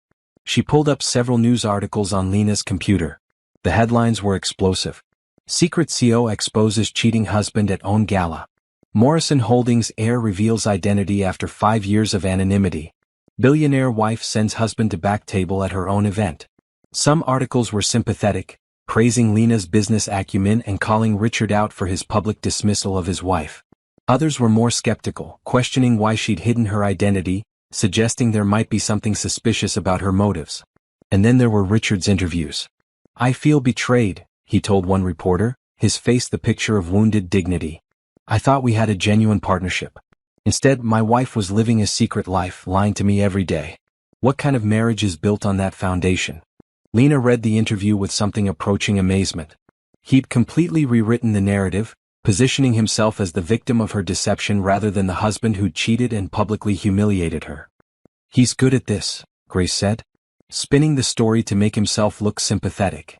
She pulled up several news articles on Lena's computer. The headlines were explosive. "Secret CEO exposes cheating husband at own gala." "Morrison Holdings heir reveals identity after 5 years of anonymity." "Billionaire wife sends husband to back table at her own event." Some articles were sympathetic, praising Lena's business acumen and calling Richard out for his public dismissal of his wife. Others were more skeptical, questioning why she'd hidden her identity, suggesting there might be something suspicious about her motives. And then there were Richard's interviews. "I feel betrayed," he told one reporter, his face the picture of wounded dignity. I thought we had a genuine partnership. Instead, my wife was living a secret life, lying to me every day. What kind of marriage is built on that foundation? Lena read the interview with something approaching amazement. He'd completely rewritten the narrative, positioning himself as the victim of her deception rather than the husband who'd cheated and publicly humiliated her. He's good at this, Grace said, spinning the story to make himself look sympathetic.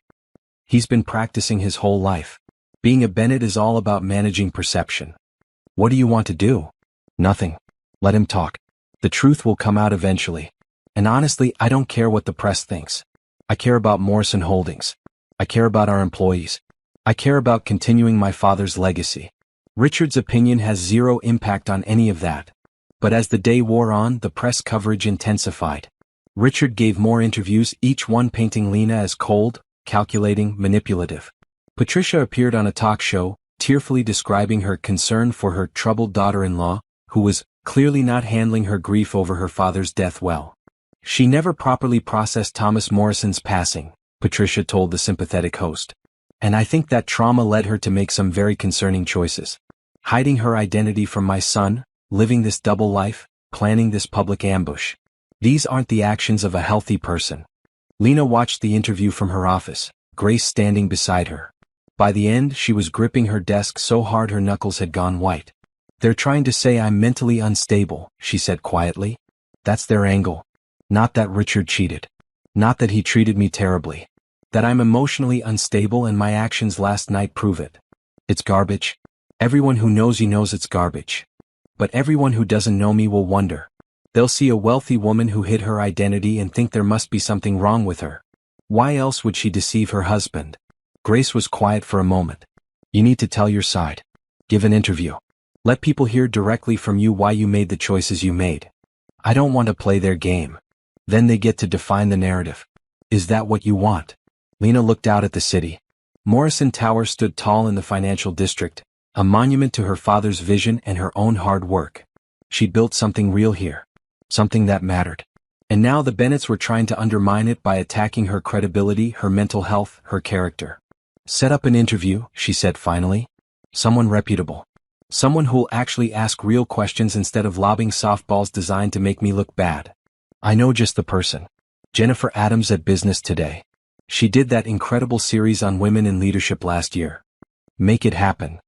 He's been practicing his whole life. Being a Bennett is all about managing perception. What do you want to do? Nothing. Let him talk. The truth will come out eventually. And honestly, I don't care what the press thinks. I care about Morrison Holdings. I care about our employees. I care about continuing my father's legacy. Richard's opinion has zero impact on any of that. But as the day wore on, the press coverage intensified. Richard gave more interviews, each one painting Lena as cold, calculating, manipulative. Patricia appeared on a talk show, tearfully describing her concern for her troubled daughter-in-law, who was clearly not handling her grief over her father's death well. She never properly processed Thomas Morrison's passing, Patricia told the sympathetic host. And I think that trauma led her to make some very concerning choices. Hiding her identity from my son, living this double life, planning this public ambush. These aren't the actions of a healthy person. Lena watched the interview from her office, Grace standing beside her. By the end, she was gripping her desk so hard her knuckles had gone white. They're trying to say I'm mentally unstable, she said quietly. That's their angle. Not that Richard cheated. Not that he treated me terribly. That I'm emotionally unstable and my actions last night prove it. It's garbage. Everyone who knows you knows it's garbage. But everyone who doesn't know me will wonder. They'll see a wealthy woman who hid her identity and think there must be something wrong with her. Why else would she deceive her husband? Grace was quiet for a moment. You need to tell your side. Give an interview. Let people hear directly from you why you made the choices you made. I don't want to play their game. Then they get to define the narrative. Is that what you want? Lena looked out at the city. Morrison Tower stood tall in the financial district, a monument to her father's vision and her own hard work. She'd built something real here. Something that mattered. And now the Bennetts were trying to undermine it by attacking her credibility, her mental health, her character. Set up an interview, she said finally. Someone reputable. Someone who'll actually ask real questions instead of lobbing softballs designed to make me look bad. I know just the person. Jennifer Adams at Business Today. She did that incredible series on women in leadership last year. Make it happen.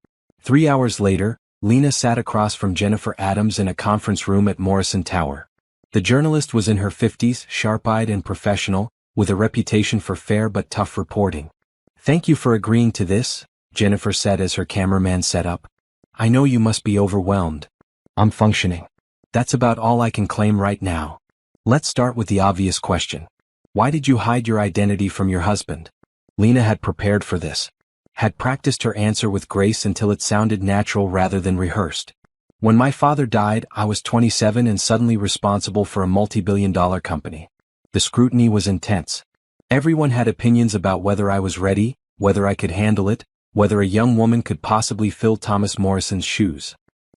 3 hours later, Lena sat across from Jennifer Adams in a conference room at Morrison Tower. The journalist was in her 50s, sharp-eyed and professional, with a reputation for fair but tough reporting. Thank you for agreeing to this, Jennifer said as her cameraman set up. I know you must be overwhelmed. I'm functioning. That's about all I can claim right now. Let's start with the obvious question. Why did you hide your identity from your husband? Lena had prepared for this. Had practiced her answer with grace until it sounded natural rather than rehearsed. When my father died, I was 27 and suddenly responsible for a multi-billion-dollar company. The scrutiny was intense. Everyone had opinions about whether I was ready, whether I could handle it, whether a young woman could possibly fill Thomas Morrison's shoes.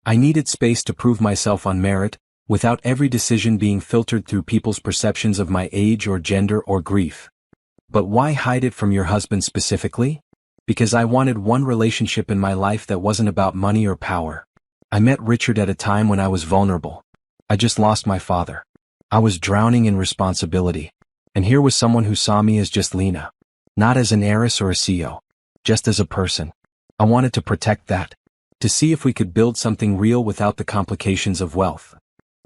I needed space to prove myself on merit, without every decision being filtered through people's perceptions of my age or gender or grief. But why hide it from your husband specifically? Because I wanted one relationship in my life that wasn't about money or power. I met Richard at a time when I was vulnerable. I just lost my father. I was drowning in responsibility. And here was someone who saw me as just Lena. Not as an heiress or a CEO. Just as a person. I wanted to protect that. To see if we could build something real without the complications of wealth.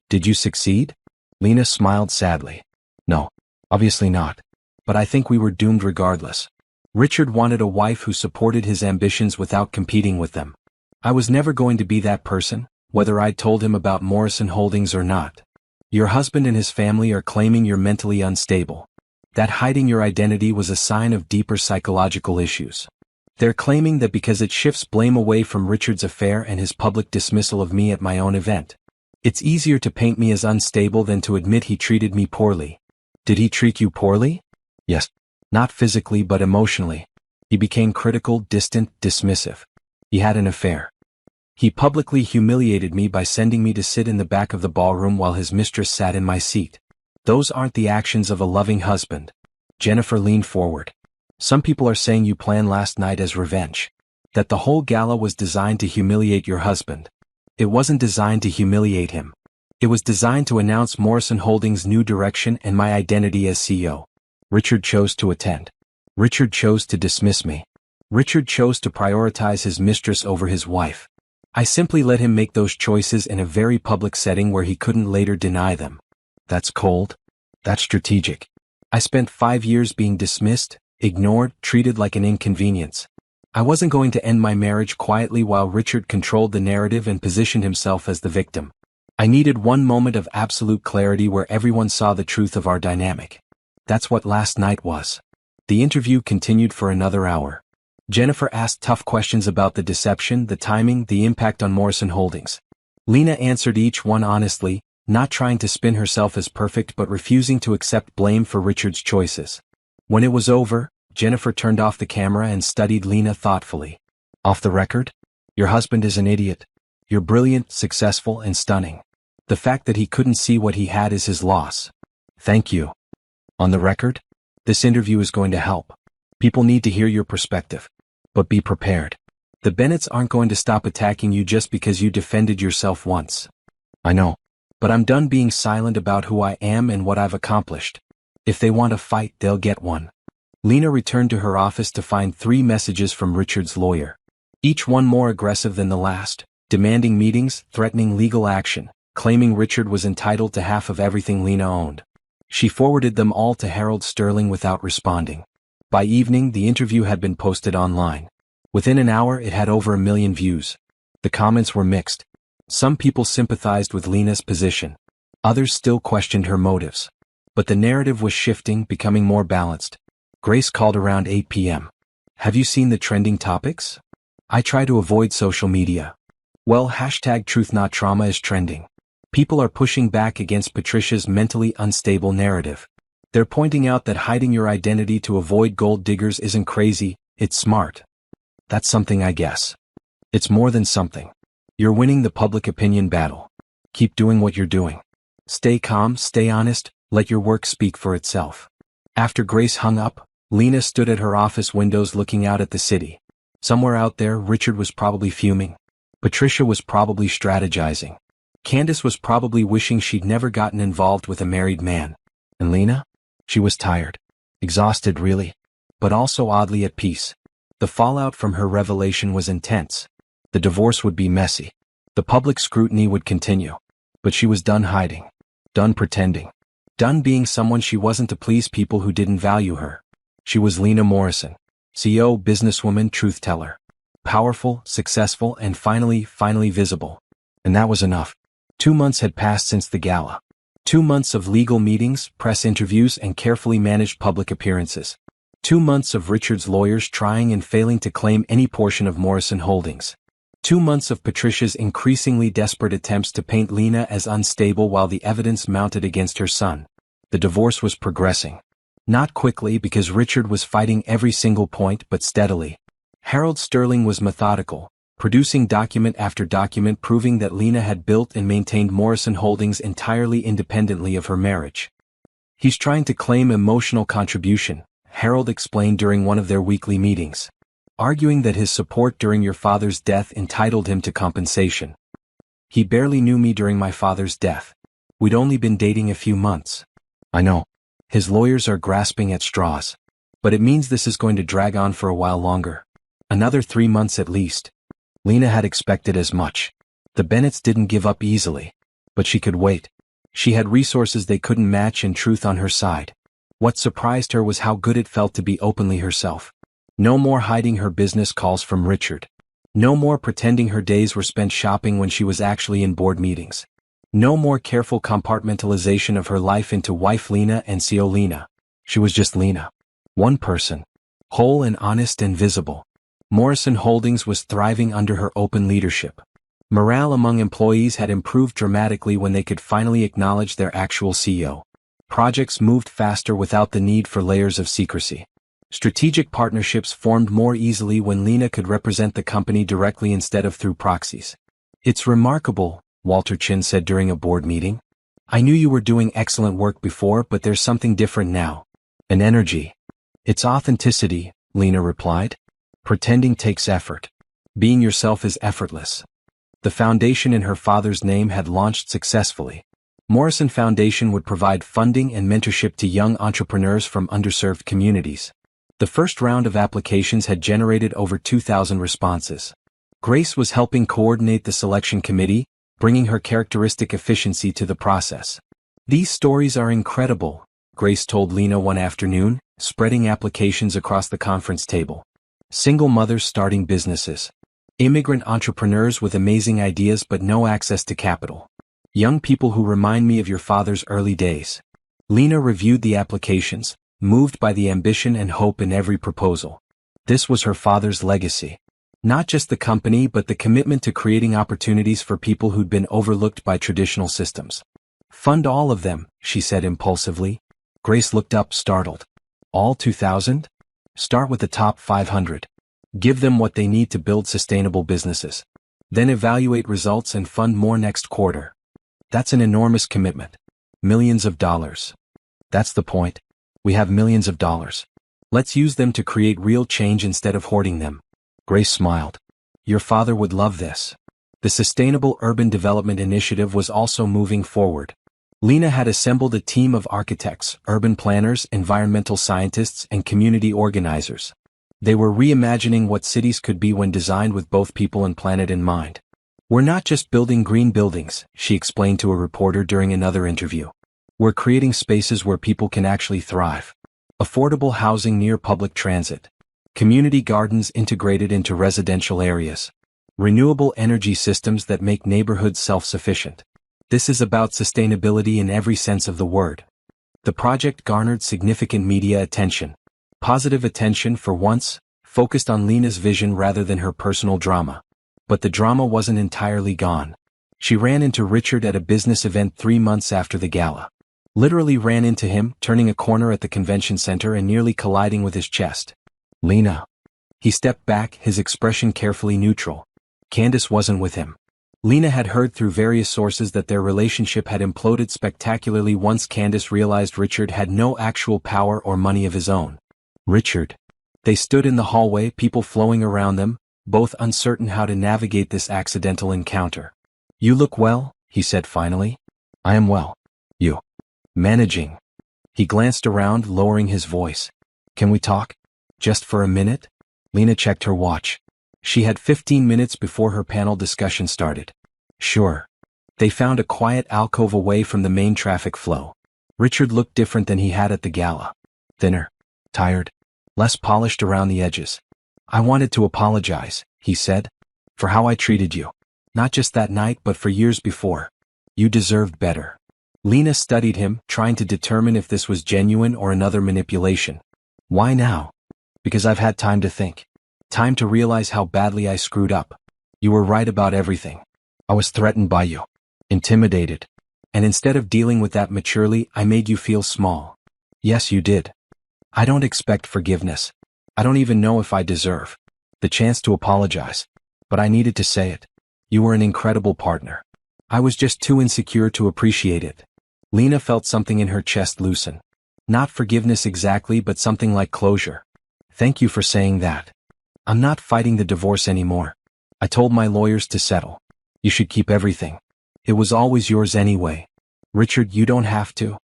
Did you succeed? Lena smiled sadly. No, obviously not. But I think we were doomed regardless. Richard wanted a wife who supported his ambitions without competing with them. I was never going to be that person, whether I'd told him about Morrison Holdings or not. Your husband and his family are claiming you're mentally unstable. That hiding your identity was a sign of deeper psychological issues. They're claiming that because it shifts blame away from Richard's affair and his public dismissal of me at my own event. It's easier to paint me as unstable than to admit he treated me poorly. Did he treat you poorly? Yes. Not physically but emotionally. He became critical, distant, dismissive. He had an affair. He publicly humiliated me by sending me to sit in the back of the ballroom while his mistress sat in my seat. Those aren't the actions of a loving husband. Jennifer leaned forward. Some people are saying you planned last night as revenge. That the whole gala was designed to humiliate your husband. It wasn't designed to humiliate him. It was designed to announce Morrison Holdings' new direction and my identity as CEO. Richard chose to attend. Richard chose to dismiss me. Richard chose to prioritize his mistress over his wife. I simply let him make those choices in a very public setting where he couldn't later deny them. That's cold. That's strategic. I spent 5 years being dismissed, ignored, treated like an inconvenience. I wasn't going to end my marriage quietly while Richard controlled the narrative and positioned himself as the victim. I needed one moment of absolute clarity where everyone saw the truth of our dynamic. That's what last night was. The interview continued for another hour. Jennifer asked tough questions about the deception, the timing, the impact on Morrison Holdings. Lena answered each one honestly, not trying to spin herself as perfect but refusing to accept blame for Richard's choices. When it was over, Jennifer turned off the camera and studied Lena thoughtfully. Off the record? Your husband is an idiot. You're brilliant, successful, and stunning. The fact that he couldn't see what he had is his loss. Thank you. On the record? This interview is going to help. People need to hear your perspective. But be prepared. The Bennetts aren't going to stop attacking you just because you defended yourself once. I know. But I'm done being silent about who I am and what I've accomplished. If they want a fight, they'll get one. Lena returned to her office to find 3 messages from Richard's lawyer. Each one more aggressive than the last, demanding meetings, threatening legal action, claiming Richard was entitled to half of everything Lena owned. She forwarded them all to Harold Sterling without responding. By evening, the interview had been posted online. Within an hour, it had over 1 million views. The comments were mixed. Some people sympathized with Lena's position. Others still questioned her motives. But the narrative was shifting, becoming more balanced. Grace called around 8 p.m. Have you seen the trending topics? I try to avoid social media. Well, #TruthNotTrauma is trending. People are pushing back against Patricia's mentally unstable narrative. They're pointing out that hiding your identity to avoid gold diggers isn't crazy, it's smart. That's something, I guess. It's more than something. You're winning the public opinion battle. Keep doing what you're doing. Stay calm, stay honest, let your work speak for itself. After Grace hung up, Lena stood at her office windows looking out at the city. Somewhere out there, Richard was probably fuming. Patricia was probably strategizing. Candace was probably wishing she'd never gotten involved with a married man. And Lena? She was tired. Exhausted, really. But also oddly at peace. The fallout from her revelation was intense. The divorce would be messy. The public scrutiny would continue. But she was done hiding. Done pretending. Done being someone she wasn't to please people who didn't value her. She was Lena Morrison. CEO, businesswoman, truth teller. Powerful, successful, and finally visible. And that was enough. 2 months had passed since the gala. 2 months of legal meetings, press interviews, and carefully managed public appearances. 2 months of Richard's lawyers trying and failing to claim any portion of Morrison Holdings. 2 months of Patricia's increasingly desperate attempts to paint Lena as unstable while the evidence mounted against her son. The divorce was progressing. Not quickly because Richard was fighting every single point, but steadily. Harold Sterling was methodical, producing document after document proving that Lena had built and maintained Morrison Holdings entirely independently of her marriage. He's trying to claim emotional contribution, Harold explained during one of their weekly meetings, arguing that his support during your father's death entitled him to compensation. He barely knew me during my father's death. We'd only been dating a few months. I know. His lawyers are grasping at straws. But it means this is going to drag on for a while longer. Another 3 months at least. Lena had expected as much. The Bennetts didn't give up easily. But she could wait. She had resources they couldn't match and truth on her side. What surprised her was how good it felt to be openly herself. No more hiding her business calls from Richard. No more pretending her days were spent shopping when she was actually in board meetings. No more careful compartmentalization of her life into wife Lena and CEO Lena. She was just Lena. One person. Whole and honest and visible. Morrison Holdings was thriving under her open leadership. Morale among employees had improved dramatically when they could finally acknowledge their actual CEO. Projects moved faster without the need for layers of secrecy. Strategic partnerships formed more easily when Lena could represent the company directly instead of through proxies. It's remarkable, Walter Chin said during a board meeting. I knew you were doing excellent work before, but there's something different now. An energy. It's authenticity, Lena replied. Pretending takes effort. Being yourself is effortless. The foundation in her father's name had launched successfully. Morrison Foundation would provide funding and mentorship to young entrepreneurs from underserved communities. The first round of applications had generated over 2,000 responses. Grace was helping coordinate the selection committee, bringing her characteristic efficiency to the process. These stories are incredible, Grace told Lena one afternoon, spreading applications across the conference table. Single mothers starting businesses. Immigrant entrepreneurs with amazing ideas but no access to capital. Young people who remind me of your father's early days. Lena reviewed the applications, moved by the ambition and hope in every proposal. This was her father's legacy. Not just the company but the commitment to creating opportunities for people who'd been overlooked by traditional systems. Fund all of them, she said impulsively. Grace looked up, startled. All 2,000? Start with the top 500. Give them what they need to build sustainable businesses. Then evaluate results and fund more next quarter. That's an enormous commitment. Millions of dollars. That's the point. We have millions of dollars. Let's use them to create real change instead of hoarding them. Grace smiled. Your father would love this. The Sustainable Urban Development Initiative was also moving forward. Lena had assembled a team of architects, urban planners, environmental scientists, and community organizers. They were reimagining what cities could be when designed with both people and planet in mind. We're not just building green buildings, she explained to a reporter during another interview. We're creating spaces where people can actually thrive. Affordable housing near public transit. Community gardens integrated into residential areas. Renewable energy systems that make neighborhoods self-sufficient. This is about sustainability in every sense of the word. The project garnered significant media attention. Positive attention for once, focused on Lena's vision rather than her personal drama. But the drama wasn't entirely gone. She ran into Richard at a business event 3 months after the gala. Literally ran into him, turning a corner at the convention center and nearly colliding with his chest. Lena. He stepped back, his expression carefully neutral. Candace wasn't with him. Lena had heard through various sources that their relationship had imploded spectacularly once Candace realized Richard had no actual power or money of his own. Richard. They stood in the hallway, people flowing around them, both uncertain how to navigate this accidental encounter. You look well, he said finally. I am well. You. Managing. He glanced around, lowering his voice. Can we talk? Just for a minute? Lena checked her watch. She had 15 minutes before her panel discussion started. Sure. They found a quiet alcove away from the main traffic flow. Richard looked different than he had at the gala. Thinner. Tired. Less polished around the edges. I wanted to apologize, he said, for how I treated you. Not just that night but for years before. You deserved better. Lena studied him, trying to determine if this was genuine or another manipulation. Why now? Because I've had time to think. Time to realize how badly I screwed up. You were right about everything. I was threatened by you. Intimidated. And instead of dealing with that maturely, I made you feel small. Yes, you did. I don't expect forgiveness. I don't even know if I deserve the chance to apologize. But I needed to say it. You were an incredible partner. I was just too insecure to appreciate it. Lena felt something in her chest loosen. Not forgiveness exactly, but something like closure. Thank you for saying that. I'm not fighting the divorce anymore. I told my lawyers to settle. You should keep everything. It was always yours anyway. Richard, you don't have to.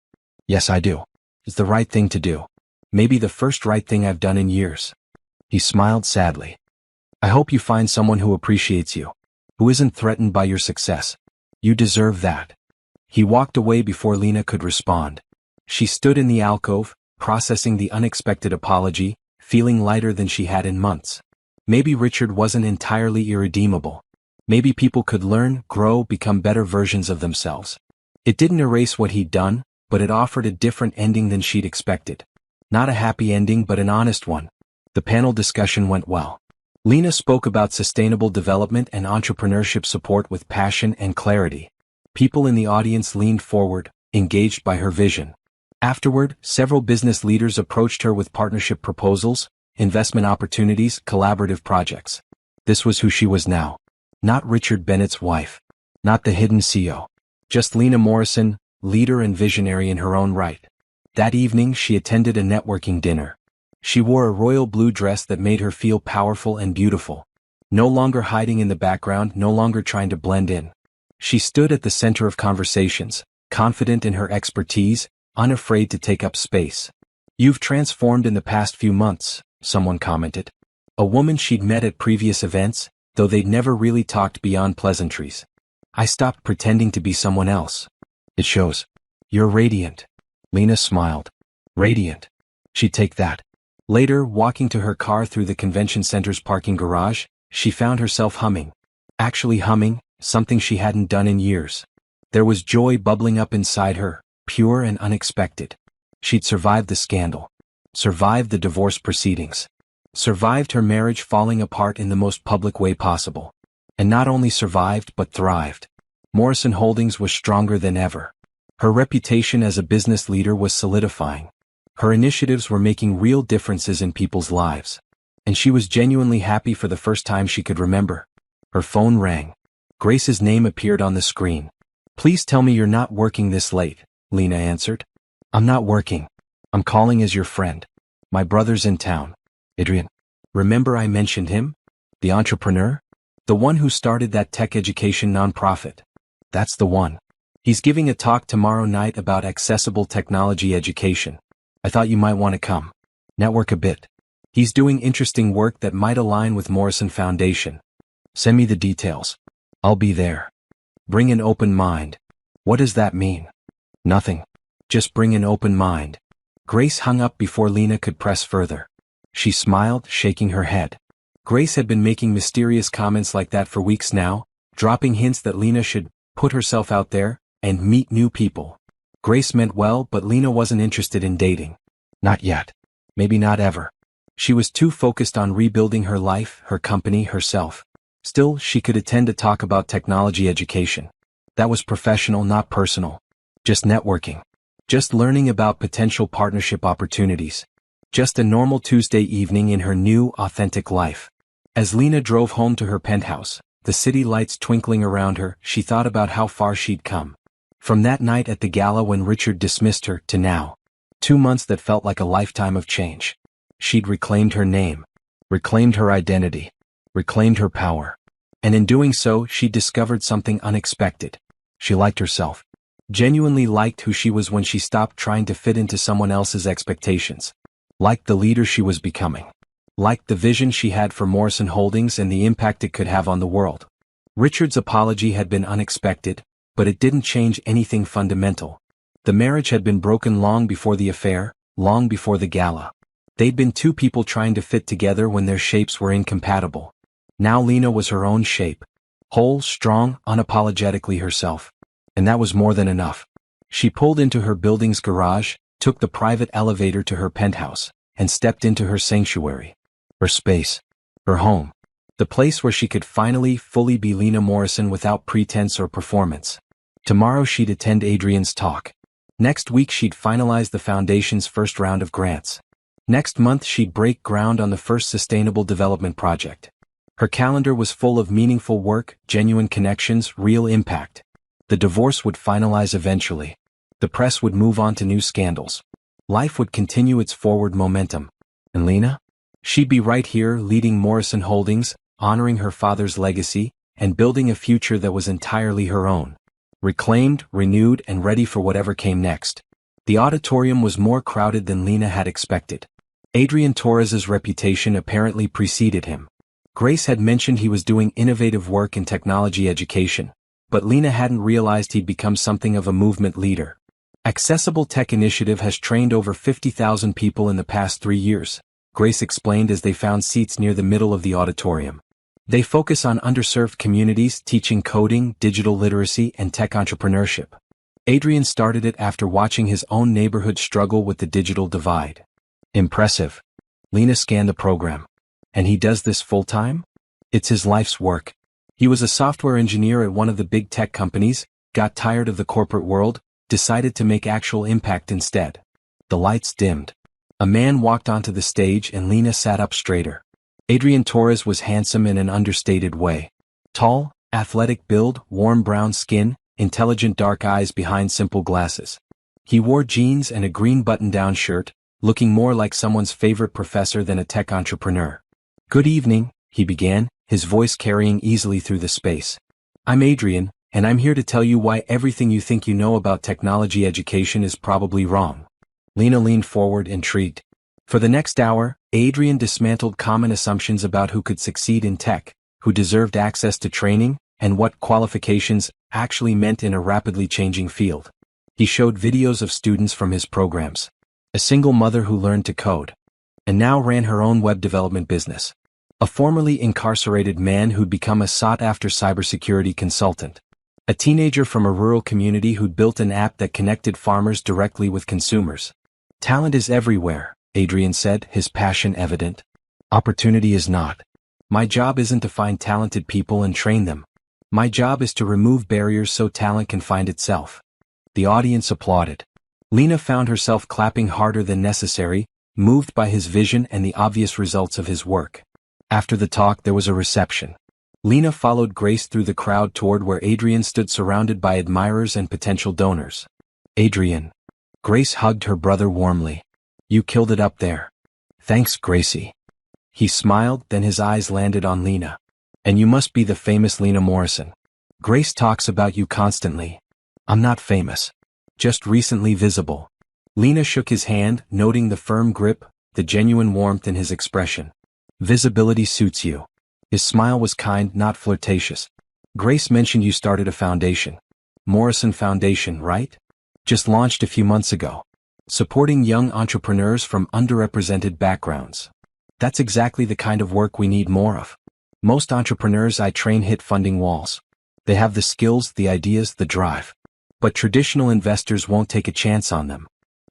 Yes, I do. It's the right thing to do. Maybe the first right thing I've done in years. He smiled sadly. I hope you find someone who appreciates you, who isn't threatened by your success. You deserve that. He walked away before Lena could respond. She stood in the alcove, processing the unexpected apology, feeling lighter than she had in months. Maybe Richard wasn't entirely irredeemable. Maybe people could learn, grow, become better versions of themselves. It didn't erase what he'd done, but it offered a different ending than she'd expected. Not a happy ending, but an honest one. The panel discussion went well. Lena spoke about sustainable development and entrepreneurship support with passion and clarity. People in the audience leaned forward, engaged by her vision. Afterward, several business leaders approached her with partnership proposals, investment opportunities, collaborative projects. This was who she was now. Not Richard Bennett's wife. Not the hidden CEO. Just Lena Morrison, leader and visionary in her own right. That evening she attended a networking dinner. She wore a royal blue dress that made her feel powerful and beautiful. No longer hiding in the background, no longer trying to blend in. She stood at the center of conversations, confident in her expertise, unafraid to take up space. "You've transformed in the past few months," someone commented. A woman she'd met at previous events, though they'd never really talked beyond pleasantries. "I stopped pretending to be someone else. It shows. You're radiant." Lena smiled. Radiant. She'd take that. Later, walking to her car through the convention center's parking garage, she found herself humming. Actually humming, something she hadn't done in years. There was joy bubbling up inside her, pure and unexpected. She'd survived the scandal. Survived the divorce proceedings. Survived her marriage falling apart in the most public way possible. And not only survived but thrived. Morrison Holdings was stronger than ever. Her reputation as a business leader was solidifying. Her initiatives were making real differences in people's lives. And she was genuinely happy for the first time she could remember. Her phone rang. Grace's name appeared on the screen. "Please tell me you're not working this late," Lena answered. "I'm not working. I'm calling as your friend. My brother's in town." "Adrian. Remember I mentioned him? The entrepreneur? The one who started that tech education nonprofit. That's the one. He's giving a talk tomorrow night about accessible technology education. I thought you might want to come. Network a bit. He's doing interesting work that might align with Morrison Foundation. Send me the details. I'll be there. Bring an open mind." "What does that mean?" "Nothing. Just bring an open mind." Grace hung up before Lena could press further. She smiled, shaking her head. Grace had been making mysterious comments like that for weeks now, dropping hints that Lena should put herself out there and meet new people. Grace meant well, but Lena wasn't interested in dating. Not yet. Maybe not ever. She was too focused on rebuilding her life, her company, herself. Still, she could attend a talk about technology education. That was professional, not personal. Just networking. Just learning about potential partnership opportunities. Just a normal Tuesday evening in her new, authentic life. As Lena drove home to her penthouse, the city lights twinkling around her, she thought about how far she'd come. From that night at the gala when Richard dismissed her to now. 2 months that felt like a lifetime of change. She'd reclaimed her name. Reclaimed her identity. Reclaimed her power. And in doing so, she discovered something unexpected. She liked herself. Genuinely liked who she was when she stopped trying to fit into someone else's expectations. Liked the leader she was becoming. Liked the vision she had for Morrison Holdings and the impact it could have on the world. Richard's apology had been unexpected, but it didn't change anything fundamental. The marriage had been broken long before the affair, long before the gala. They'd been two people trying to fit together when their shapes were incompatible. Now Lena was her own shape. Whole, strong, unapologetically herself. And that was more than enough. She pulled into her building's garage, took the private elevator to her penthouse, and stepped into her sanctuary. Her space. Her home. The place where she could finally, fully be Lena Morrison without pretense or performance. Tomorrow she'd attend Adrian's talk. Next week she'd finalize the foundation's first round of grants. Next month she'd break ground on the first sustainable development project. Her calendar was full of meaningful work, genuine connections, real impact. The divorce would finalize eventually. The press would move on to new scandals. Life would continue its forward momentum. And Lena? She'd be right here, leading Morrison Holdings, honoring her father's legacy, and building a future that was entirely her own. Reclaimed, renewed, and ready for whatever came next. The auditorium was more crowded than Lena had expected. Adrian Torres's reputation apparently preceded him. Grace had mentioned he was doing innovative work in technology education, but Lena hadn't realized he'd become something of a movement leader. Accessible Tech Initiative has trained over 50,000 people in the past 3 years, Grace explained as they found seats near the middle of the auditorium. They focus on underserved communities, teaching coding, digital literacy, and tech entrepreneurship. Adrian started it after watching his own neighborhood struggle with the digital divide. Impressive. Lena scanned the program. And he does this full-time? It's his life's work. He was a software engineer at one of the big tech companies, got tired of the corporate world, decided to make actual impact instead. The lights dimmed. A man walked onto the stage and Lena sat up straighter. Adrian Torres was handsome in an understated way. Tall, athletic build, warm brown skin, intelligent dark eyes behind simple glasses. He wore jeans and a green button-down shirt, looking more like someone's favorite professor than a tech entrepreneur. "Good evening," he began, his voice carrying easily through the space. "I'm Adrian, and I'm here to tell you why everything you think you know about technology education is probably wrong." Lena leaned forward, intrigued. For the next hour, Adrian dismantled common assumptions about who could succeed in tech, who deserved access to training, and what qualifications actually meant in a rapidly changing field. He showed videos of students from his programs. A single mother who learned to code, and now ran her own web development business. A formerly incarcerated man who'd become a sought-after cybersecurity consultant. A teenager from a rural community who'd built an app that connected farmers directly with consumers. "Talent is everywhere," Adrian said, his passion evident. "Opportunity is not. My job isn't to find talented people and train them. My job is to remove barriers so talent can find itself." The audience applauded. Lena found herself clapping harder than necessary, moved by his vision and the obvious results of his work. After the talk, there was a reception. Lena followed Grace through the crowd toward where Adrian stood, surrounded by admirers and potential donors. "Adrian." Grace hugged her brother warmly. "You killed it up there." "Thanks, Gracie." He smiled, then his eyes landed on Lena. "And you must be the famous Lena Morrison. Grace talks about you constantly." "I'm not famous. Just recently visible." Lena shook his hand, noting the firm grip, the genuine warmth in his expression. "Visibility suits you." His smile was kind, not flirtatious. "Grace mentioned you started a foundation. Morrison Foundation, right? Just launched a few months ago. Supporting young entrepreneurs from underrepresented backgrounds. That's exactly the kind of work we need more of. Most entrepreneurs I train hit funding walls. They have the skills, the ideas, the drive. But traditional investors won't take a chance on them.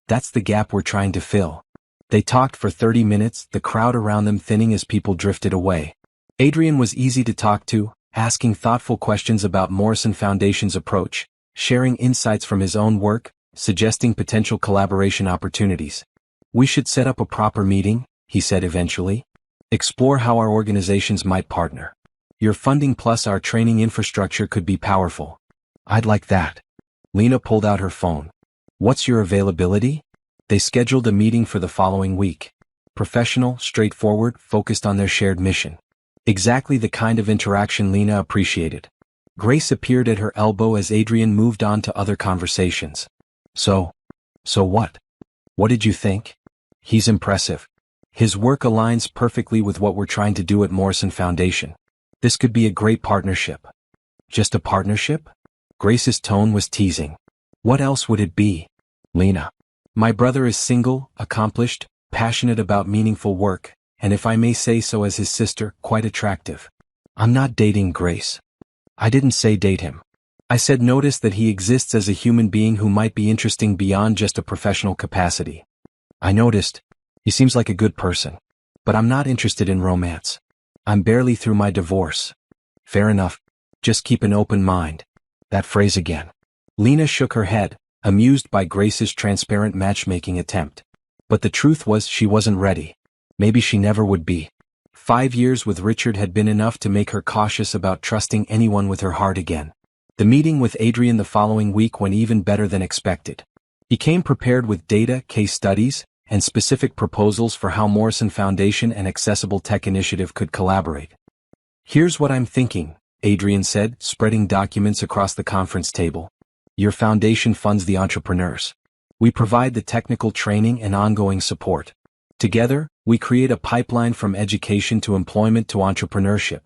That's the gap we're trying to fill." They talked for 30 minutes, the crowd around them thinning as people drifted away. Adrian was easy to talk to, asking thoughtful questions about Morrison Foundation's approach, sharing insights from his own work, suggesting potential collaboration opportunities. "We should set up a proper meeting," he said eventually. "Explore how our organizations might partner. Your funding plus our training infrastructure could be powerful." "I'd like that." Lena pulled out her phone. "What's your availability?" They scheduled a meeting for the following week. Professional, straightforward, focused on their shared mission. Exactly the kind of interaction Lena appreciated. Grace appeared at her elbow as Adrian moved on to other conversations. So what? What did you think?" "He's impressive. His work aligns perfectly with what we're trying to do at Morrison Foundation. This could be a great partnership." "Just a partnership?" Grace's tone was teasing. "What else would it be?" "Lena. My brother is single, accomplished, passionate about meaningful work, and if I may say so as his sister, quite attractive." "I'm not dating Grace." "I didn't say date him. I said notice that he exists as a human being who might be interesting beyond just a professional capacity. I noticed. He seems like a good person. But I'm not interested in romance. I'm barely through my divorce." "Fair enough. Just keep an open mind." That phrase again. Lena shook her head, amused by Grace's transparent matchmaking attempt. But the truth was she wasn't ready. Maybe she never would be. 5 years with Richard had been enough to make her cautious about trusting anyone with her heart again. The meeting with Adrian the following week went even better than expected. He came prepared with data, case studies, and specific proposals for how Morrison Foundation and Accessible Tech Initiative could collaborate. "Here's what I'm thinking," Adrian said, spreading documents across the conference table. "Your foundation funds the entrepreneurs. We provide the technical training and ongoing support. Together, we create a pipeline from education to employment to entrepreneurship."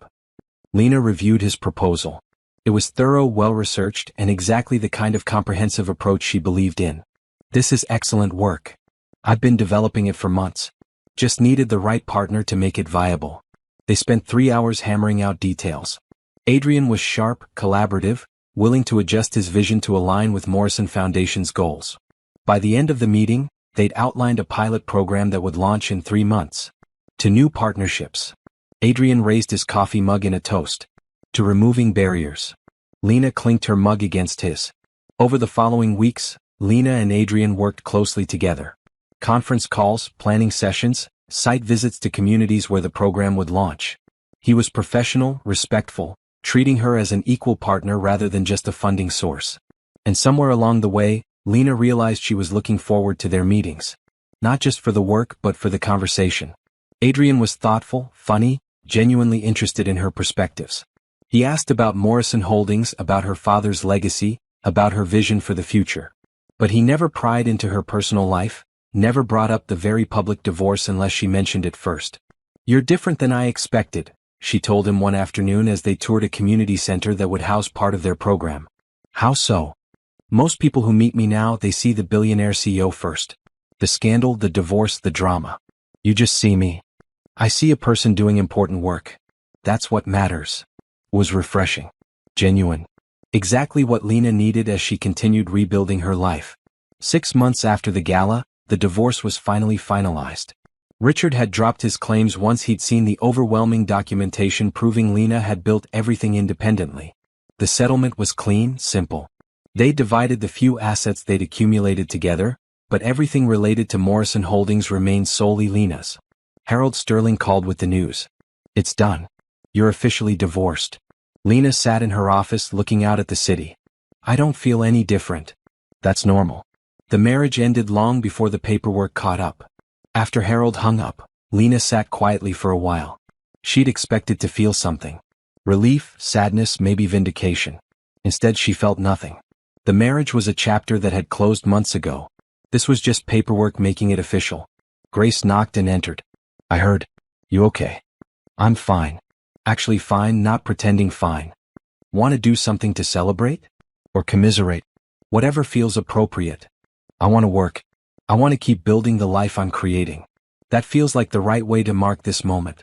Lena reviewed his proposal. It was thorough, well-researched, and exactly the kind of comprehensive approach she believed in. "This is excellent work. I've been developing it for months. Just needed the right partner to make it viable." They spent 3 hours hammering out details. Adrian was sharp, collaborative, willing to adjust his vision to align with Morrison Foundation's goals. By the end of the meeting, they'd outlined a pilot program that would launch in 3 months. To new partnerships. Adrian raised his coffee mug in a toast. To removing barriers. Lena clinked her mug against his. Over the following weeks, Lena and Adrian worked closely together. Conference calls, planning sessions, site visits to communities where the program would launch. He was professional, respectful, treating her as an equal partner rather than just a funding source. And somewhere along the way, Lena realized she was looking forward to their meetings. Not just for the work but for the conversation. Adrian was thoughtful, funny, genuinely interested in her perspectives. He asked about Morrison Holdings, about her father's legacy, about her vision for the future. But he never pried into her personal life, never brought up the very public divorce unless she mentioned it first. "You're different than I expected," she told him one afternoon as they toured a community center that would house part of their program. "How so?" "Most people who meet me now, they see the billionaire CEO first. The scandal, the divorce, the drama. You just see me. I see a person doing important work. That's what matters." It was refreshing. Genuine. Exactly what Lena needed as she continued rebuilding her life. 6 months after the gala, the divorce was finally finalized. Richard had dropped his claims once he'd seen the overwhelming documentation proving Lena had built everything independently. The settlement was clean, simple. They divided the few assets they'd accumulated together, but everything related to Morrison Holdings remained solely Lena's. Harold Sterling called with the news. "It's done. You're officially divorced." Lena sat in her office looking out at the city. "I don't feel any different." "That's normal." The marriage ended long before the paperwork caught up. After Harold hung up, Lena sat quietly for a while. She'd expected to feel something. Relief, sadness, maybe vindication. Instead she felt nothing. The marriage was a chapter that had closed months ago. This was just paperwork making it official. Grace knocked and entered. "I heard. You okay?" "I'm fine. Actually fine, not pretending fine." "Want to do something to celebrate? Or commiserate? Whatever feels appropriate." "I want to work. I want to keep building the life I'm creating. That feels like the right way to mark this moment."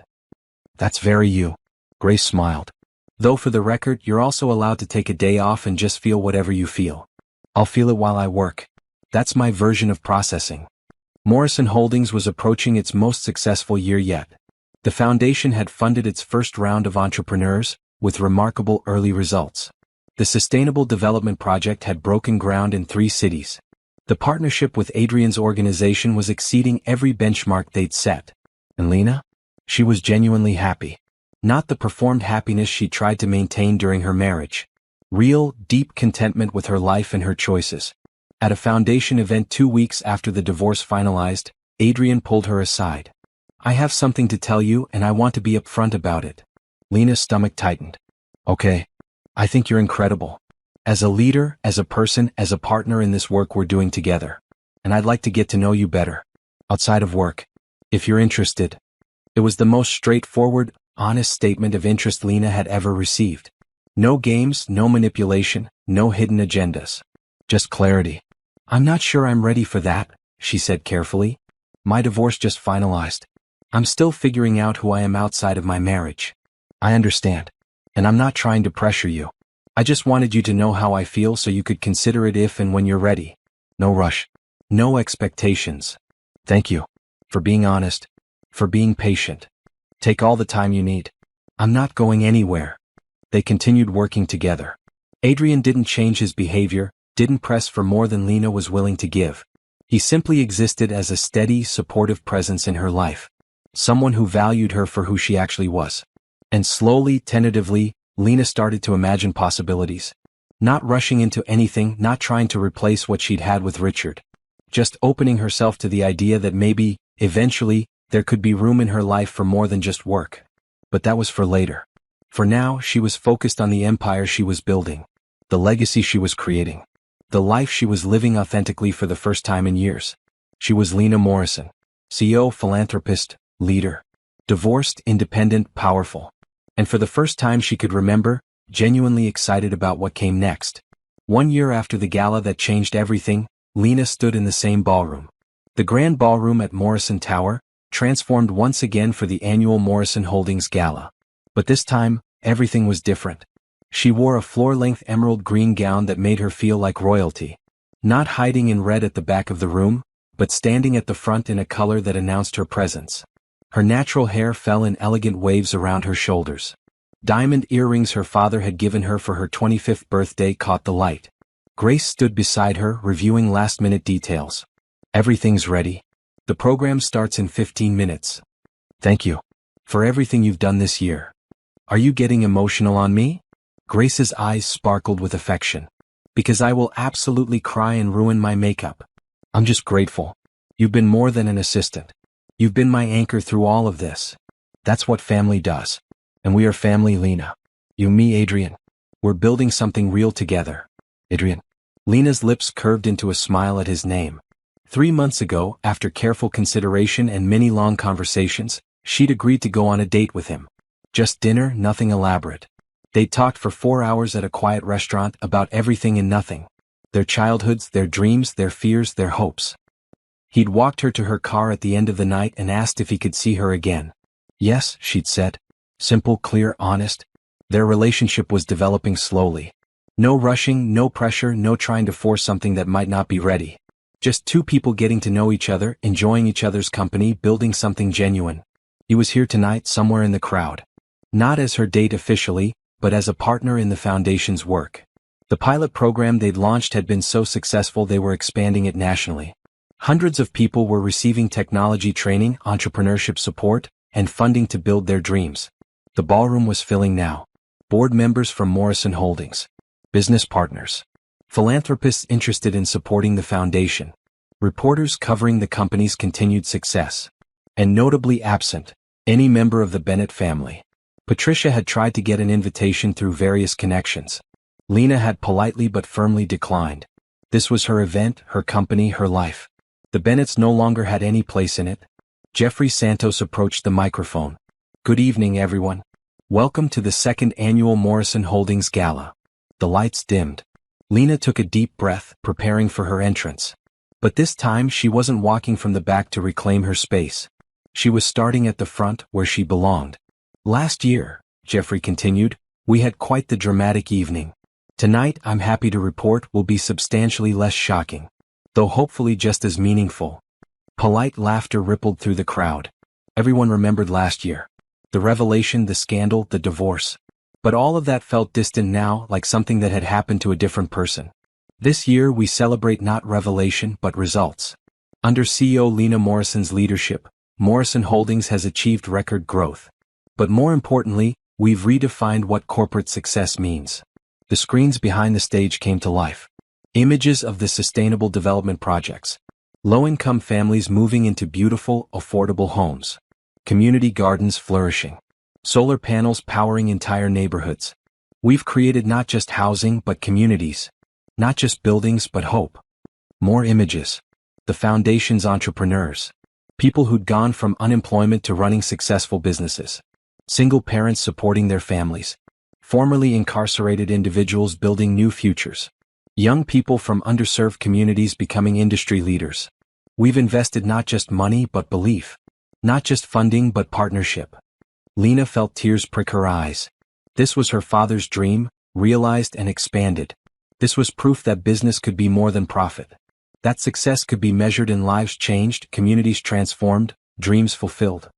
"That's very you." Grace smiled. "Though for the record, you're also allowed to take a day off and just feel whatever you feel." "I'll feel it while I work. That's my version of processing." Morrison Holdings was approaching its most successful year yet. The foundation had funded its first round of entrepreneurs, with remarkable early results. The Sustainable Development Project had broken ground in 3 cities. The partnership with Adrian's organization was exceeding every benchmark they'd set. And Lena? She was genuinely happy. Not the performed happiness she tried to maintain during her marriage. Real, deep contentment with her life and her choices. At a foundation event 2 weeks after the divorce finalized, Adrian pulled her aside. "I have something to tell you and I want to be upfront about it." Lena's stomach tightened. "Okay. I think you're incredible. As a leader, as a person, as a partner in this work we're doing together. And I'd like to get to know you better. Outside of work. If you're interested." It was the most straightforward, honest statement of interest Lena had ever received. No games, no manipulation, no hidden agendas. Just clarity. "I'm not sure I'm ready for that," she said carefully. "My divorce just finalized. I'm still figuring out who I am outside of my marriage." "I understand. And I'm not trying to pressure you. I just wanted you to know how I feel so you could consider it if and when you're ready. No rush. No expectations. Thank you. For being honest. For being patient. Take all the time you need. I'm not going anywhere." They continued working together. Adrian didn't change his behavior, didn't press for more than Lena was willing to give. He simply existed as a steady, supportive presence in her life. Someone who valued her for who she actually was. And slowly, tentatively, Lena started to imagine possibilities. Not rushing into anything, not trying to replace what she'd had with Richard. Just opening herself to the idea that maybe, eventually, there could be room in her life for more than just work. But that was for later. For now, she was focused on the empire she was building. The legacy she was creating. The life she was living authentically for the first time in years. She was Lena Morrison. CEO, philanthropist, leader. Divorced, independent, powerful. And for the first time she could remember, genuinely excited about what came next. 1 year after the gala that changed everything, Lena stood in the same ballroom. The grand ballroom at Morrison Tower, transformed once again for the annual Morrison Holdings Gala. But this time, everything was different. She wore a floor-length emerald green gown that made her feel like royalty. Not hiding in red at the back of the room, but standing at the front in a color that announced her presence. Her natural hair fell in elegant waves around her shoulders. Diamond earrings her father had given her for her 25th birthday caught the light. Grace stood beside her, reviewing last-minute details. "Everything's ready. The program starts in 15 minutes. Thank you. For everything you've done this year. Are you getting emotional on me?" Grace's eyes sparkled with affection. "Because I will absolutely cry and ruin my makeup. I'm just grateful. You've been more than an assistant. You've been my anchor through all of this. That's what family does. And we are family, Lena. You, me, Adrian. We're building something real together. Adrian. Lena's lips curved into a smile at his name. 3 months ago, after careful consideration and many long conversations, she'd agreed to go on a date with him. Just dinner, nothing elaborate. They talked for 4 hours at a quiet restaurant about everything and nothing. Their childhoods, their dreams, their fears, their hopes. He'd walked her to her car at the end of the night and asked if he could see her again. Yes, she'd said. Simple, clear, honest. Their relationship was developing slowly. No rushing, no pressure, no trying to force something that might not be ready. Just two people getting to know each other, enjoying each other's company, building something genuine. He was here tonight, somewhere in the crowd. Not as her date officially, but as a partner in the foundation's work. The pilot program they'd launched had been so successful they were expanding it nationally. Hundreds of people were receiving technology training, entrepreneurship support, and funding to build their dreams. The ballroom was filling now. Board members from Morrison Holdings. Business partners. Philanthropists interested in supporting the foundation. Reporters covering the company's continued success. And notably absent, any member of the Bennett family. Patricia had tried to get an invitation through various connections. Lena had politely but firmly declined. This was her event, her company, her life. The Bennetts no longer had any place in it. Jeffrey Santos approached the microphone. Good evening, everyone. Welcome to the second annual Morrison Holdings Gala. The lights dimmed. Lena took a deep breath, preparing for her entrance. But this time she wasn't walking from the back to reclaim her space. She was starting at the front, where she belonged. Last year, Jeffrey continued, we had quite the dramatic evening. Tonight, I'm happy to report, will be substantially less shocking. Though hopefully just as meaningful. Polite laughter rippled through the crowd. Everyone remembered last year. The revelation, the scandal, the divorce. But all of that felt distant now, like something that had happened to a different person. This year we celebrate not revelation but results. Under CEO Lena Morrison's leadership, Morrison Holdings has achieved record growth. But more importantly, we've redefined what corporate success means. The screens behind the stage came to life. Images of the sustainable development projects. Low-income families moving into beautiful, affordable homes. Community gardens flourishing. Solar panels powering entire neighborhoods. We've created not just housing but communities. Not just buildings but hope. More images. The foundation's entrepreneurs. People who'd gone from unemployment to running successful businesses. Single parents supporting their families. Formerly incarcerated individuals building new futures. Young people from underserved communities becoming industry leaders. We've invested not just money but belief. Not just funding but partnership. Lena felt tears prick her eyes. This was her father's dream, realized and expanded. This was proof that business could be more than profit. That success could be measured in lives changed, communities transformed, dreams fulfilled.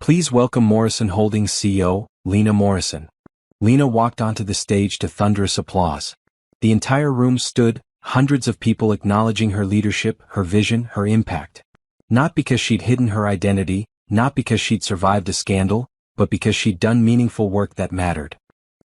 Please welcome Morrison Holdings CEO, Lena Morrison. Lena walked onto the stage to thunderous applause. The entire room stood, hundreds of people acknowledging her leadership, her vision, her impact. Not because she'd hidden her identity, not because she'd survived a scandal, but because she'd done meaningful work that mattered.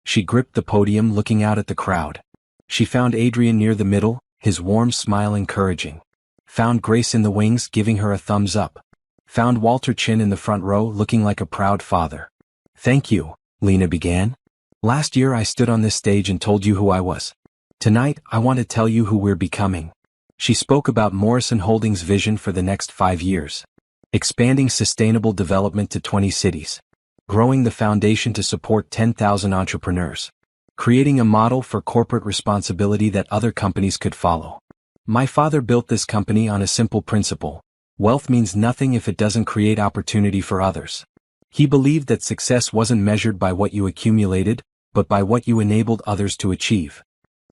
She gripped the podium looking out at the crowd. She found Adrian near the middle, his warm smile encouraging. Found Grace in the wings giving her a thumbs up. Found Walter Chin in the front row looking like a proud father. Thank you, Lena began. Last year I stood on this stage and told you who I was. Tonight I want to tell you who we're becoming. She spoke about Morrison Holdings' vision for the next 5 years. Expanding sustainable development to 20 cities. Growing the foundation to support 10,000 entrepreneurs. Creating a model for corporate responsibility that other companies could follow. My father built this company on a simple principle. Wealth means nothing if it doesn't create opportunity for others. He believed that success wasn't measured by what you accumulated, but by what you enabled others to achieve.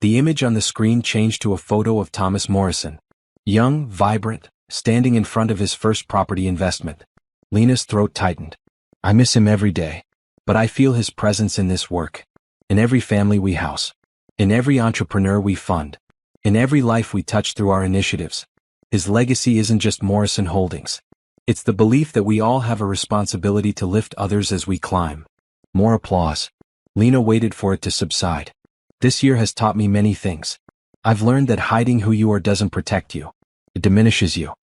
The image on the screen changed to a photo of Thomas Morrison. Young, vibrant, standing in front of his first property investment. Lena's throat tightened. I miss him every day. But I feel his presence in this work. In every family we house. In every entrepreneur we fund. In every life we touch through our initiatives. His legacy isn't just Morrison Holdings. It's the belief that we all have a responsibility to lift others as we climb. More applause. Lena waited for it to subside. This year has taught me many things. I've learned that hiding who you are doesn't protect you. It diminishes you.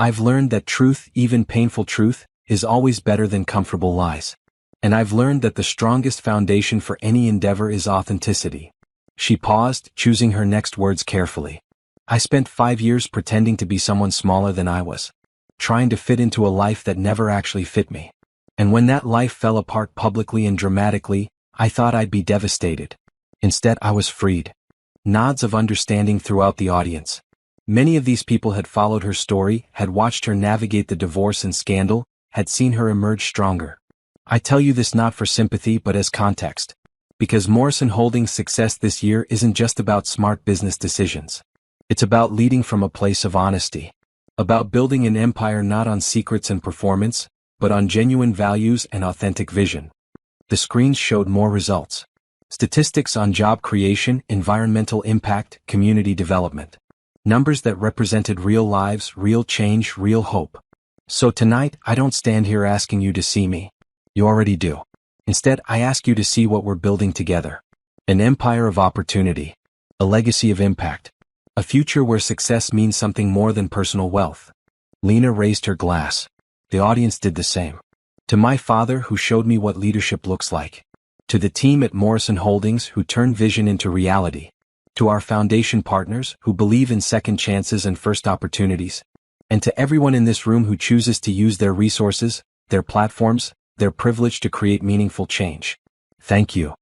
I've learned that truth, even painful truth, is always better than comfortable lies. And I've learned that the strongest foundation for any endeavor is authenticity. She paused, choosing her next words carefully. I spent 5 years pretending to be someone smaller than I was, trying to fit into a life that never actually fit me. And when that life fell apart publicly and dramatically, I thought I'd be devastated. Instead, I was freed. Nods of understanding throughout the audience. Many of these people had followed her story, had watched her navigate the divorce and scandal, had seen her emerge stronger. I tell you this not for sympathy but as context. Because Morrison Holdings' success this year isn't just about smart business decisions. It's about leading from a place of honesty. About building an empire not on secrets and performance, but on genuine values and authentic vision. The screens showed more results. Statistics on job creation, environmental impact, community development. Numbers that represented real lives, real change, real hope. So tonight, I don't stand here asking you to see me. You already do. Instead, I ask you to see what we're building together. An empire of opportunity. A legacy of impact. A future where success means something more than personal wealth. Lena raised her glass. The audience did the same. To my father who showed me what leadership looks like. To the team at Morrison Holdings who turned vision into reality. To our foundation partners who believe in second chances and first opportunities. And to everyone in this room who chooses to use their resources, their platforms, their privilege to create meaningful change. Thank you.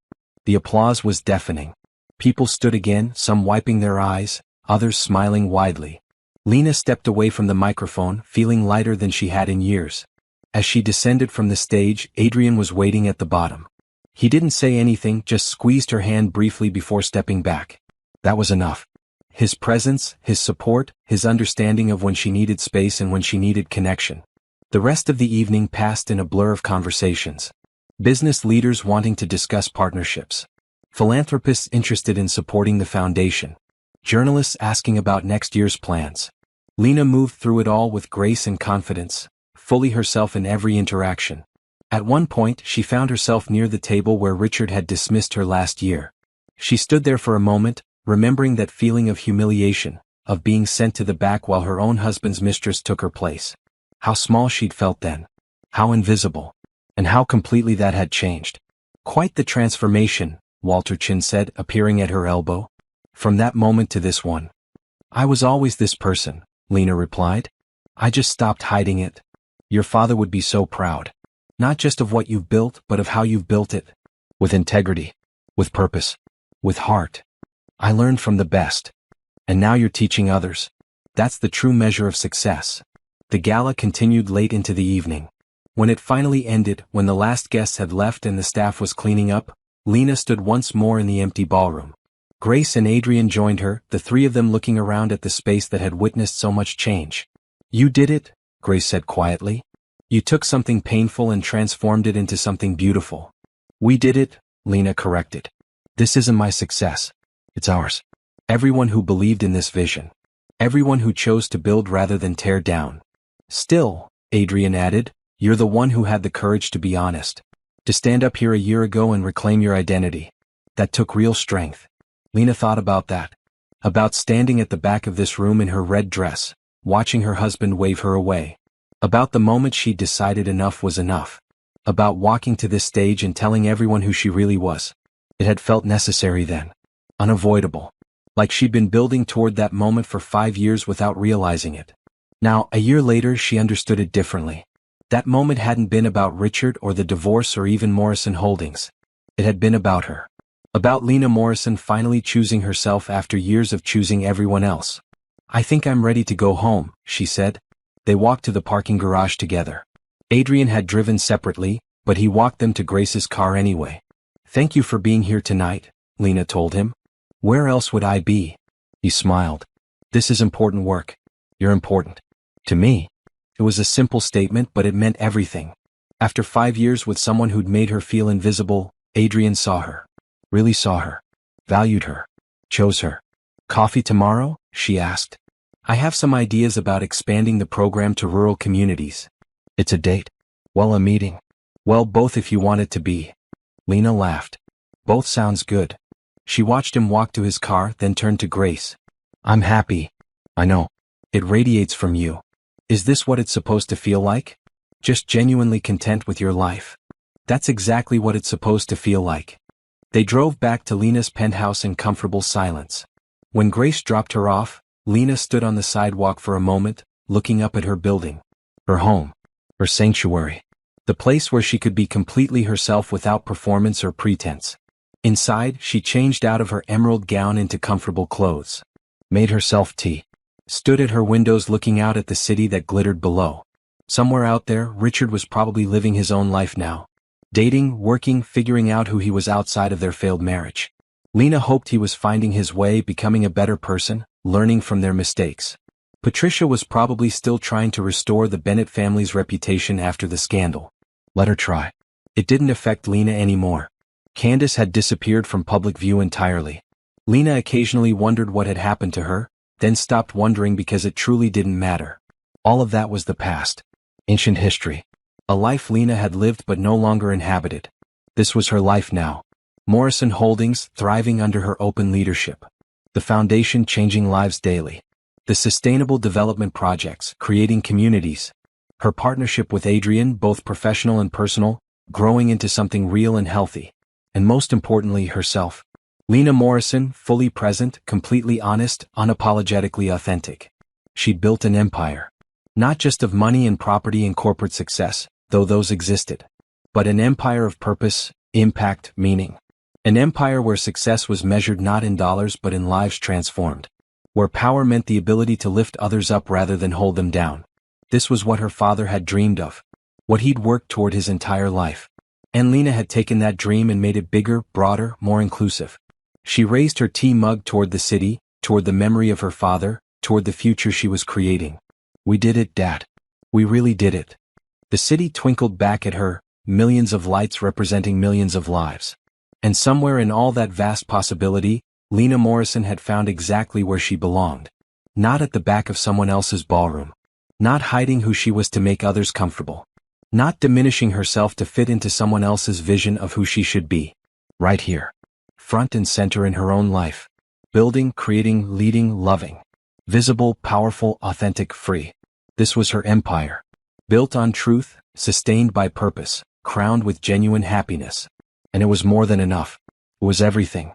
The applause was deafening. People stood again, some wiping their eyes, others smiling widely. Lena stepped away from the microphone, feeling lighter than she had in years. As she descended from the stage, Adrian was waiting at the bottom. He didn't say anything, just squeezed her hand briefly before stepping back. That was enough. His presence, his support, his understanding of when she needed space and when she needed connection. The rest of the evening passed in a blur of conversations. Business leaders wanting to discuss partnerships. Philanthropists interested in supporting the foundation. Journalists asking about next year's plans. Lena moved through it all with grace and confidence, fully herself in every interaction. At one point, she found herself near the table where Richard had dismissed her last year. She stood there for a moment, remembering that feeling of humiliation, of being sent to the back while her own husband's mistress took her place. How small she'd felt then. How invisible. And how completely that had changed. Quite the transformation, Walter Chin said, appearing at her elbow. From that moment to this one. I was always this person, Lena replied. I just stopped hiding it. Your father would be so proud. Not just of what you've built, but of how you've built it. With integrity. With purpose. With heart. I learned from the best. And now you're teaching others. That's the true measure of success. The gala continued late into the evening. When it finally ended, when the last guests had left and the staff was cleaning up, Lena stood once more in the empty ballroom. Grace and Adrian joined her, the three of them looking around at the space that had witnessed so much change. You did it, Grace said quietly. You took something painful and transformed it into something beautiful. We did it, Lena corrected. This isn't my success. It's ours. Everyone who believed in this vision. Everyone who chose to build rather than tear down. Still, Adrian added, you're the one who had the courage to be honest. To stand up here a year ago and reclaim your identity. That took real strength. Lena thought about that. About standing at the back of this room in her red dress, watching her husband wave her away. About the moment she decided enough was enough. About walking to this stage and telling everyone who she really was. It had felt necessary then. Unavoidable. Like she'd been building toward that moment for 5 years without realizing it. Now, a year later, she understood it differently. That moment hadn't been about Richard or the divorce or even Morrison Holdings. It had been about her. About Lena Morrison finally choosing herself after years of choosing everyone else. I think I'm ready to go home, she said. They walked to the parking garage together. Adrian had driven separately, but he walked them to Grace's car anyway. Thank you for being here tonight, Lena told him. Where else would I be? He smiled. This is important work. You're important. To me. It was a simple statement, but it meant everything. After 5 years with someone who'd made her feel invisible, Adrian saw her. Really saw her. Valued her. Chose her. Coffee tomorrow? She asked. I have some ideas about expanding the program to rural communities. It's a date. Well, a meeting. Well, both if you want it to be. Lena laughed. Both sounds good. She watched him walk to his car, then turned to Grace. I'm happy. I know. It radiates from you. Is this what it's supposed to feel like? Just genuinely content with your life. That's exactly what it's supposed to feel like. They drove back to Lena's penthouse in comfortable silence. When Grace dropped her off, Lena stood on the sidewalk for a moment, looking up at her building. Her home. Her sanctuary. The place where she could be completely herself without performance or pretense. Inside, she changed out of her emerald gown into comfortable clothes. Made herself tea. Stood at her windows looking out at the city that glittered below. Somewhere out there, Richard was probably living his own life now. Dating, working, figuring out who he was outside of their failed marriage. Lena hoped he was finding his way, becoming a better person, learning from their mistakes. Patricia was probably still trying to restore the Bennett family's reputation after the scandal. Let her try. It didn't affect Lena anymore. Candace had disappeared from public view entirely. Lena occasionally wondered what had happened to her, then stopped wondering because it truly didn't matter. All of that was the past. Ancient history. A life Lena had lived but no longer inhabited. This was her life now. Morrison Holdings, thriving under her open leadership. The foundation changing lives daily. The sustainable development projects, creating communities. Her partnership with Adrian, both professional and personal, growing into something real and healthy. And most importantly, herself. Lena Morrison, fully present, completely honest, unapologetically authentic. She'd built an empire. Not just of money and property and corporate success, though those existed. But an empire of purpose, impact, meaning. An empire where success was measured not in dollars but in lives transformed. Where power meant the ability to lift others up rather than hold them down. This was what her father had dreamed of. What he'd worked toward his entire life. And Lena had taken that dream and made it bigger, broader, more inclusive. She raised her tea mug toward the city, toward the memory of her father, toward the future she was creating. We did it, Dad. We really did it. The city twinkled back at her, millions of lights representing millions of lives. And somewhere in all that vast possibility, Lena Morrison had found exactly where she belonged. Not at the back of someone else's ballroom. Not hiding who she was to make others comfortable. Not diminishing herself to fit into someone else's vision of who she should be. Right here. Front and center in her own life. Building, creating, leading, loving. Visible, powerful, authentic, free. This was her empire. Built on truth, sustained by purpose, crowned with genuine happiness. And it was more than enough. It was everything.